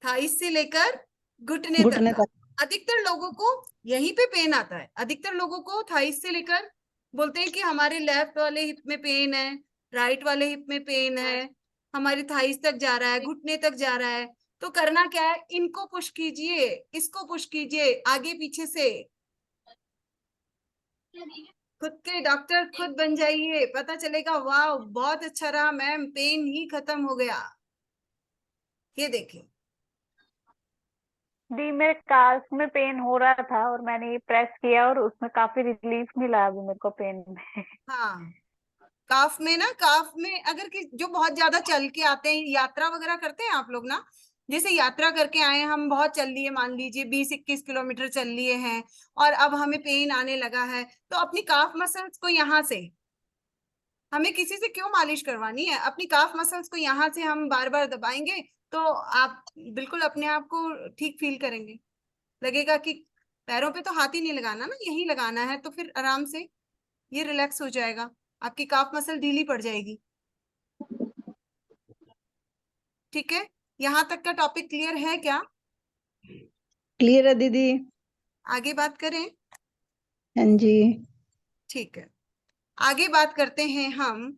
थाइस से लेकर घुटने तक का। अधिकतर लोगों को यहीं पे पेन आता है, अधिकतर लोगों को थाइस से लेकर, बोलते हैं कि हमारे लेफ्ट वाले हिप में पेन है, राइट वाले हिप में पेन है, हमारे थाइस तक जा रहा है, घुटने तक जा रहा है। तो करना क्या है? इनको पुश कीजिए, इसको पुश कीजिए आगे पीछे से, खुद के डॉक्टर खुद बन जाइए, पता चलेगा वाह बहुत अच्छा रहा मैम, पेन ही खत्म हो गया। ये देखिए, दी मेरे काल्स में पेन हो रहा था और मैंने ये प्रेस किया और उसमें काफी रिलीफ मिला अभी मेरे को पेन में। हाँ काफ में ना, काफ में अगर कि जो बहुत ज्यादा चल के आते हैं, यात्रा वगैरह करते हैं आप लोग ना, जैसे यात्रा करके आए हम, बहुत चल लिए, मान लीजिए 20-21 किलोमीटर चल लिए हैं और अब हमें पेन आने लगा है, तो अपनी काफ मसल्स को यहाँ से, हमें किसी से क्यों मालिश करवानी है, अपनी काफ मसल्स को यहाँ से हम बार बार दबाएंगे तो आप बिल्कुल अपने आप को ठीक फील करेंगे। लगेगा कि पैरों पे तो हाथ ही नहीं लगाना ना, यही लगाना है, तो फिर आराम से ये रिलैक्स हो जाएगा, आपकी काफ मसल ढीली पड़ जाएगी। ठीक है, यहाँ तक का टॉपिक क्लियर है क्या? क्लियर है दीदी? आगे बात करें? हाँ जी। ठीक है, आगे बात करते हैं हम।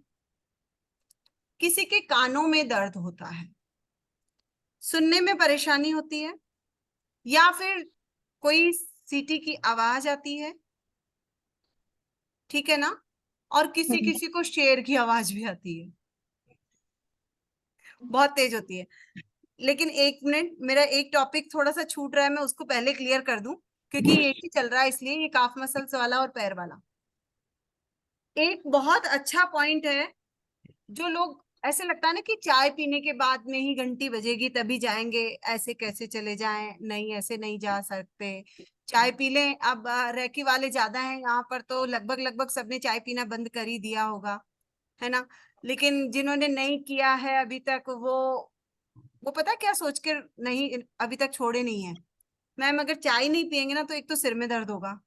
किसी के कानों में दर्द होता है, सुनने में परेशानी होती है, या फिर कोई सीटी की आवाज आती है, ठीक है ना, और किसी किसी को शेर की आवाज भी आती है, बहुत तेज होती है। लेकिन एक मिनट, मेरा एक टॉपिक थोड़ा सा छूट रहा है, मैं उसको पहले क्लियर कर दूं, क्योंकि एक ही चल रहा है, इसलिए ये काफ मसल्स वाला और पैर वाला। एक बहुत अच्छा पॉइंट है, जो लोग ऐसे लगता है ना कि चाय पीने के बाद में ही घंटी बजेगी तभी जाएंगे, ऐसे कैसे चले जाएं, नहीं ऐसे नहीं जा सकते, चाय पी लें। अब रेकी वाले ज्यादा हैं यहाँ पर, तो लगभग लगभग सबने चाय पीना बंद कर ही दिया होगा, है ना। लेकिन जिन्होंने नहीं किया है अभी तक, वो पता क्या सोच के नहीं अभी तक छोड़े नहीं है, मैम अगर चाय नहीं पियेंगे ना तो एक तो सिर में दर्द होगा,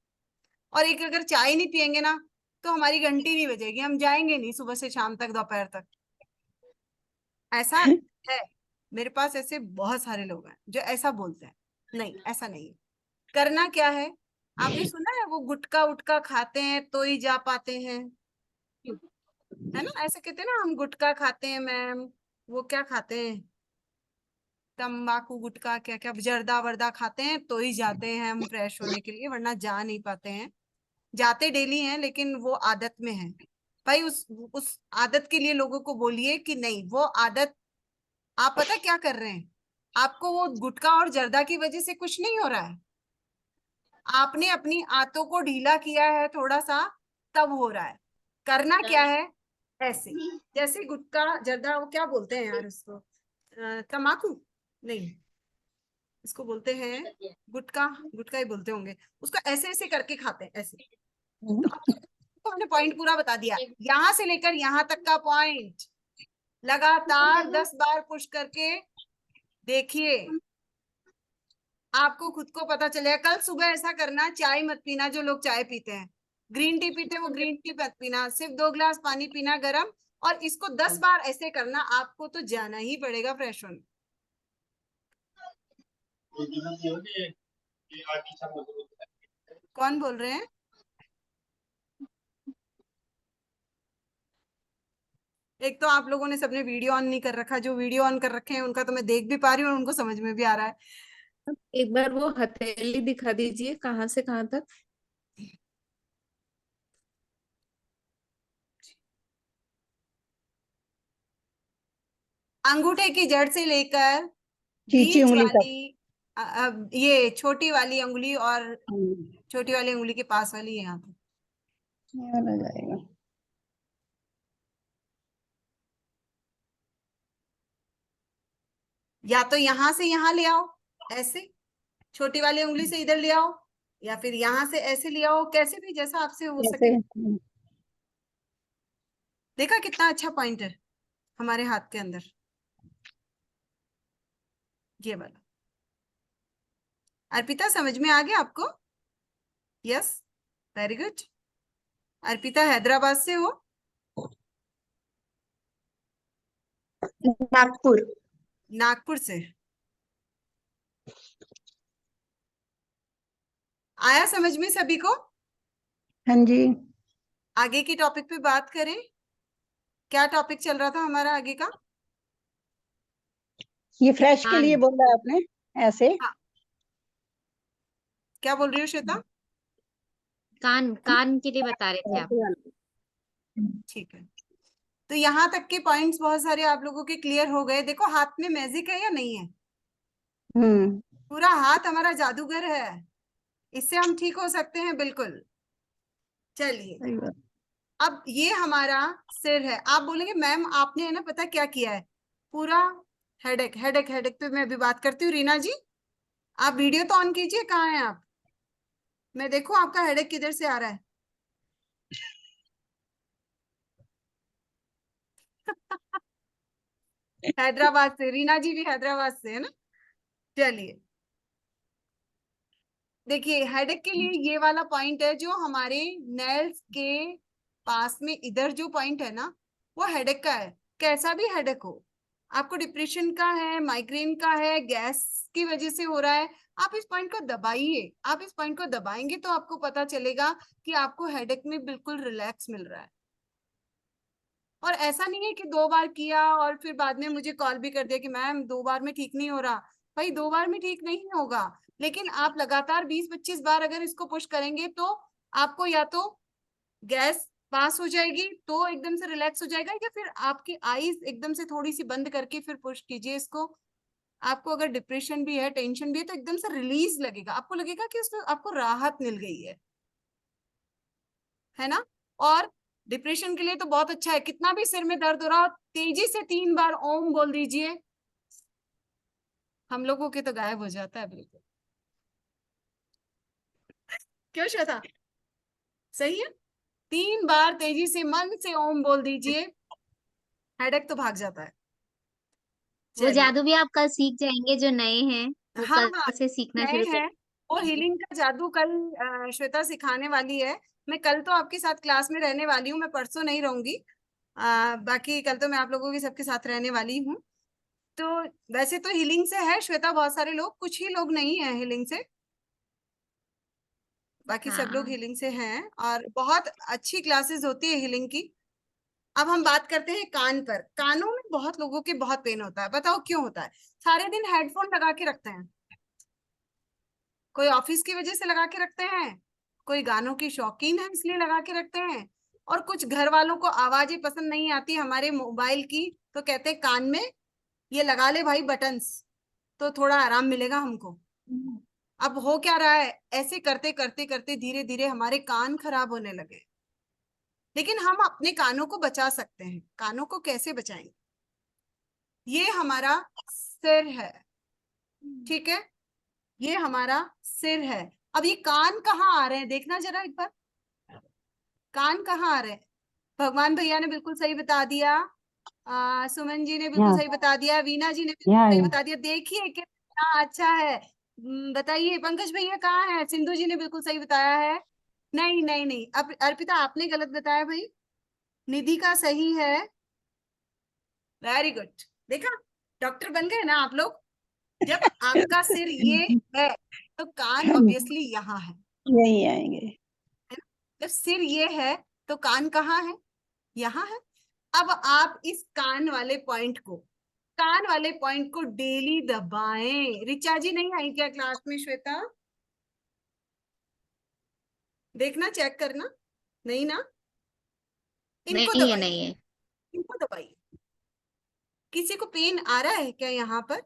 और एक अगर चाय नहीं पियेंगे ना तो हमारी घंटी नहीं बजेगी, हम जाएंगे नहीं सुबह से शाम तक, दोपहर तक। ऐसा है, मेरे पास ऐसे बहुत सारे लोग हैं जो ऐसा बोलते हैं। नहीं, ऐसा नहीं है। करना क्या है, आपने सुना है वो गुटखा उटका खाते हैं तो ही जा पाते हैं, है ना, ऐसे कहते हैं ना, हम गुटखा खाते हैं मैम, वो क्या खाते हैं, तंबाकू गुटखा क्या क्या जर्दा वर्दा खाते हैं तो ही जाते हैं हम फ्रेश होने के लिए, वरना जा नहीं पाते हैं। जाते डेली हैं लेकिन वो आदत में है। भाई उस आदत के लिए लोगों को बोलिए कि नहीं, वो आदत, आप पता क्या कर रहे हैं, आपको वो गुटखा और जर्दा की वजह से कुछ नहीं हो रहा है, आपने अपनी आंतों को ढीला किया है थोड़ा सा, तब हो रहा है। करना क्या है, ऐसे जैसे गुटखा जर्दा, वो क्या बोलते हैं यार उसको, तम्बाकू नहीं, इसको बोलते हैं गुटखा, गुटखा ही बोलते होंगे उसको, ऐसे ऐसे करके खाते हैं ऐसे। तो हमने पॉइंट पूरा बता दिया, यहाँ से लेकर यहाँ तक का पॉइंट लगातार 10 बार पुश करके देखिए, आपको खुद को पता चलेगा। कल सुबह ऐसा करना, चाय मत पीना, जो लोग चाय पीते हैं, ग्रीन टी पीते हैं वो ग्रीन टी मत पीना, सिर्फ 2 गिलास पानी पीना गर्म, और इसको 10 बार ऐसे करना, आपको तो जाना ही पड़ेगा फ्रेश होने। कौन बोल रहे हैं? एक तो आप लोगों ने सबने वीडियो ऑन नहीं कर रखा, जो वीडियो ऑन कर रखे हैं उनका तो मैं देख भी पा रही हूँ और उनको समझ में भी आ रहा है। एक बार वो हथेली दिखा दीजिए, कहाँ से कहाँ तक? अंगूठे की जड़ से लेकर चीची बीच उंगली तक। वाली, ये छोटी वाली उंगली और छोटी वाली उंगली के पास वाली यहाँ तक। ये वाला जाएगा। या तो यहाँ से यहाँ ले आओ, ऐसे छोटी वाली उंगली से इधर ले आओ, या फिर यहाँ से ऐसे ले आओ, कैसे भी जैसा आपसे हो ऐसे। सके। देखा कितना अच्छा पॉइंट है हमारे हाथ के अंदर, ये वाला। अर्पिता समझ में आ गया आपको? Yes, very good. Arpita Hyderabad से हो? नागपुर। नागपुर से। आया समझ में सभी को? हाँ जी। आगे की टॉपिक पे बात करें, क्या टॉपिक चल रहा था हमारा आगे का? ये फ्रेश के लिए हाँ, बोला आपने, ऐसे। हाँ। क्या बोल रही हो श्वेता? कान कान के लिए बता रहे थे आप। ठीक है, तो यहाँ तक के पॉइंट्स बहुत सारे आप लोगों के क्लियर हो गए। देखो हाथ में मैजिक है या नहीं है? पूरा हाथ हमारा जादूगर है, इससे हम ठीक हो सकते हैं बिल्कुल। चलिए, सही बात। अब ये हमारा सिर है। आप बोलेंगे मैम आपने है ना पता क्या किया है, पूरा हेडेक हेडेक हेडेक पे मैं अभी बात करती हूँ। रीना जी आप वीडियो तो ऑन कीजिए, कहाँ हैं आप? मैं देखूं आपका हेडेक किधर से आ रहा है। हैदराबाद से, रीना जी भी हैदराबाद से है ना। चलिए देखिए, हेडेक के लिए ये वाला पॉइंट है जो हमारे नेल्स के पास में, इधर जो पॉइंट है ना वो हेडेक का है। कैसा भी हेडेक हो, आपको डिप्रेशन का है, माइग्रेन का है, गैस की वजह से हो रहा है, आप इस पॉइंट को दबाइए। आप इस पॉइंट को दबाएंगे तो आपको पता चलेगा कि आपको हेडेक में बिल्कुल रिलैक्स मिल रहा है। और ऐसा नहीं है कि 2 बार किया और फिर बाद में मुझे कॉल भी कर दिया कि मैम 2 बार में ठीक नहीं हो रहा। भाई 2 बार में ठीक नहीं होगा, लेकिन आप लगातार 20-25 बार अगर इसको पुश करेंगे तो आपको या तो गैस पास हो जाएगी तो एकदम से रिलैक्स हो जाएगा, या फिर आपकी आईज एकदम से थोड़ी सी बंद करके फिर पुश कीजिए इसको। आपको अगर डिप्रेशन भी है, टेंशन भी है, तो एकदम से रिलीज लगेगा, आपको लगेगा कि उसमें आपको राहत मिल गई है ना। और डिप्रेशन के लिए तो बहुत अच्छा है, कितना भी सिर में दर्द हो रहा हो तेजी से 3 बार ओम बोल दीजिए, हम लोगों के तो गायब हो जाता है बिल्कुल। क्यों श्वेता, सही है? 3 बार तेजी से मन से ओम बोल दीजिए, हेडेक तो भाग जाता है। वो चलिए, जादू भी आप कल सीख जाएंगे, जो नए हैं वो हाँ कल हाँ से सीखना नए शुरू हैं, कर। वो हीलिंग का जादू कल श्वेता सिखाने वाली है। मैं कल तो आपके साथ क्लास में रहने वाली हूँ, मैं परसों नहीं रहूंगी। बाकी कल तो मैं आप लोगों के सबके साथ रहने वाली हूँ। तो वैसे तो हीलिंग से है श्वेता बहुत सारे लोग, कुछ ही लोग नहीं है हीलिंग से, बाकी सब लोग हाँ हीलिंग से हैं और बहुत अच्छी क्लासेस होती है हीलिंग की। अब हम बात करते हैं कान पर। कानों में बहुत लोगों के बहुत पेन होता है, बताओ क्यों होता है? सारे दिन हेडफोन लगा के रखते हैं, कोई ऑफिस की वजह से लगा के रखते हैं, कोई गानों की शौकीन है इसलिए लगा के रखते हैं, और कुछ घर वालों को आवाजें पसंद नहीं आती हमारे मोबाइल की, तो कहते हैं कान में ये लगा ले भाई बटन्स, तो थोड़ा आराम मिलेगा हमको। अब हो क्या रहा है, ऐसे करते करते करते धीरे धीरे हमारे कान खराब होने लगे। लेकिन हम अपने कानों को बचा सकते हैं। कानों को कैसे बचाएंगे? ये हमारा सिर है, ठीक है, ये हमारा सिर है। अब ये कान कहाँ आ रहे हैं देखना जरा एक बार, कान कहाँ आ रहे हैं? भगवान भैया ने बिल्कुल सही बता दिया, सुमन जी ने बिल्कुल सही बता दिया, वीना जी ने बिल्कुल सही बता दिया। देखिए कितना अच्छा है। बताइए पंकज भैया कहाँ है? सिंधु जी ने बिल्कुल सही बताया है। नहीं नहीं नहीं, अब अर्पिता आपने गलत बताया भाई, निधि का सही है। वेरी गुड, देखा, डॉक्टर बन गए ना आप लोग। जब आपका सिर ये है तो कान ऑब्वियसली यहाँ है, यही आएंगे। है ना? जब सिर ये है तो कान कहाँ है? यहाँ है। अब आप इस कान वाले पॉइंट को डेली दबाएं। रिचा जी नहीं आई क्या क्लास में? श्वेता देखना, चेक करना, नहीं ना, इनको नहीं है, दबाइए, नहीं है। इनको दबाइए। किसी को पेन आ रहा है क्या यहाँ पर?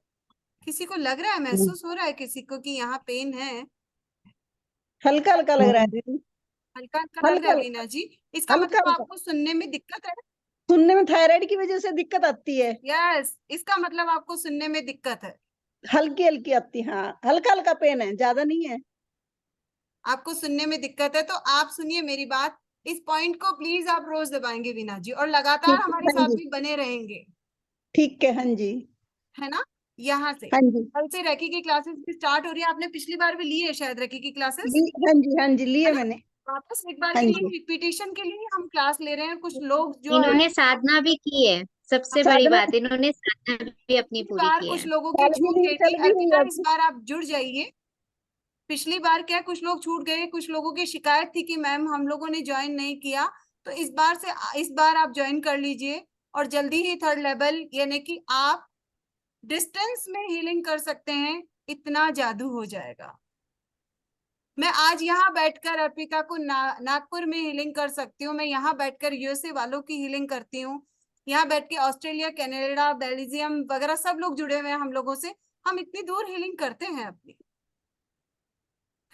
किसी को लग रहा है, महसूस हो रहा है किसी को कि यहाँ पेन है? हल्का हल्का लग रहा है दीदी, हल्का हल्का लग रहा हल्का है वीना जी? इसका हल्का मतलब हल्का। आपको सुनने में दिक्कत है? सुनने में थायराइड की वजह से दिक्कत आती है, यस, इसका मतलब आपको सुनने में दिक्कत है। हल्की हल्की आती है। हाँ हल्का हल्का पेन है, ज्यादा नहीं है। आपको सुनने में दिक्कत है तो आप सुनिए मेरी बात, इस पॉइंट को प्लीज आप रोज दबाएंगे वीना जी, और लगातार ठीक है, हमारे हाँ साथ जी, भी बने रहेंगे, ठीक है, हाँ जी, है ना। यहाँ से हाँ जी, कल से रेकी की क्लासेस भी स्टार्ट हो रही है। आपने पिछली बार भी ली है शायद रेकी की क्लासेस, हाँ जी, हाँ जी, लिए है ना। मैंने। वापस एक बार हाँ के लिए जी, रिपीटेशन के लिए हम क्लास ले रहे हैं। कुछ लोग जो है इन्होंने साधना भी की है, सबसे बड़ी साधना बात, इन्होंने साधना भी अपनी पिछली पूरी बार की कुछ है। लोगों की चल भी छूट रही, गई थी। चल भी रही अर्पिता है इस अब। बार आप जुड़ जाइए। पिछली बार क्या कुछ लोग छूट गए, कुछ लोगों की शिकायत थी कि मैम हम लोगों ने ज्वाइन नहीं किया, तो इस बार आप ज्वाइन कर लीजिए। और जल्दी ही 3rd लेवल यानी कि आप डिस्टेंस में हीलिंग कर सकते हैं, इतना जादू हो जाएगा। मैं आज यहाँ बैठकर अर्पिता को नागपुर में हीलिंग कर सकती हूँ, मैं यहाँ बैठकर यूएसए वालों की हीलिंग करती हूँ, यहाँ बैठ के ऑस्ट्रेलिया, कनाडा, बेल्जियम वगैरह सब लोग जुड़े हुए हैं हम लोगों से, हम इतनी दूर हीलिंग करते हैं अपनी,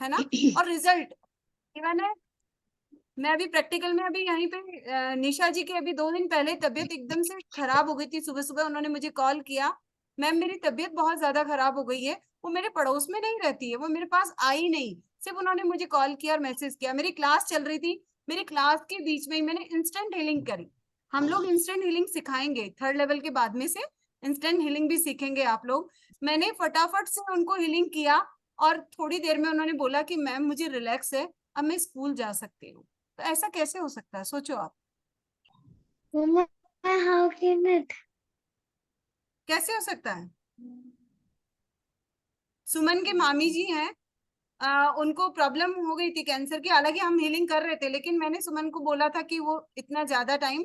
है ना। और रिजल्ट इवन है, मैं अभी प्रैक्टिकल में अभी यहीं पे निशा जी के अभी 2 दिन पहले तबीयत एकदम से खराब हो गई थी, सुबह सुबह उन्होंने मुझे कॉल किया, मैम मेरी तबीयत बहुत ज्यादा खराब हो गई है। वो मेरे पड़ोस में नहीं रहती है, वो मेरे पास आई नहीं, सिर्फ उन्होंने मुझे कॉल किया और मैसेज किया। मेरी क्लास चल रही थी, मेरी क्लास के बीच में ही मैंने इंस्टेंट हीलिंग करी। हम लोग इंस्टेंट हीलिंग सिखाएंगे 3rd लेवल के बाद में से, इंस्टेंट हीलिंग भी सीखेंगे आप लोग। मैंने फटाफट से उनको हीलिंग किया और थोड़ी देर में उन्होंने बोला कि मैम मुझे रिलैक्स है, अब मैं स्कूल जा सकती हूँ। तो ऐसा कैसे हो सकता है, सोचो आप, हाउ कैन इट, कैसे हो सकता है। सुमन के मामी जी हैं, उनको प्रॉब्लम हो गई थी कैंसर की, हालांकि हम हीलिंग कर रहे थे, लेकिन मैंने सुमन को बोला था कि वो इतना ज्यादा टाइम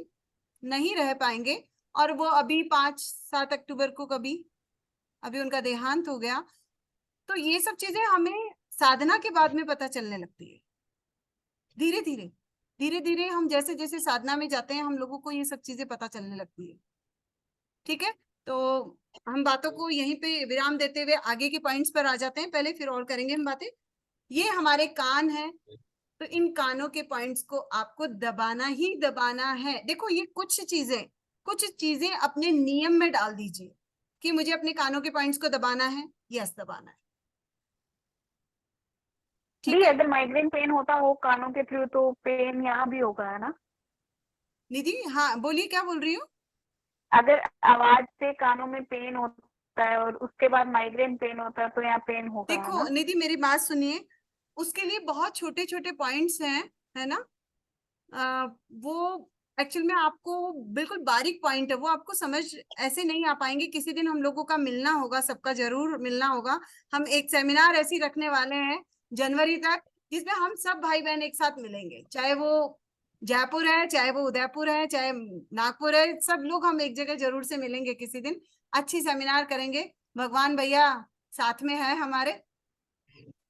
नहीं रह पाएंगे, और वो अभी 5-7 अक्टूबर को कभी अभी उनका देहांत हो गया। तो ये सब चीजें हमें साधना के बाद में पता चलने लगती है, धीरे धीरे धीरे धीरे हम जैसे जैसे साधना में जाते हैं हम लोगों को ये सब चीजें पता चलने लगती है। ठीक है, तो हम बातों को यहीं पे विराम देते हुए आगे के पॉइंट्स पर आ जाते हैं, पहले फिर और करेंगे हम बातें। ये हमारे कान हैं, तो इन कानों के पॉइंट्स को आपको दबाना ही दबाना है। देखो ये कुछ चीजें अपने नियम में डाल दीजिए कि मुझे अपने कानों के पॉइंट्स को दबाना है, यस दबाना है। ठीक है अगर माइग्रेन पेन होता हो कानों के थ्रू तो पेन यहाँ भी होगा, है ना निधि? हाँ बोलिए, क्या बोल रही हो? अगर आवाज से कानों में पेन होता है और उसके बाद माइग्रेन पेन होता है तो यहाँ पेन होगा, है देखो ना? निधि मेरी बात सुनिए, उसके लिए बहुत छोटे छोटे पॉइंट्स हैं, है ना। वो एक्चुअल में आपको बिल्कुल बारीक पॉइंट है, वो आपको समझ ऐसे नहीं आ पाएंगे। किसी दिन हम लोगों का मिलना होगा, सबका जरूर मिलना होगा। हम एक सेमिनार ऐसी रखने वाले हैं जनवरी तक, जिसमें हम सब भाई बहन एक साथ मिलेंगे, चाहे वो जयपुर है, चाहे वो उदयपुर है, चाहे नागपुर है, सब लोग हम एक जगह जरूर से मिलेंगे किसी दिन, अच्छी सेमिनार करेंगे। भगवान भैया साथ में है हमारे,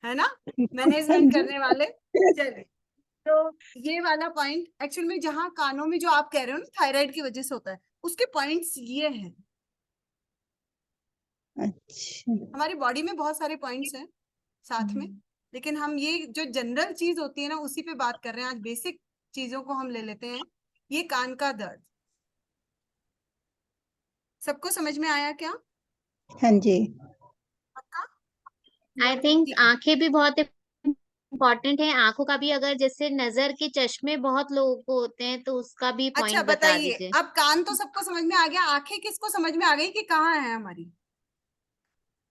है ना, मैनेजमेंट करने वाले। चलिए, तो ये वाला पॉइंट एक्चुअल में जहां कानों में जो आप कह रहे हो ना थायराइड की वजह से होता है, उसके पॉइंट्स ये हैं। अच्छा, हमारी बॉडी में बहुत सारे पॉइंट्स हैं साथ में, लेकिन हम ये जो जनरल चीज होती है ना उसी पे बात कर रहे हैं आज। बेसिक चीजों को हम ले लेते हैं। ये कान का दर्द सबको समझ में आया क्या? हाँ जी, पक्का? आई थिंक ठीक है। आंखें भी बहुत इम्पोर्टेंट है। आंखों का भी, अगर जैसे नजर के चश्मे बहुत लोगों को होते हैं तो उसका भी अच्छा पॉइंट बता बताइए, दीजिए। अब कान तो सबको समझ में आ गया, आंखें किसको समझ में आ गई कि कहाँ है हमारी?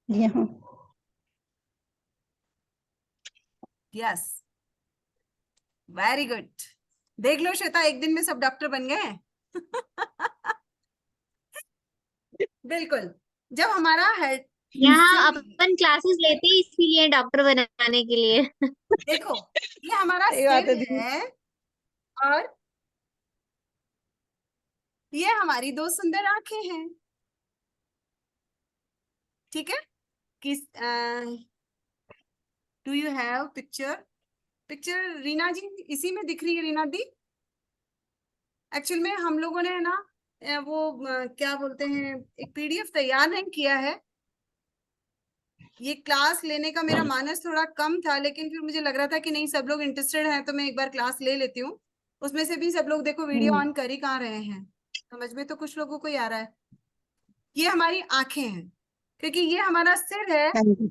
यहाँ यस, वेरी गुड। देख लो श्वेता, एक दिन में सब डॉक्टर बन गए हैं। बिल्कुल, जब हमारा हेड यहाँ अपन क्लासेस लेते ही इसीलिए डॉक्टर बनाने के लिए। देखो ये हमारा सही बात है सिर दीदी। है, और ये हमारी 2 सुंदर आंखें हैं। ठीक है, किस do you have picture Reena ji इसी में दिख रही है रीना दी? एक्चुअल में हम लोगों ने ना वो क्या बोलते हैं, एक पीडीएफ तैयार नहीं किया है। ये क्लास लेने का मेरा मानस थोड़ा कम था, लेकिन फिर मुझे लग रहा था कि नहीं सब लोग इंटरेस्टेड हैं तो मैं एक बार क्लास ले लेती हूँ। उसमें से भी सब लोग देखो वीडियो ऑन कर ही कहाँ रहे हैं, समझ में तो कुछ लोगों को ही आ रहा है। ये हमारी आंखें हैं, क्योंकि ये हमारा सिर है, हाँ जी,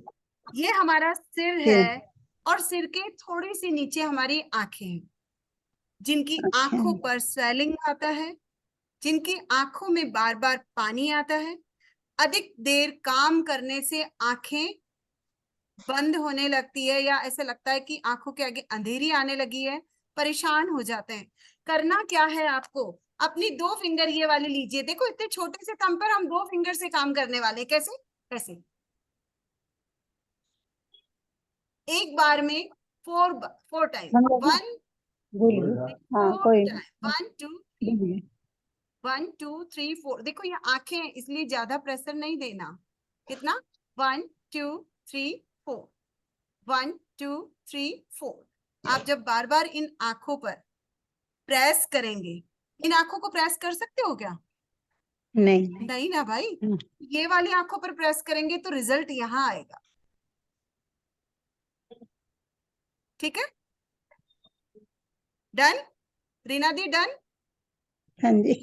ये हमारा सिर फिर है, और सिर के थोड़ी सी नीचे हमारी आंखें हैं, जिनकी अच्छा, आंखों पर स्वेलिंग आता है, जिनकी आंखों में बार बार पानी आता है, अधिक देर काम करने से आंखें बंद होने लगती है, या ऐसा लगता है कि आंखों के आगे अंधेरी आने लगी है, परेशान हो जाते हैं। करना क्या है आपको, अपनी 2 फिंगर ये वाले लीजिए। देखो इतने छोटे से थंब पर हम 2 फिंगर से काम करने वाले, कैसे कैसे एक बार में 4 टाइम, 1 बोलिए। हाँ 4 कोई टाइम, 1 2 बोलिए। 1 2 3 4। देखो ये आंखें हैं इसलिए ज्यादा प्रेशर नहीं देना। कितना? 1 2 3 4। 1 2 3 4। आप जब बार बार इन आंखों पर प्रेस करेंगे, इन आंखों को प्रेस कर सकते हो क्या? नहीं। नहीं ना भाई। हम्म। ये वाली आंखों पर प्रेस करेंगे तो रिजल्ट यहाँ आएगा। ठीक है, डन? रीना दी डन? हाँ जी।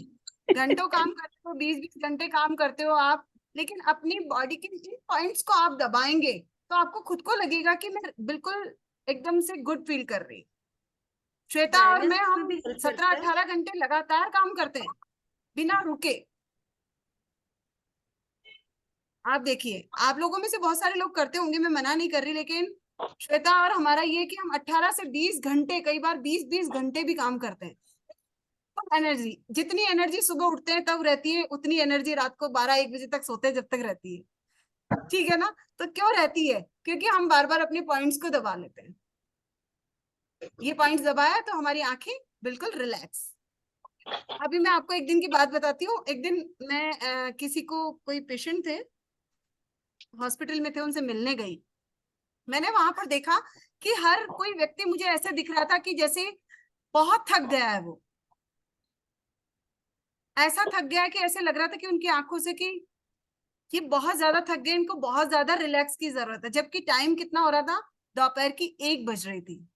घंटों काम करते हो, 20-20 घंटे काम करते हो आप, लेकिन अपनी बॉडी के इन पॉइंट्स को आप दबाएंगे तो आपको खुद को लगेगा कि मैं बिल्कुल एकदम से गुड फील कर रही। श्वेता और मैं, हम 17-18 घंटे लगातार काम करते हैं बिना रुके। आप देखिए, आप लोगों में से बहुत सारे लोग करते होंगे, मैं मना नहीं कर रही, लेकिन श्वेता और हमारा ये कि हम 18 से 20 घंटे, कई बार 20-20 घंटे भी काम करते हैं। एनर्जी, जितनी एनर्जी सुबह उठते हैं तब रहती है, उतनी एनर्जी रात को 12-1 बजे तक सोते हैं जब तक रहती है। ठीक है ना? तो क्यों रहती है? क्योंकि हम बार बार अपने पॉइंट्स को दबा लेते हैं। ये पॉइंट्स दबाया तो हमारी आंखें बिल्कुल रिलैक्स। अभी मैं आपको एक दिन की बात बताती हूँ। एक दिन मैं किसी को, कोई पेशेंट थे, हॉस्पिटल में थे, उनसे मिलने गई। मैंने वहां पर देखा कि हर कोई व्यक्ति मुझे ऐसे दिख रहा था कि जैसे बहुत थक गया है। वो ऐसा थक गया है कि ऐसे लग रहा था कि उनकी आंखों से कि ये बहुत ज्यादा थक गए, इनको बहुत ज्यादा रिलैक्स की जरूरत है। जबकि टाइम कितना हो रहा था? दोपहर की 1 बज रही थी।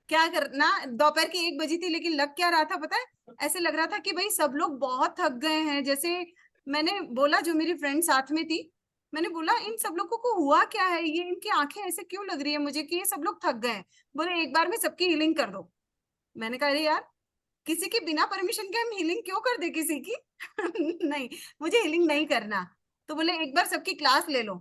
क्या करना, दोपहर की 1 बजी थी, लेकिन लग क्या रहा था पता है? ऐसे लग रहा था कि भाई सब लोग बहुत थक गए हैं। जैसे मैंने बोला, जो मेरी फ्रेंड साथ में थी, मैंने बोला इन सब लोगों को हुआ क्या है, ये इनकी आंखें ऐसे क्यों लग रही है मुझे कि ये सब लोग थक गए हैं। बोले एक बार में सबकी हीलिंग कर दो। मैंने कहा अरे यार, किसी के बिना परमिशन के हम हीलिंग क्यों कर दे किसी की? नहीं, मुझे हीलिंग नहीं करना। तो बोले एक बार सबकी क्लास ले लो।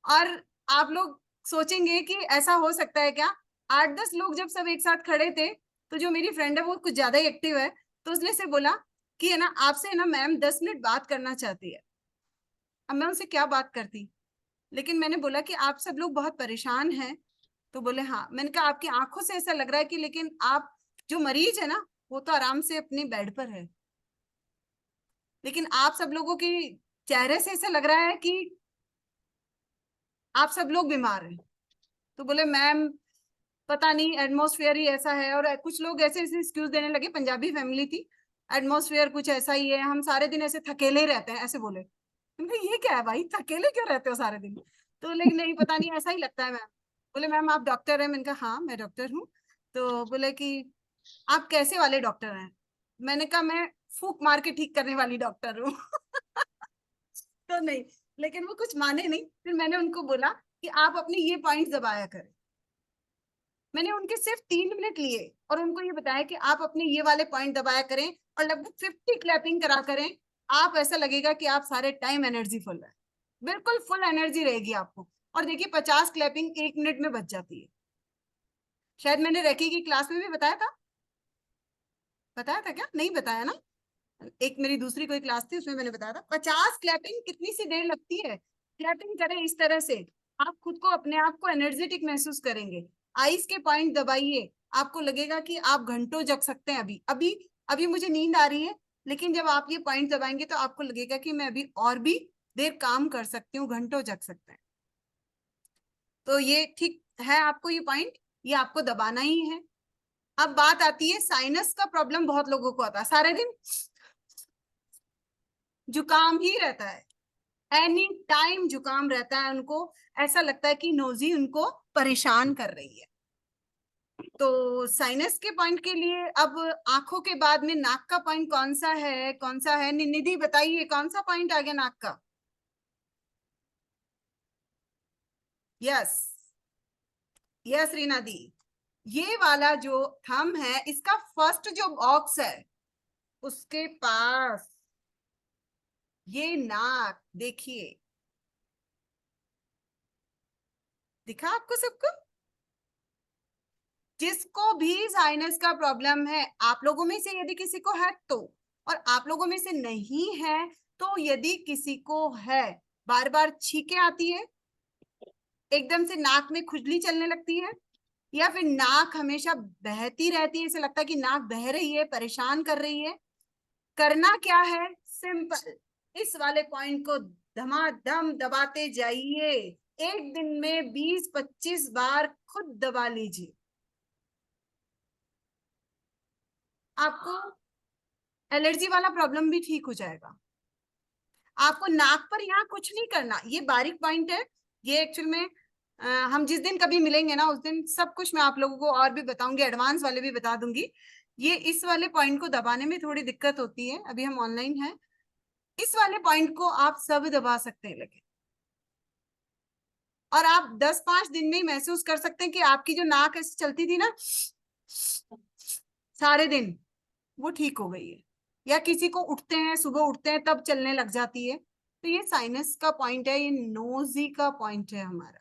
और आप लोग सोचेंगे कि ऐसा हो सकता है क्या? 8-10 लोग जब सब एक साथ खड़े थे, तो जो मेरी फ्रेंड है वो कुछ ज्यादा ही एक्टिव है, तो उसने से बोला कि है ना, आपसे है ना मैम 10 मिनट बात करना चाहती है। अब मैं उनसे क्या बात करती, लेकिन मैंने बोला कि आप सब लोग बहुत परेशान हैं। तो बोले हाँ। मैंने कहा आपकी आंखों से ऐसा लग रहा है कि, लेकिन आप जो मरीज है ना, वो तो आराम से अपने बेड पर है, लेकिन आप सब लोगों के चेहरे से ऐसा लग रहा है कि आप सब लोग बीमार हैं। तो बोले मैम पता नहीं, एटमॉस्फेयर ही ऐसा है। और कुछ लोग ऐसे ऐसे एक्सक्यूज देने लगे, पंजाबी फैमिली थी, एटमॉस्फेयर कुछ ऐसा ही है, हम सारे दिन ऐसे थकेले ही रहते हैं, ऐसे बोले। मैंने ये क्या है भाई, थकेले क्यों रहते हो सारे दिन? तो लेकिन नहीं, पता नहीं ऐसा ही लगता है मैम। बोले मैम आप डॉक्टर हैं? मैंने कहा हाँ मैं डॉक्टर हूँ। तो बोले कि आप कैसे वाले डॉक्टर हैं? मैंने कहा मैं फूक मार के ठीक करने वाली डॉक्टर हूँ। तो नहीं, लेकिन वो कुछ माने नहीं। फिर मैंने उनको बोला कि आप अपने ये पॉइंट दबाया करें। मैंने उनके सिर्फ 3 मिनट लिए और उनको ये बताया कि आप अपने ये वाले पॉइंट दबाया करें और लगभग 50 क्लैपिंग करा करें। आप ऐसा लगेगा कि आप सारे टाइम एनर्जी फुल है, बिल्कुल फुल एनर्जी रहेगी आपको। और देखिए 50 क्लैपिंग 1 मिनट में बच जाती है। शायद मैंने रेकी की क्लास में भी बताया था। बताया था क्या? नहीं बताया ना। एक मेरी दूसरी कोई क्लास थी, उसमें मैंने बताया था 50 क्लैपिंग कितनी सी देर लगती है। क्लैपिंग करें इस तरह से, आप खुद को, अपने आप को एनर्जेटिक महसूस करेंगे। आईज के पॉइंट दबाइए, आपको लगेगा कि आप घंटों जग सकते हैं। अभी अभी अभी मुझे नींद आ रही है, लेकिन जब आप ये पॉइंट दबाएंगे तो आपको लगेगा कि मैं अभी और भी देर काम कर सकती हूँ, घंटों जग सकते हैं। तो ये ठीक है, आपको ये पॉइंट, ये आपको दबाना ही है। अब बात आती है, साइनस का प्रॉब्लम बहुत लोगों को आता है, सारे दिन जुकाम ही रहता है, एनी टाइम जुकाम रहता है उनको। ऐसा लगता है कि नोजी उनको परेशान कर रही है। तो साइनस के पॉइंट के लिए अब आंखों के बाद में नाक का पॉइंट कौन सा है, कौन सा है? निधि बताइए कौन सा पॉइंट आ गया नाक का? यस यस रीना दी, ये वाला जो थंब है, इसका फर्स्ट जो बॉक्स है उसके पास ये नाक देखिए, दिखा आपको सबको? जिसको भी साइनस का प्रॉब्लम है, आप लोगों में से यदि किसी को है तो, और आप लोगों में से नहीं है तो, यदि किसी को है, बार बार छींकें आती है, एकदम से नाक में खुजली चलने लगती है, या फिर नाक हमेशा बहती रहती है, ऐसे लगता है कि नाक बह रही है, परेशान कर रही है, करना क्या है, सिंपल, इस वाले पॉइंट को धमाधम दबाते जाइए। एक दिन में 20-25 बार खुद दबा लीजिए, आपको एलर्जी वाला प्रॉब्लम भी ठीक हो जाएगा। आपको नाक पर यहाँ कुछ नहीं करना, ये बारीक पॉइंट है। ये एक्चुअल में हम जिस दिन कभी मिलेंगे ना, उस दिन सब कुछ मैं आप लोगों को और भी बताऊंगी, एडवांस वाले भी बता दूंगी। ये इस वाले पॉइंट को दबाने में थोड़ी दिक्कत होती है, अभी हम ऑनलाइन हैं। इस वाले पॉइंट को आप सब दबा सकते हैं लेकिन, और आप 10-5 दिन में ही महसूस कर सकते हैं कि आपकी जो नाक ऐसे चलती थी ना सारे दिन, वो ठीक हो गई है। या किसी को उठते हैं, सुबह उठते हैं तब चलने लग जाती है, तो ये साइनस का पॉइंट है, ये नोजी का पॉइंट है हमारा।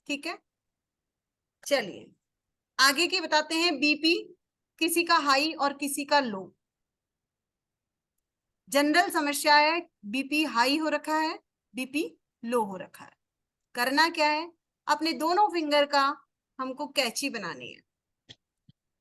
ठीक है, चलिए आगे की बताते हैं। बीपी किसी का हाई और किसी का लो। जनरल समस्या है, बीपी हाई हो रखा है, बीपी लो हो रखा है। करना क्या है, अपने दोनों फिंगर का हमको कैची बनानी है।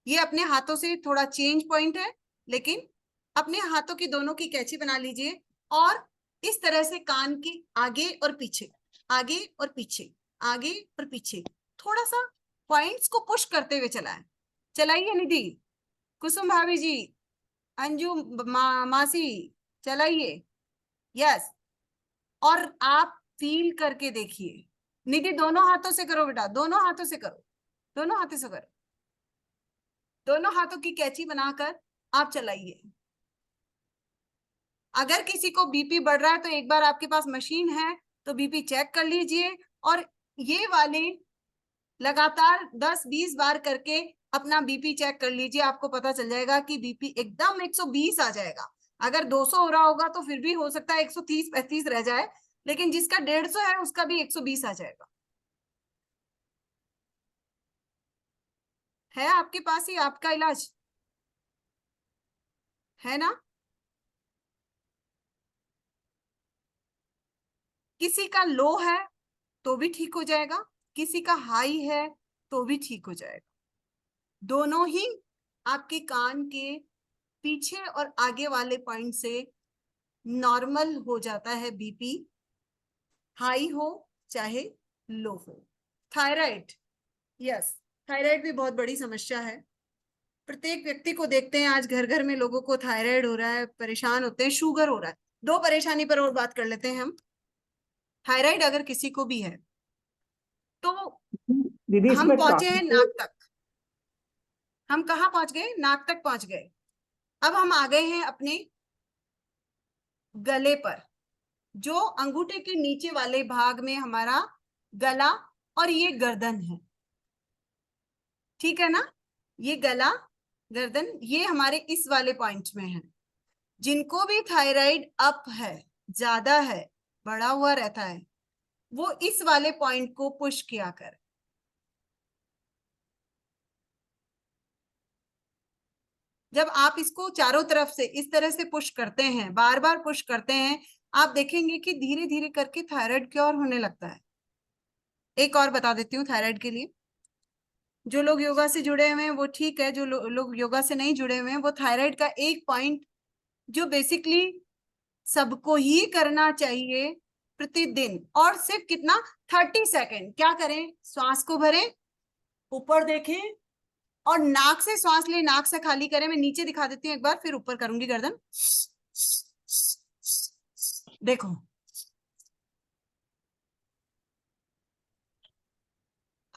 ये अपने हाथों से थोड़ा चेंज पॉइंट है, लेकिन अपने हाथों की दोनों की कैची बना लीजिए और इस तरह से कान के आगे और पीछे, आगे और पीछे, आगे और पीछे, थोड़ा सा पॉइंट्स को पुश करते हुए चलाएं। चलाइए निधि, कुसुम भाभी जी, अंजू मासी, चलाइए। यस, और आप फील करके देखिए। निधि दोनों हाथों से करो बेटा, दोनों हाथों से करो, दोनों हाथों से करो, दोनों हाथों की कैची बनाकर आप चलाइए। अगर किसी को बीपी बढ़ रहा है तो एक बार आपके पास मशीन है तो बीपी चेक कर लीजिए, और ये वाले लगातार 10-20 बार करके अपना बीपी चेक कर लीजिए। आपको पता चल जाएगा कि बीपी एकदम 120 आ जाएगा। अगर 200 हो रहा होगा तो फिर भी हो सकता है 130-35 रह जाए, लेकिन जिसका 150 है उसका भी 120 आ जाएगा। है आपके पास ही आपका इलाज, है ना? किसी का लो है तो भी ठीक हो जाएगा, किसी का हाई है तो भी ठीक हो जाएगा। दोनों ही आपके कान के पीछे और आगे वाले पॉइंट से नॉर्मल हो जाता है बीपी, हाई हो चाहे लो हो। थायराइड, यस, थायराइड भी बहुत बड़ी समस्या है। प्रत्येक व्यक्ति को देखते हैं आज घर घर में लोगों को थायराइड हो रहा है, परेशान होते हैं। शुगर हो रहा है। दो परेशानी पर और बात कर लेते हैं हम। थायराइड अगर किसी को भी है तो दीदी हम इसमें पहुंचे कान हैं को नाक तक। हम कहाँ पहुंच गए? नाक तक पहुंच गए। अब हम आ गए हैं अपने गले पर, जो अंगूठे के नीचे वाले भाग में हमारा गला और ये गर्दन है। ठीक है ना? ये गला, गर्दन, ये हमारे इस वाले पॉइंट में है। जिनको भी थायराइड अप है, ज्यादा है, बढ़ा हुआ रहता है, वो इस वाले पॉइंट को पुश किया कर। जब आप इसको चारों तरफ से इस तरह से पुश करते हैं, बार बार पुश करते हैं, आप देखेंगे कि धीरे धीरे करके थायराइड क्योर होने लगता है। एक और बता देती हूँ थायराइड के लिए। जो लोग योगा से जुड़े हुए हैं वो ठीक है, जो लोग योगा से नहीं जुड़े हुए हैं, वो थायराइड का एक पॉइंट जो बेसिकली सबको ही करना चाहिए प्रतिदिन, और सिर्फ कितना, 30 सेकेंड। क्या करें? श्वास को भरें, ऊपर देखें और नाक से श्वास ले, नाक से खाली करें। मैं नीचे दिखा देती हूँ एक बार, फिर ऊपर करूंगी गर्दन। देखो,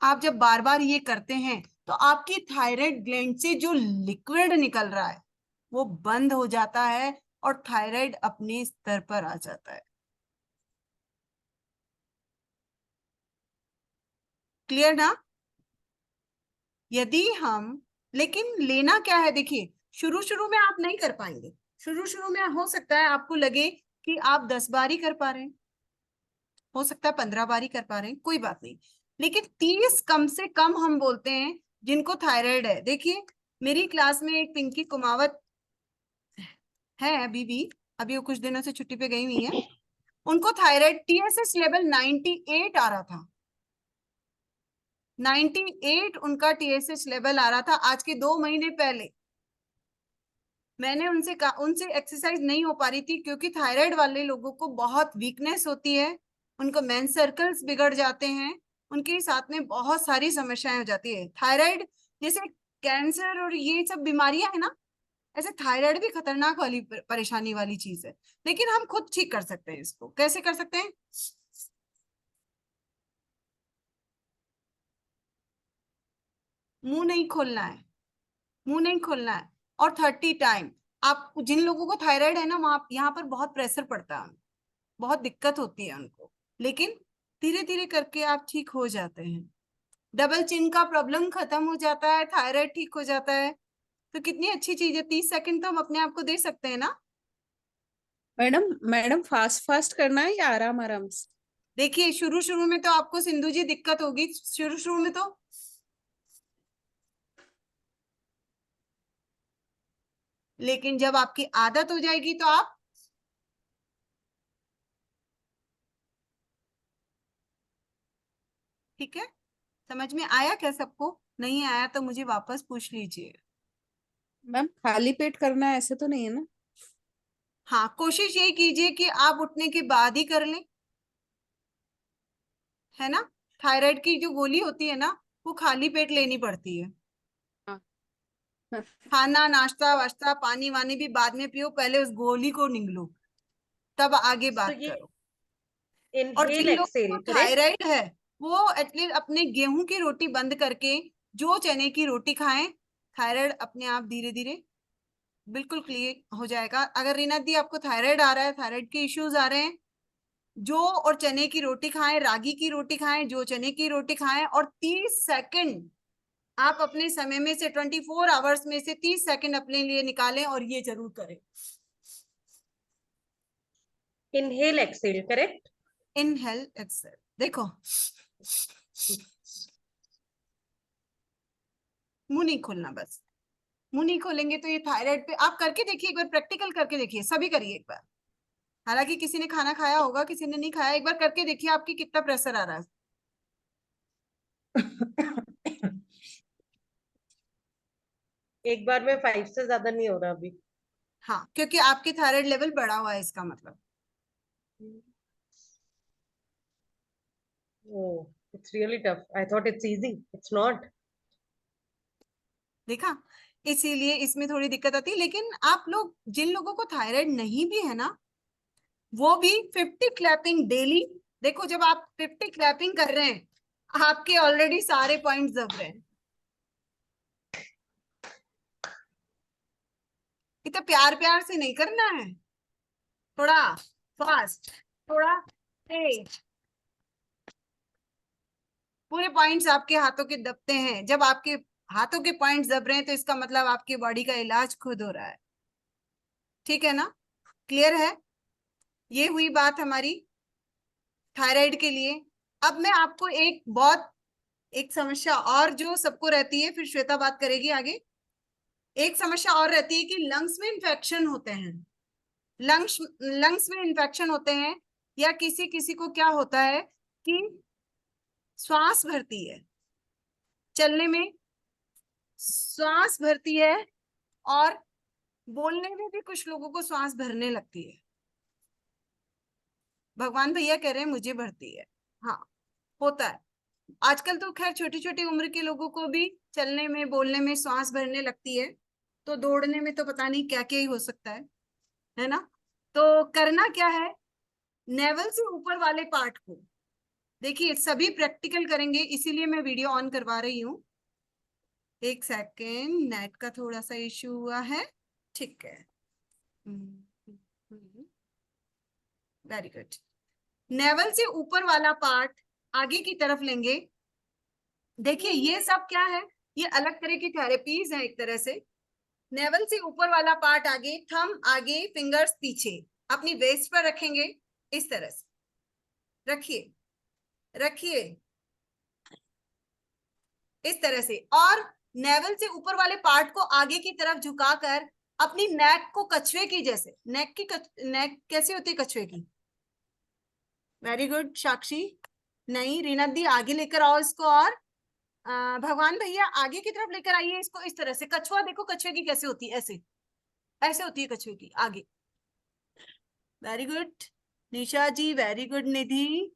आप जब बार बार ये करते हैं तो आपकी थायराइड ग्लैंड से जो लिक्विड निकल रहा है वो बंद हो जाता है और थायराइड अपने स्तर पर आ जाता है। क्लियर ना? यदि हम, लेकिन लेना क्या है, देखिए शुरू शुरू में आप नहीं कर पाएंगे। शुरू शुरू में हो सकता है आपको लगे कि आप 10 बार ही कर पा रहे हैं, हो सकता है 15 बार ही कर पा रहे हैं, कोई बात नहीं, लेकिन 30 कम से कम हम बोलते हैं जिनको थायराइड है। देखिए मेरी क्लास में एक पिंकी कुमावत है, अभी वो कुछ दिनों से छुट्टी पे गई हुई है। उनको थायराइड TSH लेवल 98 आ रहा था, 98 उनका TSH लेवल आ रहा था आज के 2 महीने पहले। मैंने उनसे एक्सरसाइज नहीं हो पा रही थी क्योंकि थायराइड वाले लोगों को बहुत वीकनेस होती है, उनको मेन सर्कल्स बिगड़ जाते हैं, उनके साथ में बहुत सारी समस्याएं हो जाती है। थायराइड जैसे कैंसर और ये सब बीमारियां है ना, ऐसे थायराइड भी खतरनाक वाली परेशानी वाली चीज है, लेकिन हम खुद ठीक कर सकते हैं। इसको कैसे कर सकते हैं? मुंह नहीं खोलना है, मुंह नहीं खोलना है। और 30 टाइम, आप जिन लोगों को थायराइड है ना, वहां यहाँ पर बहुत प्रेशर पड़ता है, बहुत दिक्कत होती है उनको, लेकिन धीरे धीरे करके आप ठीक हो जाते हैं। डबल चिन का प्रॉब्लम खत्म हो जाता है, थायराइड ठीक हो जाता है। तो कितनी अच्छी चीज है, 30 सेकंड तो हम अपने आप को दे सकते हैं ना। मैडम मैडम फास्ट फास्ट करना है या आराम आराम से? देखिए शुरू शुरू में तो आपको सिंधु जी दिक्कत होगी, शुरू शुरू में तो, लेकिन जब आपकी आदत हो जाएगी तो आप, ठीक है। समझ में आया क्या सबको? नहीं आया तो मुझे वापस पूछ लीजिए। मैम खाली पेट करना है ऐसे तो नहीं है ना? हाँ, कोशिश यही कीजिए कि आप उठने के बाद ही कर लें, है ना। थायराइड की जो गोली होती है ना, वो खाली पेट लेनी पड़ती है। हाँ। खाना नाश्ता वाश्ता पानी वानी भी बाद में पियो, पहले उस गोली को निगलो, तब आगे बात ये करो। और इनहेल जिन लोगों एक्सेल को करेक्ट? थायराइड है वो एटलीस्ट अपने गेहूं की रोटी बंद करके जो चने की रोटी खाएं, थायराइड अपने आप धीरे धीरे बिल्कुल क्लियर हो जाएगा। अगर रीना दी आपको थायराइड आ रहा है, थायराइड के इश्यूज आ रहे हैं, जो और चने की रोटी खाएं, रागी की रोटी खाएं, जो चने की रोटी खाएं, और 30 सेकंड आप अपने समय में से 24 आवर्स में से 30 सेकंड अपने लिए निकालें, और ये जरूर करें। Inhale exhale correct? Inhale exhale, देखो मुंह नहीं खोलना, बस मुंह नहीं खोलेंगे तो ये थायराइड पे आप करके देखिए, एक बार प्रैक्टिकल करके देखिए, सभी करिए एक बार। हालांकि किसी ने खाना खाया होगा, किसी ने नहीं खाया, एक बार करके देखिए आपकी कितना प्रेशर आ रहा है। एक बार में 5 से ज्यादा नहीं हो रहा अभी। हाँ, क्योंकि आपकी थायराइड लेवल बढ़ा हुआ है, इसका मतलब। Oh, it's really tough. I thought it's easy. It's not. देखा, इसीलिए इसमें थोड़ी दिक्कत आती है। लेकिन आप लोग, जिन लोगों को थायराइड नहीं भी है ना, वो भी 50 क्लैपिंग डेली, देखो जब आप 50 क्लैपिंग कर रहे हैं, आपके ऑलरेडी सारे पॉइंट दब रहे हैं। इतना प्यार प्यार से नहीं करना है, थोड़ा फास्ट, थोड़ा तेज। पूरे पॉइंट्स आपके हाथों के दबते हैं। जब आपके हाथों के पॉइंट्स दब रहे हैं तो इसका मतलब आपकी बॉडी का इलाज खुद हो रहा है। ठीक है ना, क्लियर है? ये हुई बात हमारी थायराइड के लिए। अब मैं आपको एक समस्या और जो सबको रहती है, फिर श्वेता बात करेगी आगे। एक समस्या और रहती है कि लंग्स में इन्फेक्शन होते हैं, लंग्स में इन्फेक्शन होते हैं, या किसी किसी को क्या होता है कि श्वास भरती है, चलने में श्वास भरती है, और बोलने में भी कुछ लोगों को श्वास भरने लगती है। भगवान भैया कह रहे हैं मुझे भरती है। हाँ, होता है। आजकल तो खैर छोटी छोटी उम्र के लोगों को भी चलने में बोलने में श्वास भरने लगती है, तो दौड़ने में तो पता नहीं क्या क्या ही हो सकता है ना। तो करना क्या है, नेवल से ऊपर वाले पार्ट को देखिए, सभी प्रैक्टिकल करेंगे, इसीलिए मैं वीडियो ऑन करवा रही हूँ। एक सेकेंड, नेट का थोड़ा सा इश्यू हुआ है, ठीक है। Very good. नेवल से ऊपर वाला पार्ट आगे की तरफ लेंगे। देखिए ये सब क्या है, ये अलग तरह की थेरेपीज है एक तरह से। नेवल से ऊपर वाला पार्ट आगे, थंब आगे, फिंगर्स पीछे, अपनी वेस्ट पर रखेंगे, इस तरह से रखिए, रखिए इस तरह से। और नेवल से ऊपर वाले पार्ट को आगे की तरफ झुकाकर अपनी नेक को कछुए की जैसे, नेक कैसी होती है कछुए की? वेरी गुड साक्षी। नहीं, रीना दी आगे लेकर आओ इसको, और भगवान भैया आगे की तरफ लेकर आइए इसको, इस तरह से। कछुआ देखो कछुए की कैसे होती है, ऐसे ऐसे होती है कछुए की। आगे, वेरी गुड निशा जी, वेरी गुड निधि,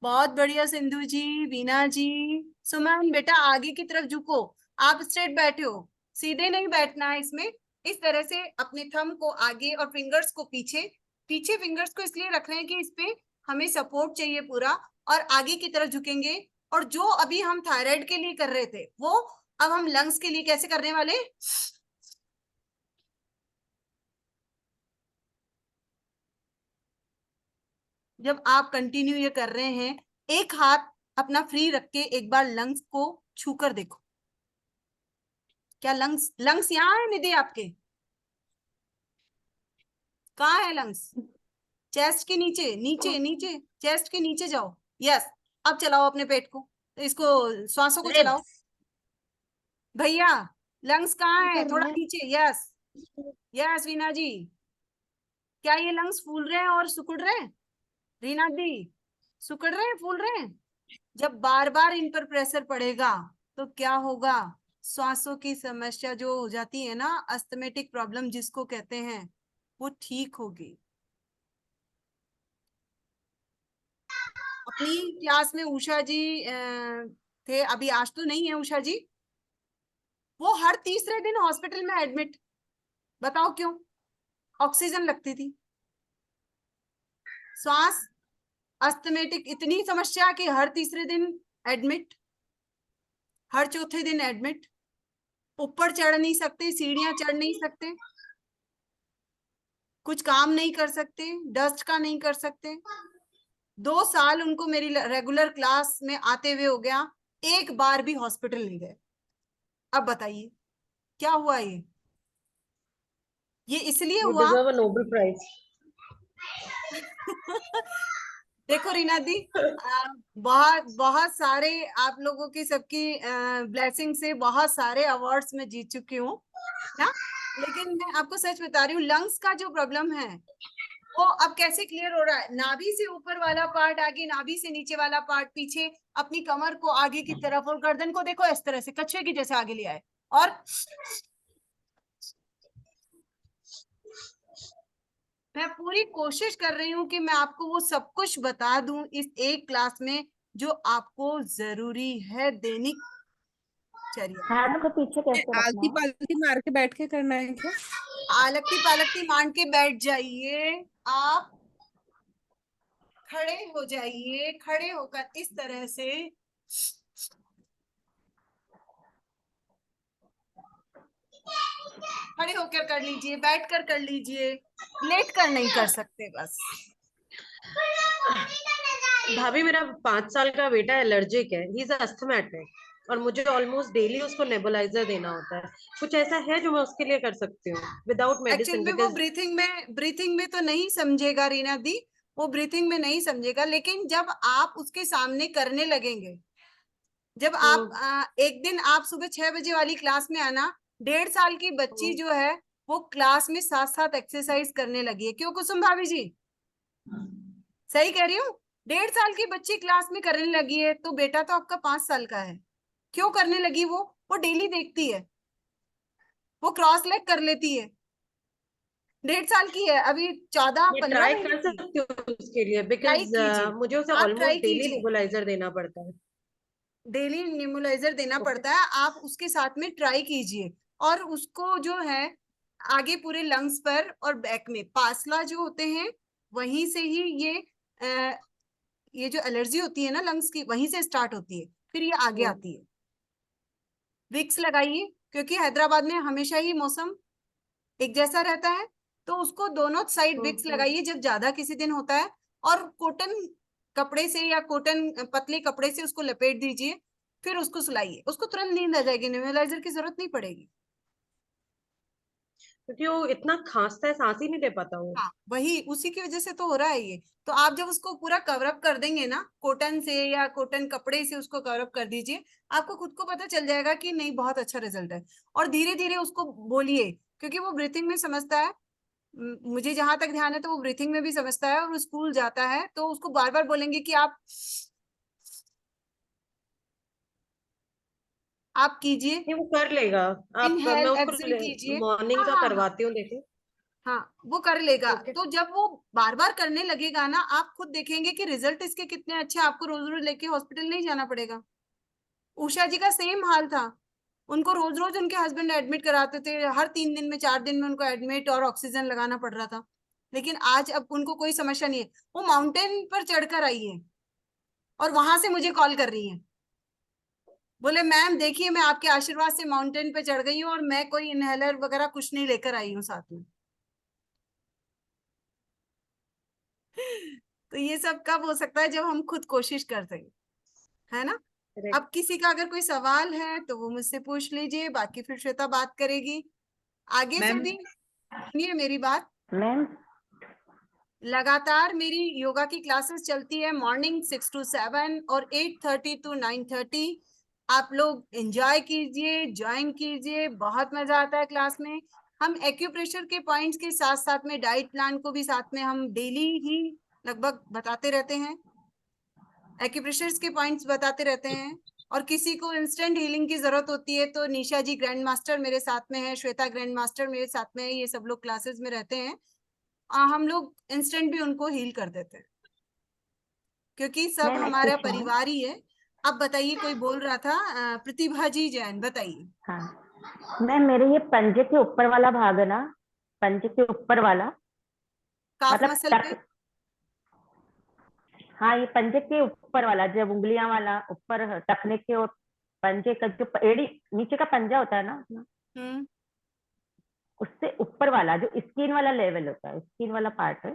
बहुत बढ़िया सिंधु जी, वीना जी। सुमन बेटा आगे की तरफ झुको, आप स्ट्रेट बैठे हो, सीधे नहीं बैठना है इसमें। इस तरह से अपने थंब को आगे और फिंगर्स को पीछे, पीछे फिंगर्स को इसलिए रख रहे हैं कि इस पे हमें सपोर्ट चाहिए पूरा, और आगे की तरफ झुकेंगे। और जो अभी हम थायराइड के लिए कर रहे थे वो अब हम लंग्स के लिए कैसे करने वाले? जब आप कंटिन्यू ये कर रहे हैं, एक हाथ अपना फ्री रख के एक बार लंग्स को छू कर देखो। क्या लंग्स, लंग्स यहाँ है निधि आपके? कहाँ है लंग्स? चेस्ट के नीचे, नीचे नीचे, चेस्ट के नीचे जाओ। यस, अब चलाओ अपने पेट को, इसको श्वासों को चलाओ। भैया लंग्स कहाँ है? थोड़ा नीचे। यस यस वीना जी, क्या ये लंग्स फूल रहे हैं और सिकुड़ रहे हैं? रीना दी, सिकुड़ रहे हैं, फूल रहे हैं? जब बार बार इन पर प्रेशर पड़ेगा तो क्या होगा? श्वासों की समस्या जो हो जाती है ना, अस्थमेटिक प्रॉब्लम जिसको कहते हैं, वो ठीक होगी। अपनी क्लास में उषा जी थे, अभी आज तो नहीं है उषा जी, वो हर तीसरे दिन हॉस्पिटल में एडमिट। बताओ क्यों? ऑक्सीजन लगती थी। श्वास अस्थमेटिक इतनी समस्या कि हर तीसरे दिन एडमिट, हर चौथे दिन एडमिट। ऊपर चढ़ नहीं सकते, सीढ़ियां चढ़ नहीं सकते, कुछ काम नहीं कर सकते, डस्ट का नहीं कर सकते। 2 साल उनको मेरी रेगुलर क्लास में आते हुए हो गया, एक बार भी हॉस्पिटल नहीं गए। अब बताइए क्या हुआ? ये इसलिए You हुआ deserve a Nobel Prize. देखो रीना दी, बहुत बहुत सारे आप लोगों की सबकी ब्लेसिंग से बहुत सारे अवार्ड्स में जीत चुकी हूँ ना, लेकिन मैं आपको सच बता रही हूँ, लंग्स का जो प्रॉब्लम है वो अब कैसे क्लियर हो रहा है? नाभि से ऊपर वाला पार्ट आगे, नाभि से नीचे वाला पार्ट पीछे, अपनी कमर को आगे की तरफ, और गर्दन को देखो इस तरह से कछुए की जैसे आगे लिया है। और मैं पूरी कोशिश कर रही हूँ कि मैं आपको वो सब कुछ बता दूं इस एक क्लास में जो आपको जरूरी है दैनिक चर्या। हाथ को पीछे कैसे रखना आलती है? पालती मार के बैठ के करना है क्या? आलकती पालकती मान के बैठ जाइए, आप खड़े हो जाइए, खड़े होकर इस तरह से खड़े होकर कर लीजिए, बैठकर कर लीजिए, लेट कर नहीं कर सकते बस। भाभी मेरा 5 साल का बेटा एलर्जिक है, ही इज अस्थमैटिक, और मुझे ऑलमोस्ट डेली उसको नेबुलाइजर देना होता है। कुछ ऐसा है जो मैं उसके लिए कर सकती हूँ विदाउट एक्चुअल मेडिसिन? में वो ब्रीथिंग में तो नहीं समझेगा रीना दी, वो ब्रीथिंग में नहीं समझेगा, लेकिन जब आप उसके सामने करने लगेंगे, जब आप एक दिन आप सुबह 6 बजे वाली क्लास में आना, 1.5 साल की बच्ची जो है वो क्लास में साथ साथ एक्सरसाइज करने लगी है। क्यों कुसुम भाभी जी? सही कह रही हूँ? 1.5 साल की बच्ची क्लास में करने लगी है, तो बेटा तो आपका 5 साल का है। क्यों करने लगी? वो डेली देखती है, वो क्रॉस लेग कर लेती है। 1.5 साल की है, अभी 14-15 ट्राई महीने कर की। सकती हूँ उसके लिए, ट्राई बिकॉज कीजिए, मुझे उसे आप ट्राई ऑलमोस्ट डेली कीजिए, नेबुलाइजर देना पड़ता है। डेली नेबुलाइजर देना पड़ता है, आप उसके साथ में ट्राई कीजिए। और उसको जो है आगे पूरे लंग्स पर और बैक में पासला जो होते हैं, वहीं से ही ये जो एलर्जी होती है ना लंग्स की, वहीं से स्टार्ट होती है, फिर ये आगे आती है। विक्स लगाइए, क्योंकि हैदराबाद में हमेशा ही मौसम एक जैसा रहता है, तो उसको दोनों साइड विक्स लगाइए जब ज्यादा किसी दिन होता है, और कॉटन कपड़े से या कॉटन पतले कपड़े से उसको लपेट दीजिए, फिर उसको सुलाइए, उसको तुरंत नींद आ जाएगी, नेबुलाइजर की जरूरत नहीं पड़ेगी। क्योंकि वो इतना खांसता है, सांस ही नहीं ले पाता वो। हाँ वही, उसी की वजह से तो हो रहा है ये। तो आप जब उसको पूरा कवर अप कर देंगे ना, कॉटन से या कॉटन कपड़े से उसको कवर अप कर दीजिए, आपको खुद को पता चल जाएगा कि नहीं बहुत अच्छा रिजल्ट है। और धीरे धीरे उसको बोलिए, क्योंकि वो ब्रीथिंग में समझता है, मुझे जहां तक ध्यान है तो वो ब्रीथिंग में भी समझता है, और वो स्कूल जाता है तो उसको बार बार बोलेंगे कि आप कीजिए, नहीं वो कर लेगा। आप मैं इनहेल उसको एक्सेल कीजिए। मॉर्निंग हाँ का हाँ हाँ, करवाती हूँ, देखिए। हाँ वो कर लेगा। Okay. तो जब वो बार बार करने लगेगा ना, आप खुद देखेंगे कि रिजल्ट इसके कितने अच्छे, आपको रोज रोज लेके हॉस्पिटल नहीं जाना पड़ेगा। उषा जी का सेम हाल था, उनको रोज रोज उनके हस्बैंड एडमिट कराते थे, हर 3 दिन में 4 दिन में उनको एडमिट और ऑक्सीजन लगाना पड़ रहा था। लेकिन आज अब उनको कोई समस्या नहीं है। वो माउंटेन पर चढ़कर आई है और वहां से मुझे कॉल कर रही है, बोले मैम देखिए मैं आपके आशीर्वाद से माउंटेन पे चढ़ गई हूँ और मैं कोई इनहेलर वगैरह कुछ नहीं लेकर आई हूँ साथ में। तो ये सब कब हो सकता है? जब हम खुद कोशिश करते हैं, है ना। Correct. अब किसी का अगर कोई सवाल है तो वो मुझसे पूछ लीजिए, बाकी फिर श्वेता बात करेगी। आगे से मैम। भी सुनिए मेरी बात। मैम लगातार मेरी योगा की क्लासेस चलती है, मॉर्निंग 6 to 7 और 8:30 to 9:30। आप लोग एंजॉय कीजिए, ज्वाइन कीजिए, बहुत मजा आता है क्लास में। हम एक्यूप्रेशर के पॉइंट्स के साथ साथ में डाइट प्लान को भी साथ में हम डेली ही लगभग बताते रहते हैं, एक्यूप्रेशर्स के पॉइंट्स बताते रहते हैं। और किसी को इंस्टेंट हीलिंग की जरूरत होती है तो निशा जी ग्रैंड मास्टर मेरे साथ में है, श्वेता ग्रैंड मास्टर मेरे साथ में है, ये सब लोग क्लासेस में रहते हैं। हम लोग इंस्टेंट भी उनको हील कर देते हैं, क्योंकि सब मैम, एक हमारा क्वेश्चन है। परिवार ही है। अब बताइए, कोई बोल रहा था, प्रतिभा जी जैन, बताइए। हाँ मैम, मेरे ये पंजे के ऊपर वाला भाग है ना, पंजे के ऊपर वाला, काफ मतलब मसल पे। हाँ ये पंजे के ऊपर वाला, जब उंगलियां वाला ऊपर टखने के और पंजे का जो एड़ी नीचे का पंजा होता है ना, उससे ऊपर वाला जो स्किन वाला लेवल होता है, स्किन वाला पार्ट है।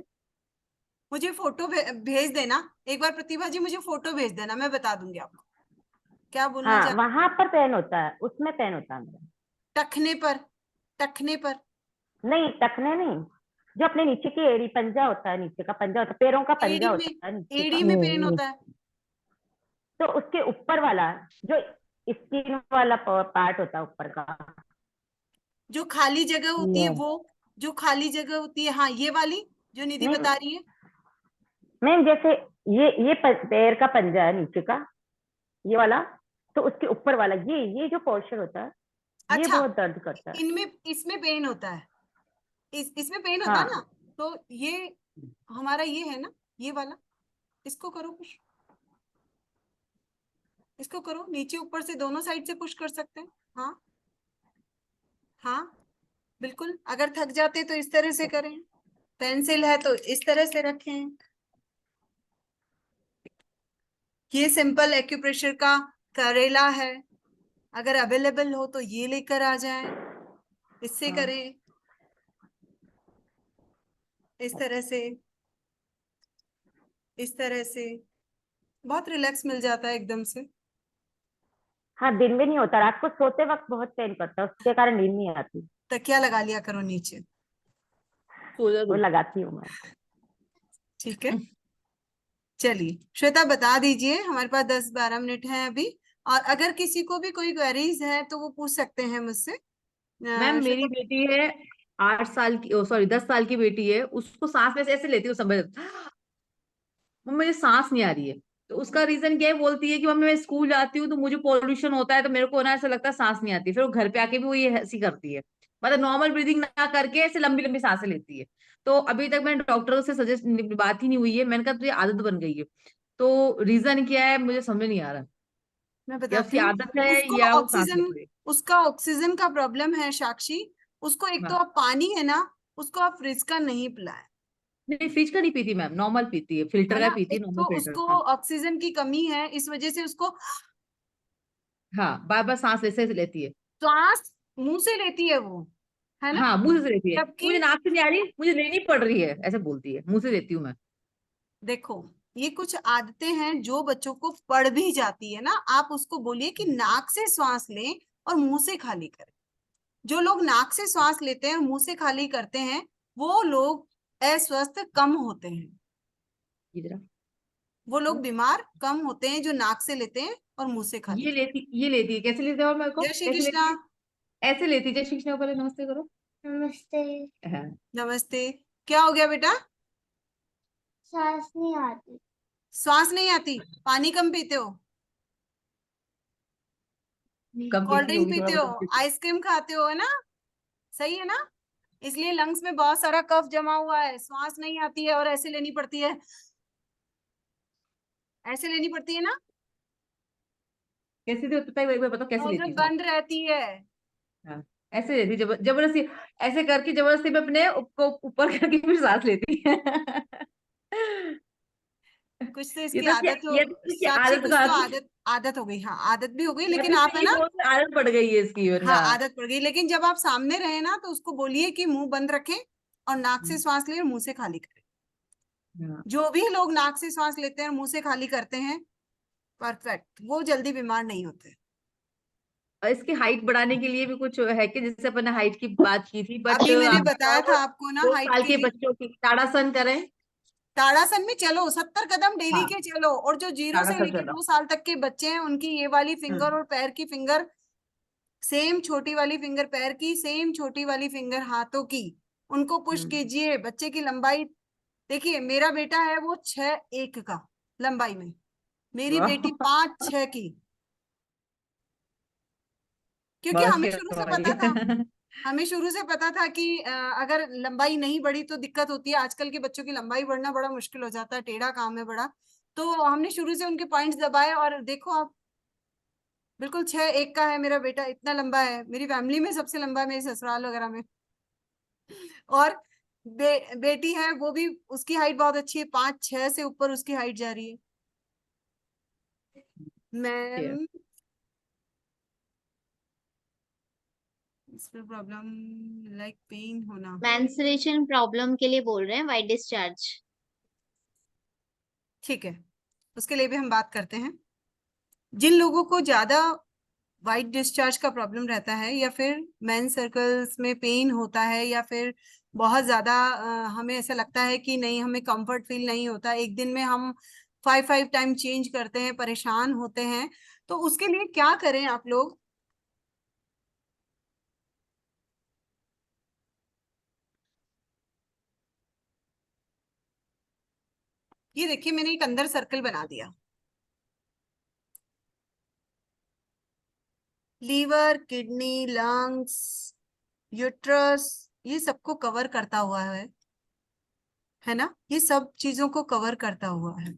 मुझे फोटो भेज देना एक बार, प्रतिभा जी मुझे फोटो भेज देना, मैं बता दूंगी आपको क्या बोलना हाँ चाह। वहां पर पेन होता है, उसमें पेन होता है मेरा। टखने पर, टखने पर नहीं टखने नहीं, जो अपने नीचे की एड़ी पंजा होता है, नीचे का पंजा होता है, पैरों का पंजा एड़ी होता है में, नीचे एड़ी का, में पेन होता है। तो उसके ऊपर वाला जो स्किन वाला पार्ट होता है ऊपर का, जो खाली जगह होती है वो, जो खाली जगह होती है, हाँ ये वाली जो निधि नहीं बता रही है। मैम, जैसे ये पैर का पंजा है नीचे का, ये वाला, तो उसके ऊपर वाला ये जो पोर्शन होता है, ये अच्छा, बहुत दर्द करता है। इनमें इसमें पेन होता है, इसमें पेन होता है ना। हाँ तो ये हमारा ये है ना, ये वाला, इसको करो पुश, इसको करो, नीचे ऊपर से दोनों साइड से पुश कर सकते हैं। हाँ हाँ बिल्कुल, अगर थक जाते तो इस तरह से करें, पेंसिल है तो इस तरह से रखें। ये सिंपल एक्यूप्रेशर का करेला है, अगर अवेलेबल हो तो ये लेकर आ जाएं, इससे करें, इस तरह से, इस तरह से बहुत रिलैक्स मिल जाता है एकदम से। हाँ, दिन में नहीं होता, रात को सोते वक्त बहुत पेन करता है, उसके कारण नींद नहीं आती। तकिया लगा लिया करो नीचे, वो लगाती हूँ मैं। ठीक है। चलिए श्वेता बता दीजिए, हमारे पास 10-12 मिनट हैं अभी, और अगर किसी को भी कोई क्वेरीज है तो वो पूछ सकते हैं मुझसे। मैम मेरी श्वेता, बेटी है 8 साल की, सॉरी 10 साल की बेटी है, उसको सांस वैसे ऐसे लेती हूँ समय, मम्मी मुझे सांस नहीं आ रही है। तो उसका रीजन क्या है, बोलती है कि मम्मी मैं स्कूल जाती हूँ तो मुझे पॉल्यूशन होता है तो मेरे को ना ऐसा लगता है सांस नहीं आती, फिर वो घर पे आके भी वो ये ऐसी करती है, मतलब नॉर्मल ब्रीदिंग ना करके ऐसे लंबी लंबी सांसें लेती है। तो अभी तक मैंने डॉक्टर से सजेस्ट बात ही नहीं हुई है, मैंने कहा तुझे आदत बन गई है, तो रीजन क्या है मुझे समझ नहीं आ रहा, मैं या बताती उसकी हूँ। आदत है उसको या वो सांस ऑक्सीजन, लेती है। उसका ऑक्सीजन का प्रॉब्लम है साक्षी। उसको एक तो हाँ आप पानी है ना, उसको आप फ्रिज का नहीं पिलाएं, नहीं, फ्रिज का नहीं पीती मैम, नॉर्मल पीती है, फिल्टर है का ना। पीती है, एक नॉर्मल तो फिल्टर। उसको हाँ ऑक्सीजन की कमी है, इस वजह से उसको हाँ, बार बार सांस ऐसे लेती है। श्वास मुंह से लेती है वो, है ना। हाँ मुंह से लेती है, जबकि मुझे नाक से नहीं आ रही, मुझे लेनी पड़ रही है, ऐसे बोलती है, मुंह से लेती हूँ मैं। देखो, ये कुछ आदतें हैं जो बच्चों को पड़ भी जाती है ना। आप उसको बोलिए कि नाक से श्वास लें और मुंह से खाली करें। जो लोग नाक से श्वास लेते हैं और मुंह से खाली करते हैं, वो लोग अस्वस्थ कम होते हैं, इधर वो लोग बीमार कम होते हैं जो नाक से लेते हैं और मुंह से खाली करते ये लेती है, कैसे लेते हो मेरे को, हैं। जय श्री कैसे कृष्णा। लेती है, ऐसे लेती है। जय श्री कृष्ण को पहले नमस्ते करो। नमस्ते। हाँ नमस्ते। क्या हो गया बेटा? सांस नहीं आती। श्वास नहीं आती? पानी कम पीते हो? कम कोल्ड पीती ड्रिंक होगी, थोड़ा पीते बहुत हो? कम पीती आइसक्रीम खाते हो, है ना? सही है ना? इसलिए लंग्स में बहुत सारा कफ जमा हुआ है, श्वास नहीं आती है और ऐसे लेनी पड़ती है, ऐसे लेनी पड़ती है ना, कैसे थी बताइए, एक बार बताओ कैसे नोजल लेती हूँ? बंद रहती है। हाँ, ऐसे लेती जबरदस्ती, ऐसे करके जबरदस्ती में अपने को ऊपर करके फिर सांस लेती है। कुछ तो ये इसकी तो आदत हो, ये तो इसकी साक्षी आदत कुछ का, तो आदत आदत हो गई। हाँ आदत भी हो गई, या लेकिन फिर आप है सही ना, बोल रहे, आदत पड़ गई है इसकी हाँ वरना। आदत पड़ गई, लेकिन जब आप सामने रहे ना तो उसको बोलिए कि मुंह बंद रखें और नाक से श्वास लें और मुंह से खाली करें। हाँ। जो भी लोग नाक से श्वास लेते हैं और मुंह से खाली करते हैं, परफेक्ट, वो जल्दी बीमार नहीं होते। और इसकी हाइट बढ़ाने के लिए भी कुछ है कि, जैसे अपन ने हाइट की बात की थी, बट अभी मैंने आप बताया था आपको ना, 2 साल हाइट के के लिए बच्चों की ताड़ासन करें। ताड़ासन में चलो 70 कदम डेली हाँ, के चलो, और जो 0 से ताड़ासन लेके चलो। 2 साल तक के बच्चे हैं उनकी ये वाली फिंगर और पैर की फिंगर सेम, छोटी वाली फिंगर पैर की, सेम छोटी वाली फिंगर हाथों की, उनको पुश कीजिए। बच्चे की लंबाई देखिए, मेरा बेटा है वो 6'1" का लंबाई में, मेरी बेटी 5'6" की, क्योंकि बहुत हमें शुरू से पता था, है। हमें शुरू से पता था कि अगर लंबाई नहीं बढ़ी तो दिक्कत होती है। आजकल के बच्चों की लंबाई बढ़ना बड़ा मुश्किल हो जाता है, टेढ़ा काम है बड़ा। तो हमने शुरू से उनके पॉइंट्स दबाए, और देखो आप, बिल्कुल 6'1" का है मेरा बेटा, इतना लंबा है, मेरी फैमिली में सबसे लंबा है, मेरे ससुराल वगैरह में। और बेटी है वो भी, उसकी हाइट बहुत अच्छी है, 5'6" से ऊपर उसकी हाइट जा रही है। मैम इस पर प्रॉब्लम लाइक पेन होना, मेंस्ट्रुएशन प्रॉब्लम के लिए बोल रहे हैं, वाइट डिस्चार्ज। ठीक है, उसके लिए भी हम बात करते हैं। जिन लोगों को ज्यादा वाइट डिस्चार्ज का प्रॉब्लम रहता है, या फिर मेंस सर्कल्स में पेन होता है, या फिर बहुत ज्यादा हमें ऐसा लगता है कि नहीं, हमें कंफर्ट फील नहीं होता, एक दिन में हम 5 टाइम चेंज करते हैं, परेशान होते हैं, तो उसके लिए क्या करें आप लोग? ये देखिए, मैंने एक अंदर सर्कल बना दिया, लीवर, किडनी, लंग्स, यूट्रस, ये सबको कवर करता हुआ है ना, ये सब चीजों को कवर करता हुआ है।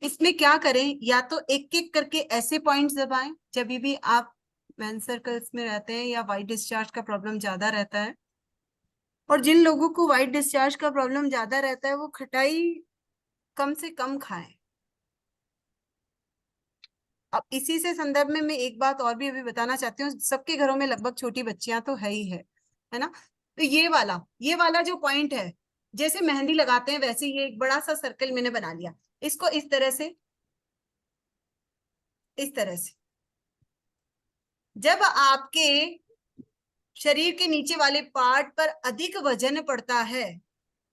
इसमें क्या करें, या तो एक एक करके ऐसे पॉइंट्स दबाएं जब भी आप मेंस सर्कल्स में रहते हैं या वाइट डिस्चार्ज का प्रॉब्लम ज्यादा रहता है। और जिन लोगों को वाइट डिस्चार्ज का प्रॉब्लम ज्यादा रहता है वो खटाई कम से कम खाएं। अब इसी से संदर्भ में मैं एक बात और भी अभी बताना चाहती हूँ, सबके घरों में लगभग छोटी बच्चियां तो है ही है ना, तो ये वाला जो पॉइंट है, जैसे मेहंदी लगाते हैं वैसे ये एक बड़ा सा सर्कल मैंने बना लिया, इसको इस तरह से, इस तरह से, जब आपके शरीर के नीचे वाले पार्ट पर अधिक वजन पड़ता है,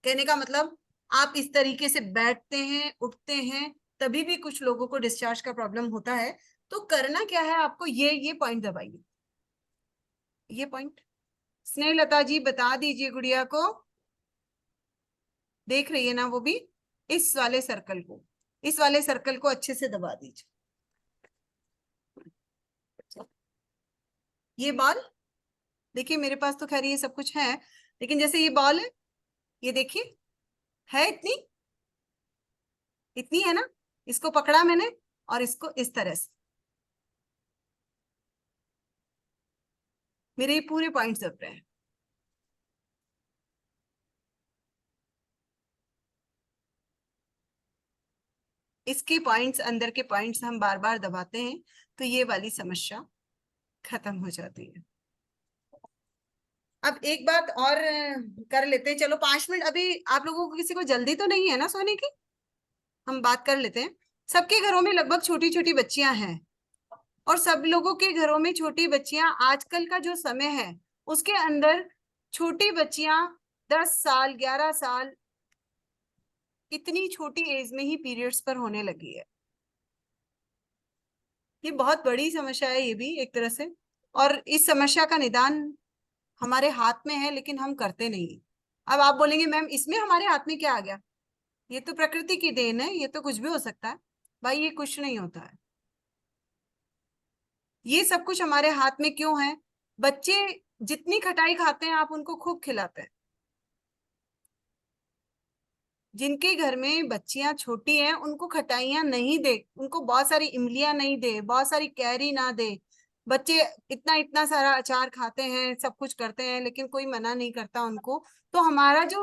कहने का मतलब आप इस तरीके से बैठते हैं, उठते हैं, तभी भी कुछ लोगों को डिस्चार्ज का प्रॉब्लम होता है, तो करना क्या है आपको, ये पॉइंट दबाइए, ये पॉइंट। स्नेहलता जी बता दीजिए गुड़िया को, देख रही है ना वो भी, इस वाले सर्कल को, इस वाले सर्कल को अच्छे से दबा दीजिए। ये बॉल देखिए, मेरे पास तो खैर ये सब कुछ है, लेकिन जैसे ये बॉल है, ये देखिए है इतनी, इतनी है ना, इसको पकड़ा मैंने और इसको इस तरह से, मेरे ये पूरे पॉइंट्स दब रहे हैं। इसके पॉइंट्स, अंदर के पॉइंट्स हम बार बार दबाते हैं तो ये वाली समस्या खत्म हो जाती है। अब एक बात और कर लेते हैं, चलो 5 मिनट, अभी आप लोगों को किसी को जल्दी तो नहीं है ना सोने की, हम बात कर लेते हैं। सबके घरों में लगभग छोटी छोटी बच्चियां हैं, और सब लोगों के घरों में छोटी बच्चियां, आजकल का जो समय है उसके अंदर छोटी बच्चियां 10 साल 11 साल, इतनी छोटी एज में ही पीरियड्स पर होने लगी है। ये बहुत बड़ी समस्या है ये भी एक तरह से, और इस समस्या का निदान हमारे हाथ में है, लेकिन हम करते नहीं। अब आप बोलेंगे मैम इसमें हमारे हाथ में क्या आ गया, ये तो प्रकृति की देन है, ये तो कुछ भी हो सकता है। भाई ये कुछ नहीं होता है, ये सब कुछ हमारे हाथ में क्यों है? बच्चे जितनी खटाई खाते हैं आप उनको खूब खिलाते हैं। जिनके घर में बच्चियां छोटी हैं उनको खटाइयां नहीं दे, उनको बहुत सारी इमलियां नहीं दे, बहुत सारी कैरी ना दे। बच्चे इतना इतना सारा अचार खाते हैं, सब कुछ करते हैं, लेकिन कोई मना नहीं करता उनको। तो हमारा जो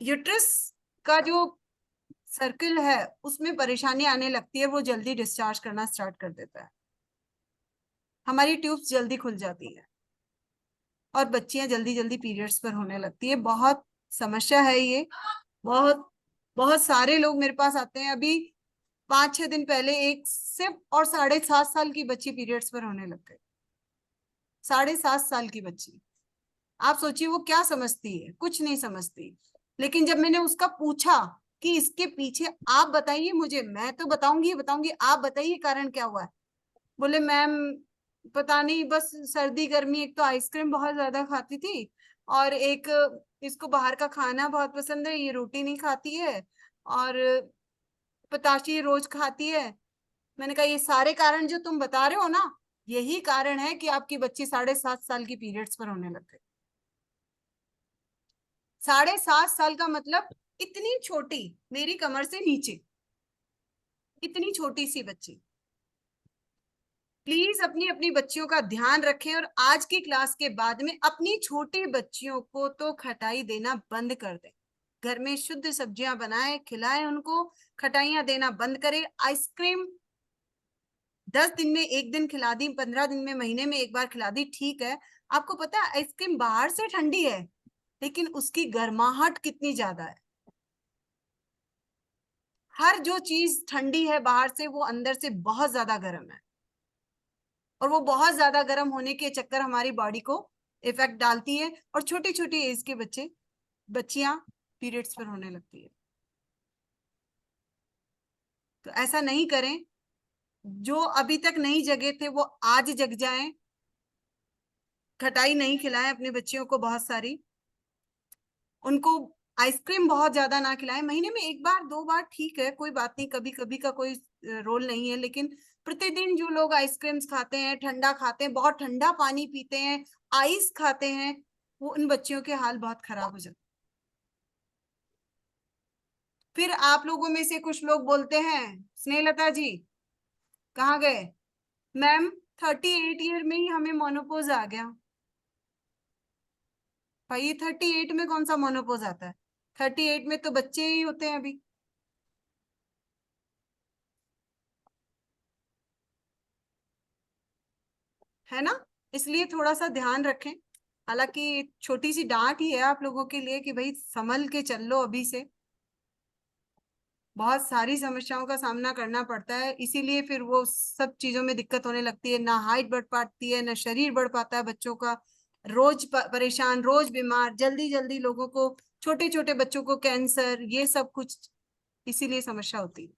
यूट्रस का जो सर्कल है उसमें परेशानी आने लगती है, वो जल्दी डिस्चार्ज करना स्टार्ट कर देता है, हमारी ट्यूब्स जल्दी खुल जाती है और बच्चियां जल्दी जल्दी पीरियड्स पर होने लगती है। बहुत समस्या है ये। बहुत बहुत सारे लोग मेरे पास आते हैं। अभी 5-6 दिन पहले एक सिर्फ और 7.5 साल की बच्ची पीरियड्स पर होने लग गई। 7.5 साल की बच्ची, आप सोचिए वो क्या समझती है, कुछ नहीं समझती। लेकिन जब मैंने उसका पूछा कि इसके पीछे आप बताइए मुझे, मैं तो बताऊंगी बताऊंगी, आप बताइए कारण क्या हुआ है। बोले मैम पता नहीं, बस सर्दी गर्मी, एक तो आइसक्रीम बहुत ज्यादा खाती थी और एक इसको बाहर का खाना बहुत पसंद है, ये रोटी नहीं खाती है और पताशी रोज खाती है। मैंने कहा ये सारे कारण जो तुम बता रहे हो ना, यही कारण है कि आपकी बच्ची 7.5 साल की पीरियड्स पर होने लग गई। 7.5 साल का मतलब इतनी छोटी, मेरी कमर से नीचे, इतनी छोटी सी बच्ची। प्लीज अपनी अपनी बच्चियों का ध्यान रखें और आज की क्लास के बाद में अपनी छोटी बच्चियों को तो खटाई देना बंद कर दें। घर में शुद्ध सब्जियां बनाएं, खिलाएं उनको, खटाइयां देना बंद करें। आइसक्रीम 10 दिन में एक दिन खिला दी, 15 दिन में, महीने में एक बार खिला दी, ठीक है। आपको पता है आइसक्रीम बाहर से ठंडी है लेकिन उसकी गर्माहट कितनी ज्यादा है। हर जो चीज ठंडी है बाहर से, वो अंदर से बहुत ज्यादा गर्म है और वो बहुत ज्यादा गर्म होने के चक्कर हमारी बॉडी को इफेक्ट डालती है और छोटी छोटी एज के बच्चियां पीरियड्स पर होने लगती है। तो ऐसा नहीं करें। जो अभी तक नहीं जगे थे वो आज जग जाएं। खटाई नहीं खिलाएं अपने बच्चियों को बहुत सारी, उनको आइसक्रीम बहुत ज्यादा ना खिलाएं। महीने में एक बार 2 बार ठीक है, कोई बात नहीं, कभी कभी का कोई रोल नहीं है। लेकिन प्रतिदिन जो लोग आइसक्रीम्स खाते हैं, ठंडा खाते हैं, बहुत ठंडा पानी पीते हैं, आइस खाते हैं, वो उन बच्चियों के हाल बहुत खराब हो जाते। फिर आप लोगों में से कुछ लोग बोलते हैं, स्नेहलता जी कहाँ गए, मैम 38 ईयर में ही हमें मोनोपोज आ गया। भाई 38 में कौन सा मोनोपोज आता है? 38 में तो बच्चे ही होते हैं अभी। है ना? इसलिए थोड़ा सा ध्यान रखें। हालांकि छोटी सी डांट ही है आप लोगों के लिए कि भाई संभल के चल लो अभी से। बहुत सारी समस्याओं का सामना करना पड़ता है, इसीलिए फिर वो सब चीजों में दिक्कत होने लगती है। ना हाइट बढ़ पाती है, ना शरीर बढ़ पाता है बच्चों का। रोज परेशान, रोज बीमार, जल्दी जल्दी लोगों को, छोटे छोटे बच्चों को कैंसर, ये सब कुछ इसीलिए समस्या होती है।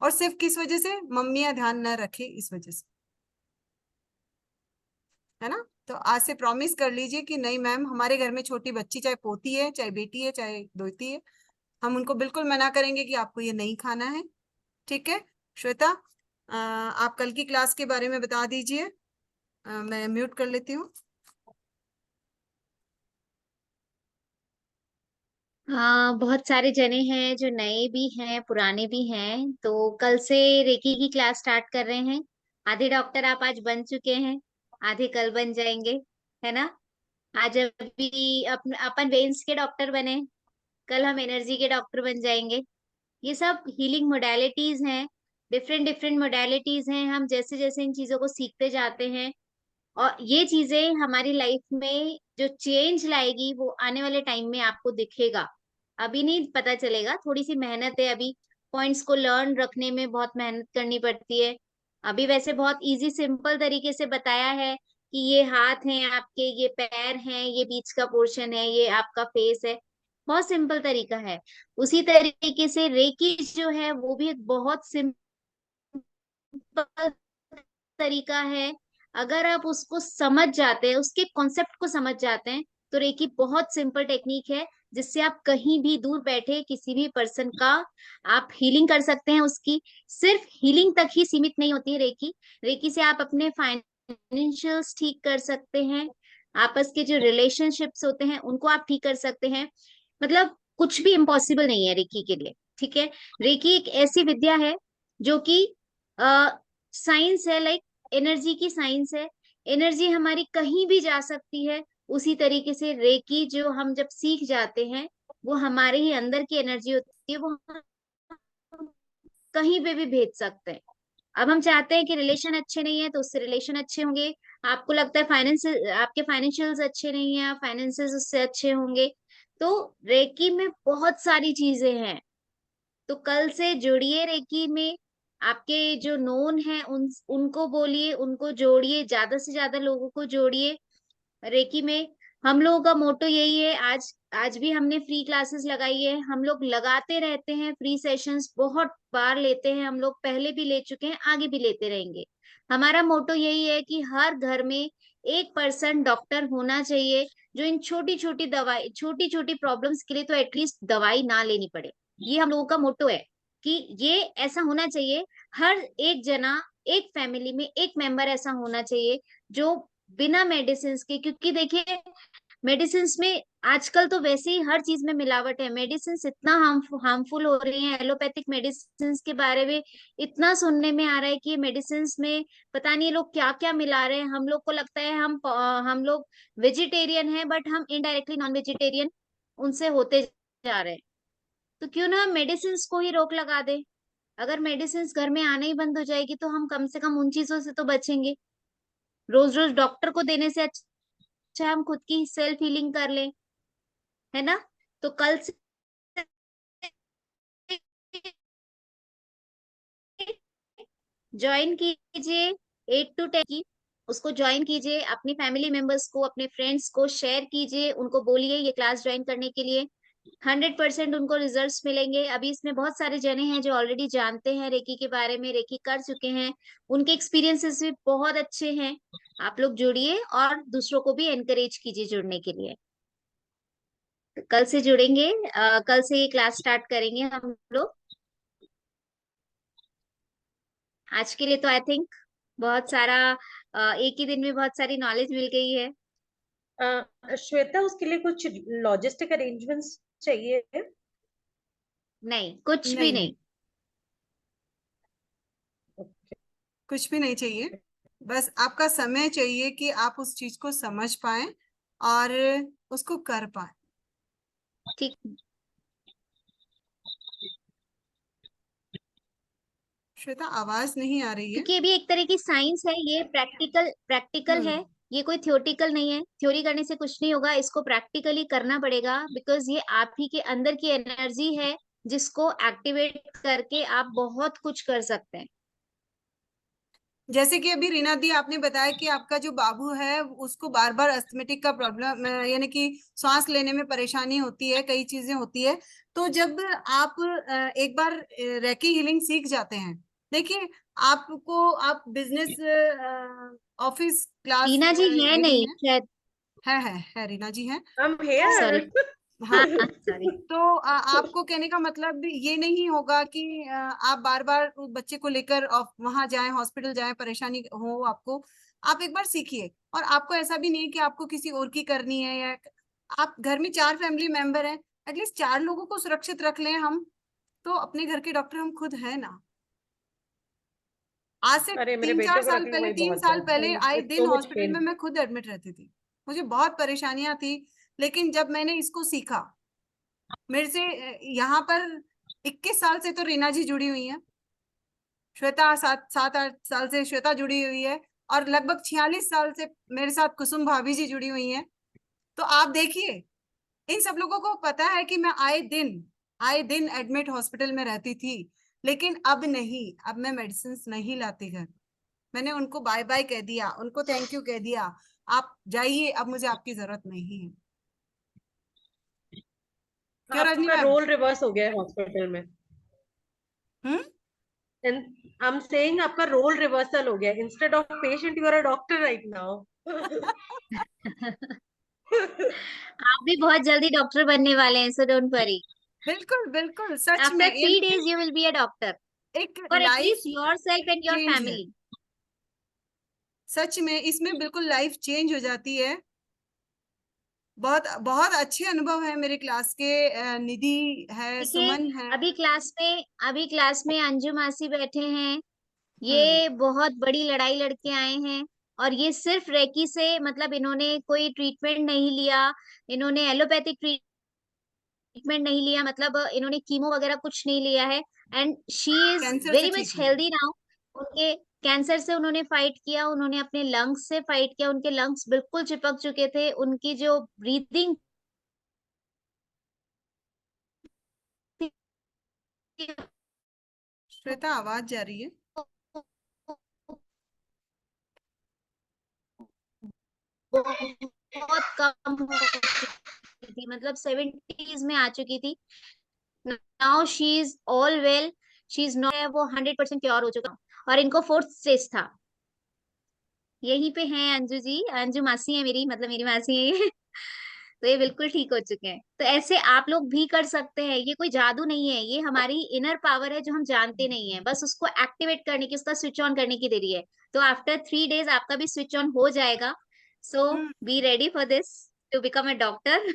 और सिर्फ किस वजह से? मम्मियां ध्यान न रखे इस वजह से, है ना? तो आज से प्रॉमिस कर लीजिए कि नहीं मैम, हमारे घर में छोटी बच्ची, चाहे पोती है, चाहे बेटी है, चाहे दोती है, हम उनको बिल्कुल मना करेंगे कि आपको ये नहीं खाना है। ठीक है श्वेता, आप कल की क्लास के बारे में बता दीजिए। मैं म्यूट कर लेती हूँ। हाँ, बहुत सारे जने हैं जो नए भी हैं, पुराने भी हैं। तो कल से रेकी की क्लास स्टार्ट कर रहे हैं। आधे डॉक्टर आप आज बन चुके हैं, आधे कल बन जाएंगे, है ना? आज अभी अपन वेन्स के डॉक्टर बने, कल हम एनर्जी के डॉक्टर बन जाएंगे। ये सब हीलिंग मोडालिटीज हैं, डिफरेंट डिफरेंट मोडालिटीज हैं। हम जैसे जैसे इन चीजों को सीखते जाते हैं और ये चीजें हमारी लाइफ में जो चेंज लाएगी वो आने वाले टाइम में आपको दिखेगा। अभी नहीं पता चलेगा, थोड़ी सी मेहनत है अभी। पॉइंट्स को लर्न रखने में बहुत मेहनत करनी पड़ती है। अभी वैसे बहुत इजी सिंपल तरीके से बताया है कि ये हाथ हैं आपके, ये पैर हैं, ये बीच का पोर्शन है, ये आपका फेस है। बहुत सिंपल तरीका है। उसी तरीके से रेकी जो है वो भी एक बहुत सिंपल तरीका है। अगर आप उसको समझ जाते हैं, उसके कॉन्सेप्ट को समझ जाते हैं, तो रेकी बहुत सिंपल टेक्निक है जिससे आप कहीं भी दूर बैठे किसी भी पर्सन का आप हीलिंग कर सकते हैं। उसकी सिर्फ हीलिंग तक ही सीमित नहीं होती है रेकी। रेकी से आप अपने फाइनेंशियल्स ठीक कर सकते हैं, आपस के जो रिलेशनशिप्स होते हैं उनको आप ठीक कर सकते हैं। मतलब कुछ भी इम्पॉसिबल नहीं है रेकी के लिए, ठीक है। रेकी एक ऐसी विद्या है जो कि साइंस है, लाइक एनर्जी की साइंस है। एनर्जी हमारी कहीं भी जा सकती है। उसी तरीके से रेकी जो हम जब सीख जाते हैं, वो हमारे ही अंदर की एनर्जी होती है, वो हम कहीं पे भी भेज सकते हैं। अब हम चाहते हैं कि रिलेशन अच्छे नहीं है तो उससे रिलेशन अच्छे होंगे। आपको लगता है फाइनेंस, आपके फाइनेंशियल्स अच्छे नहीं है, फाइनेंसेस उससे अच्छे होंगे। तो रेकी में बहुत सारी चीजें हैं। तो कल से जुड़िए रेकी में। आपके जो नोन है उनको बोलिए, उनको जोड़िए, ज्यादा से ज्यादा लोगों को जोड़िए रेकी में। हम लोगों का मोटो यही है। आज आज भी हमने फ्री क्लासेस लगाई है। हम लोग लगाते रहते हैं, फ्री सेशंस बहुत बार लेते हैं हम लोग, पहले भी ले चुके हैं, आगे भी लेते रहेंगे। हमारा मोटो यही है कि हर घर में एक पर्सन डॉक्टर होना चाहिए, जो इन छोटी छोटी दवाई, छोटी छोटी प्रॉब्लम्स के लिए तो एटलीस्ट दवाई ना लेनी पड़े। ये हम लोगों का मोटो है कि ये ऐसा होना चाहिए। हर एक जना, एक फैमिली में एक मेंबर ऐसा होना चाहिए जो बिना मेडिसिन के, क्योंकि देखिए मेडिसिन में आजकल तो वैसे ही हर चीज में मिलावट है। मेडिसिन इतना हार्मफुल हो रही है। एलोपैथिक मेडिसिन के बारे में इतना सुनने में आ रहा है कि मेडिसिन में पता नहीं ये लोग क्या क्या मिला रहे हैं। हम लोग को लगता है हम लोग वेजिटेरियन हैं, बट हम इनडायरेक्टली नॉन वेजिटेरियन उनसे होते जा रहे हैं। तो क्यों ना मेडिसिन को ही रोक लगा दे। अगर मेडिसिन घर में आना ही बंद हो जाएगी तो हम कम से कम उन चीजों से तो बचेंगे। रोज रोज डॉक्टर को देने से अच्छा हम खुद की सेल्फ हीलिंग कर लें, है ना। तो कल से ज्वाइन कीजिए 8 to 10 की, उसको ज्वाइन कीजिए, अपनी फैमिली मेंबर्स को, अपने फ्रेंड्स को शेयर कीजिए, उनको बोलिए ये क्लास ज्वाइन करने के लिए। 100% उनको रिजल्ट्स मिलेंगे। अभी इसमें बहुत सारे जने हैं जो ऑलरेडी जानते हैं रेकी के बारे में, रेकी कर चुके हैं, उनके एक्सपीरियंसेस भी बहुत अच्छे हैं। आप लोग जुड़िए और दूसरों को भी एनकरेज कीजिए जुड़ने के लिए। तो कल से जुड़ेंगे, कल से ये क्लास स्टार्ट करेंगे हम लोग। आज के लिए तो आई थिंक बहुत सारा, एक ही दिन में बहुत सारी नॉलेज मिल गई है। श्वेता, उसके लिए कुछ लॉजिस्टिक अरेंजमेंट्स चाहिए? नहीं, कुछ भी नहीं। कुछ भी नहीं चाहिए, बस आपका समय चाहिए कि आप उस चीज को समझ पाए और उसको कर पाए। ठीक। श्वेता, आवाज नहीं आ रही है। क्योंकि अभी एक तरह की साइंस है, ये प्रैक्टिकल है। ये कोई थ्योरेटिकल नहीं है। थ्योरी करने से कुछ नहीं होगा, इसको प्रैक्टिकली करना पड़ेगा। बिकॉज ये आप ही के अंदर की एनर्जी है जिसको एक्टिवेट करके आप बहुत कुछ कर सकते हैं। जैसे कि अभी रीना दी आपने बताया कि आपका जो बाबू है उसको बार बार अस्थमेटिक का प्रॉब्लम, यानी कि सांस लेने में परेशानी होती है, कई चीजें होती है। तो जब आप एक बार रेकी हीलिंग सीख जाते हैं, देखिए आपको, आप बिजनेस ऑफिस क्लास रीना जी है नहीं शायद। है रीना जी है। सॉरी। हाँ, सॉरी। तो आपको कहने का मतलब ये नहीं होगा कि आप बार बार उस बच्चे को लेकर वहां जाएं, हॉस्पिटल जाएं, परेशानी हो आपको। आप एक बार सीखिए, और आपको ऐसा भी नहीं है कि आपको किसी और की करनी है, या आप घर में 4 फैमिली मेंबर हैं, एटलीस्ट 4 लोगों को सुरक्षित रख लें। हम तो अपने घर के डॉक्टर हम खुद है ना। आज से अरे मेरे 3-4 बेटे को साल रख लो, पहले, वही 3 बहुत साल है। पहले आए It's दिन so much हॉस्पिटल में pain. मैं खुद एडमिट रहती थी। मुझे बहुत परेशानियां थी, लेकिन जब मैंने इसको सीखा, मेरे से यहाँ पर 21 साल से तो रीना जी जुड़ी हुई हैं, श्वेता 7-8 साल से श्वेता जुड़ी हुई है, और लगभग 46 साल से मेरे साथ कुसुम भाभी जी जुड़ी हुई हैं। तो आप देखिए, इन सब लोगों को पता है कि मैं आए दिन एडमिट हॉस्पिटल में रहती थी, लेकिन अब नहीं। अब मैं मेडिसिन नहीं लाती घर। मैंने उनको बाय बाय कह दिया, उनको थैंक यू कह दिया, आप जाइए, अब मुझे आपकी जरूरत नहीं है। क्यों रजनी आपका मैम? रोल रिवर्स हो गया है हॉस्पिटल में। आई एम सेइंग आपका रोल रिवर्सल हो गया। Instead of patient you are a doctor right now. आप भी बहुत जल्दी डॉक्टर बनने वाले हैं, सो डोंट वरी। बिल्कुल बिल्कुल, सच में। After 3 days you will be a doctor एक for at life least yourself and your change है। family. सच में इसमें बिल्कुल लाइफ चेंज हो जाती है। बहुत बहुत अच्छे अनुभव है मेरे क्लास के। निधि है, देखिए सुमन है। अभी क्लास में अंजू मासी बैठे हैं। ये बहुत बड़ी लड़ाई लड़के आए हैं और ये सिर्फ रेकी से, मतलब इन्होंने कोई ट्रीटमेंट नहीं लिया, इन्होंने एलोपैथिक ट्रीटमेंट नहीं लिया, मतलब इन्होंने कीमो वगैरह कुछ नहीं लिया है। एंड शी इज कैंसर से वेरी ठीक मच हुई। Healthy now. उनके कैंसर से उन्होंने फाइट किया, उन्होंने अपने लंग्स से फाइट किया, उनके लंग्स बिल्कुल चिपक चुके थे, उनकी जो ब्रीदिंग श्वेता, आवाज जा रही है। बहुत कम हो चुकी थी, मतलब 70s में आ चुकी थी। Now she is all well, she is not, वो 100% क्योर हो चुका। और इनको 4th स्टेज था। यहीं पे हैं अंजू जी, अंजू मासी है मेरी, मतलब मेरी मासी है ये। तो ये बिल्कुल ठीक हो चुके हैं। तो ऐसे आप लोग भी कर सकते हैं, ये कोई जादू नहीं है, ये हमारी इनर पावर है जो हम जानते नहीं है, बस उसको एक्टिवेट करने की, उसका स्विच ऑन करने की देरी है। तो आफ्टर 3 days आपका भी स्विच ऑन हो जाएगा। So be ready for this to become a doctor.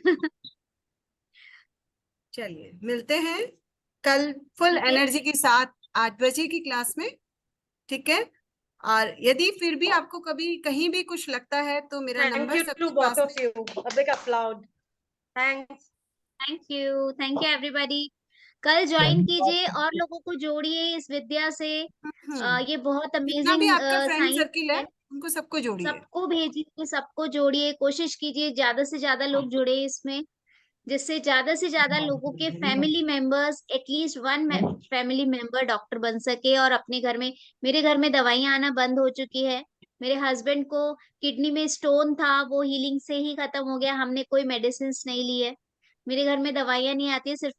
चलिए मिलते हैं कल फुल ठीक है। एनर्जी के साथ 8 बजे की क्लास में। ठीक है। और यदि फिर भी आपको कभी कहीं भी कुछ लगता है तो मेरा Thank नंबर you सबके to both pass of you. A big applaud. Thanks. Thank you everybody. कल ज्वाइन कीजिए और लोगों को जोड़िए इस विद्या से। ये बहुत जितना भी अमेजिंग आपका फ्रेंड साइंस सर्किल है है। उनको सबको जोड़िए। सबको भेजिए, सबको जोड़िए, कोशिश कीजिए ज्यादा से ज्यादा लोग जुड़े इसमें, जिससे ज्यादा से ज्यादा लोगों के family members, at least one family member doctor बन सके और अपने घर में। मेरे घर में दवाइयां आना बंद हो चुकी है। मेरे हस्बैंड को किडनी में स्टोन था, वो हीलिंग से ही खत्म हो गया, हमने कोई मेडिसिन नहीं ली है। मेरे घर में दवाइयां नहीं आती है, सिर्फ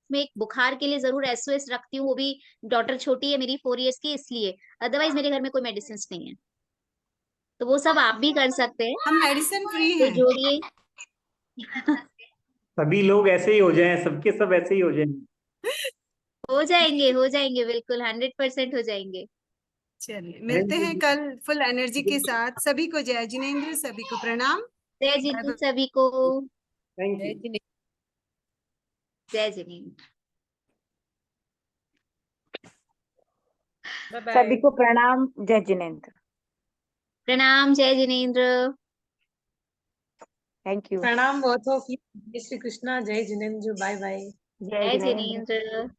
मैं एक बुखार के लिए जरूर एसओएस रखती हूँ, वो भी डॉटर छोटी है मेरी 4 years की, इसलिए। अदरवाइज मेरे घर में कोई मेडिसिन नहीं है। तो वो सब आप भी कर सकते हैं, हम मेडिसिन फ्री तो हैं। जोड़िए। सभी लोग ऐसे ही हो जाएं, सबके सब ऐसे ही हो जाएं। हो जाएंगे बिल्कुल 100% हो जाएंगे। चलिए मिलते हैं कल फुल एनर्जी के साथ। सभी को जय जिनेंद्र, सभी को प्रणाम। जय जिनेंद्र सभी को। Thank you. जय जिनेंद्र। Bye bye. सभी को प्रणाम। जय जिनेंद्र। प्रणाम, जय Jinendra. Thank you. Pranam both of you. Jai Shri Krishna. Jai Jinendra. Bye bye. जय जय जिनेंद्र। जिनेंद्र।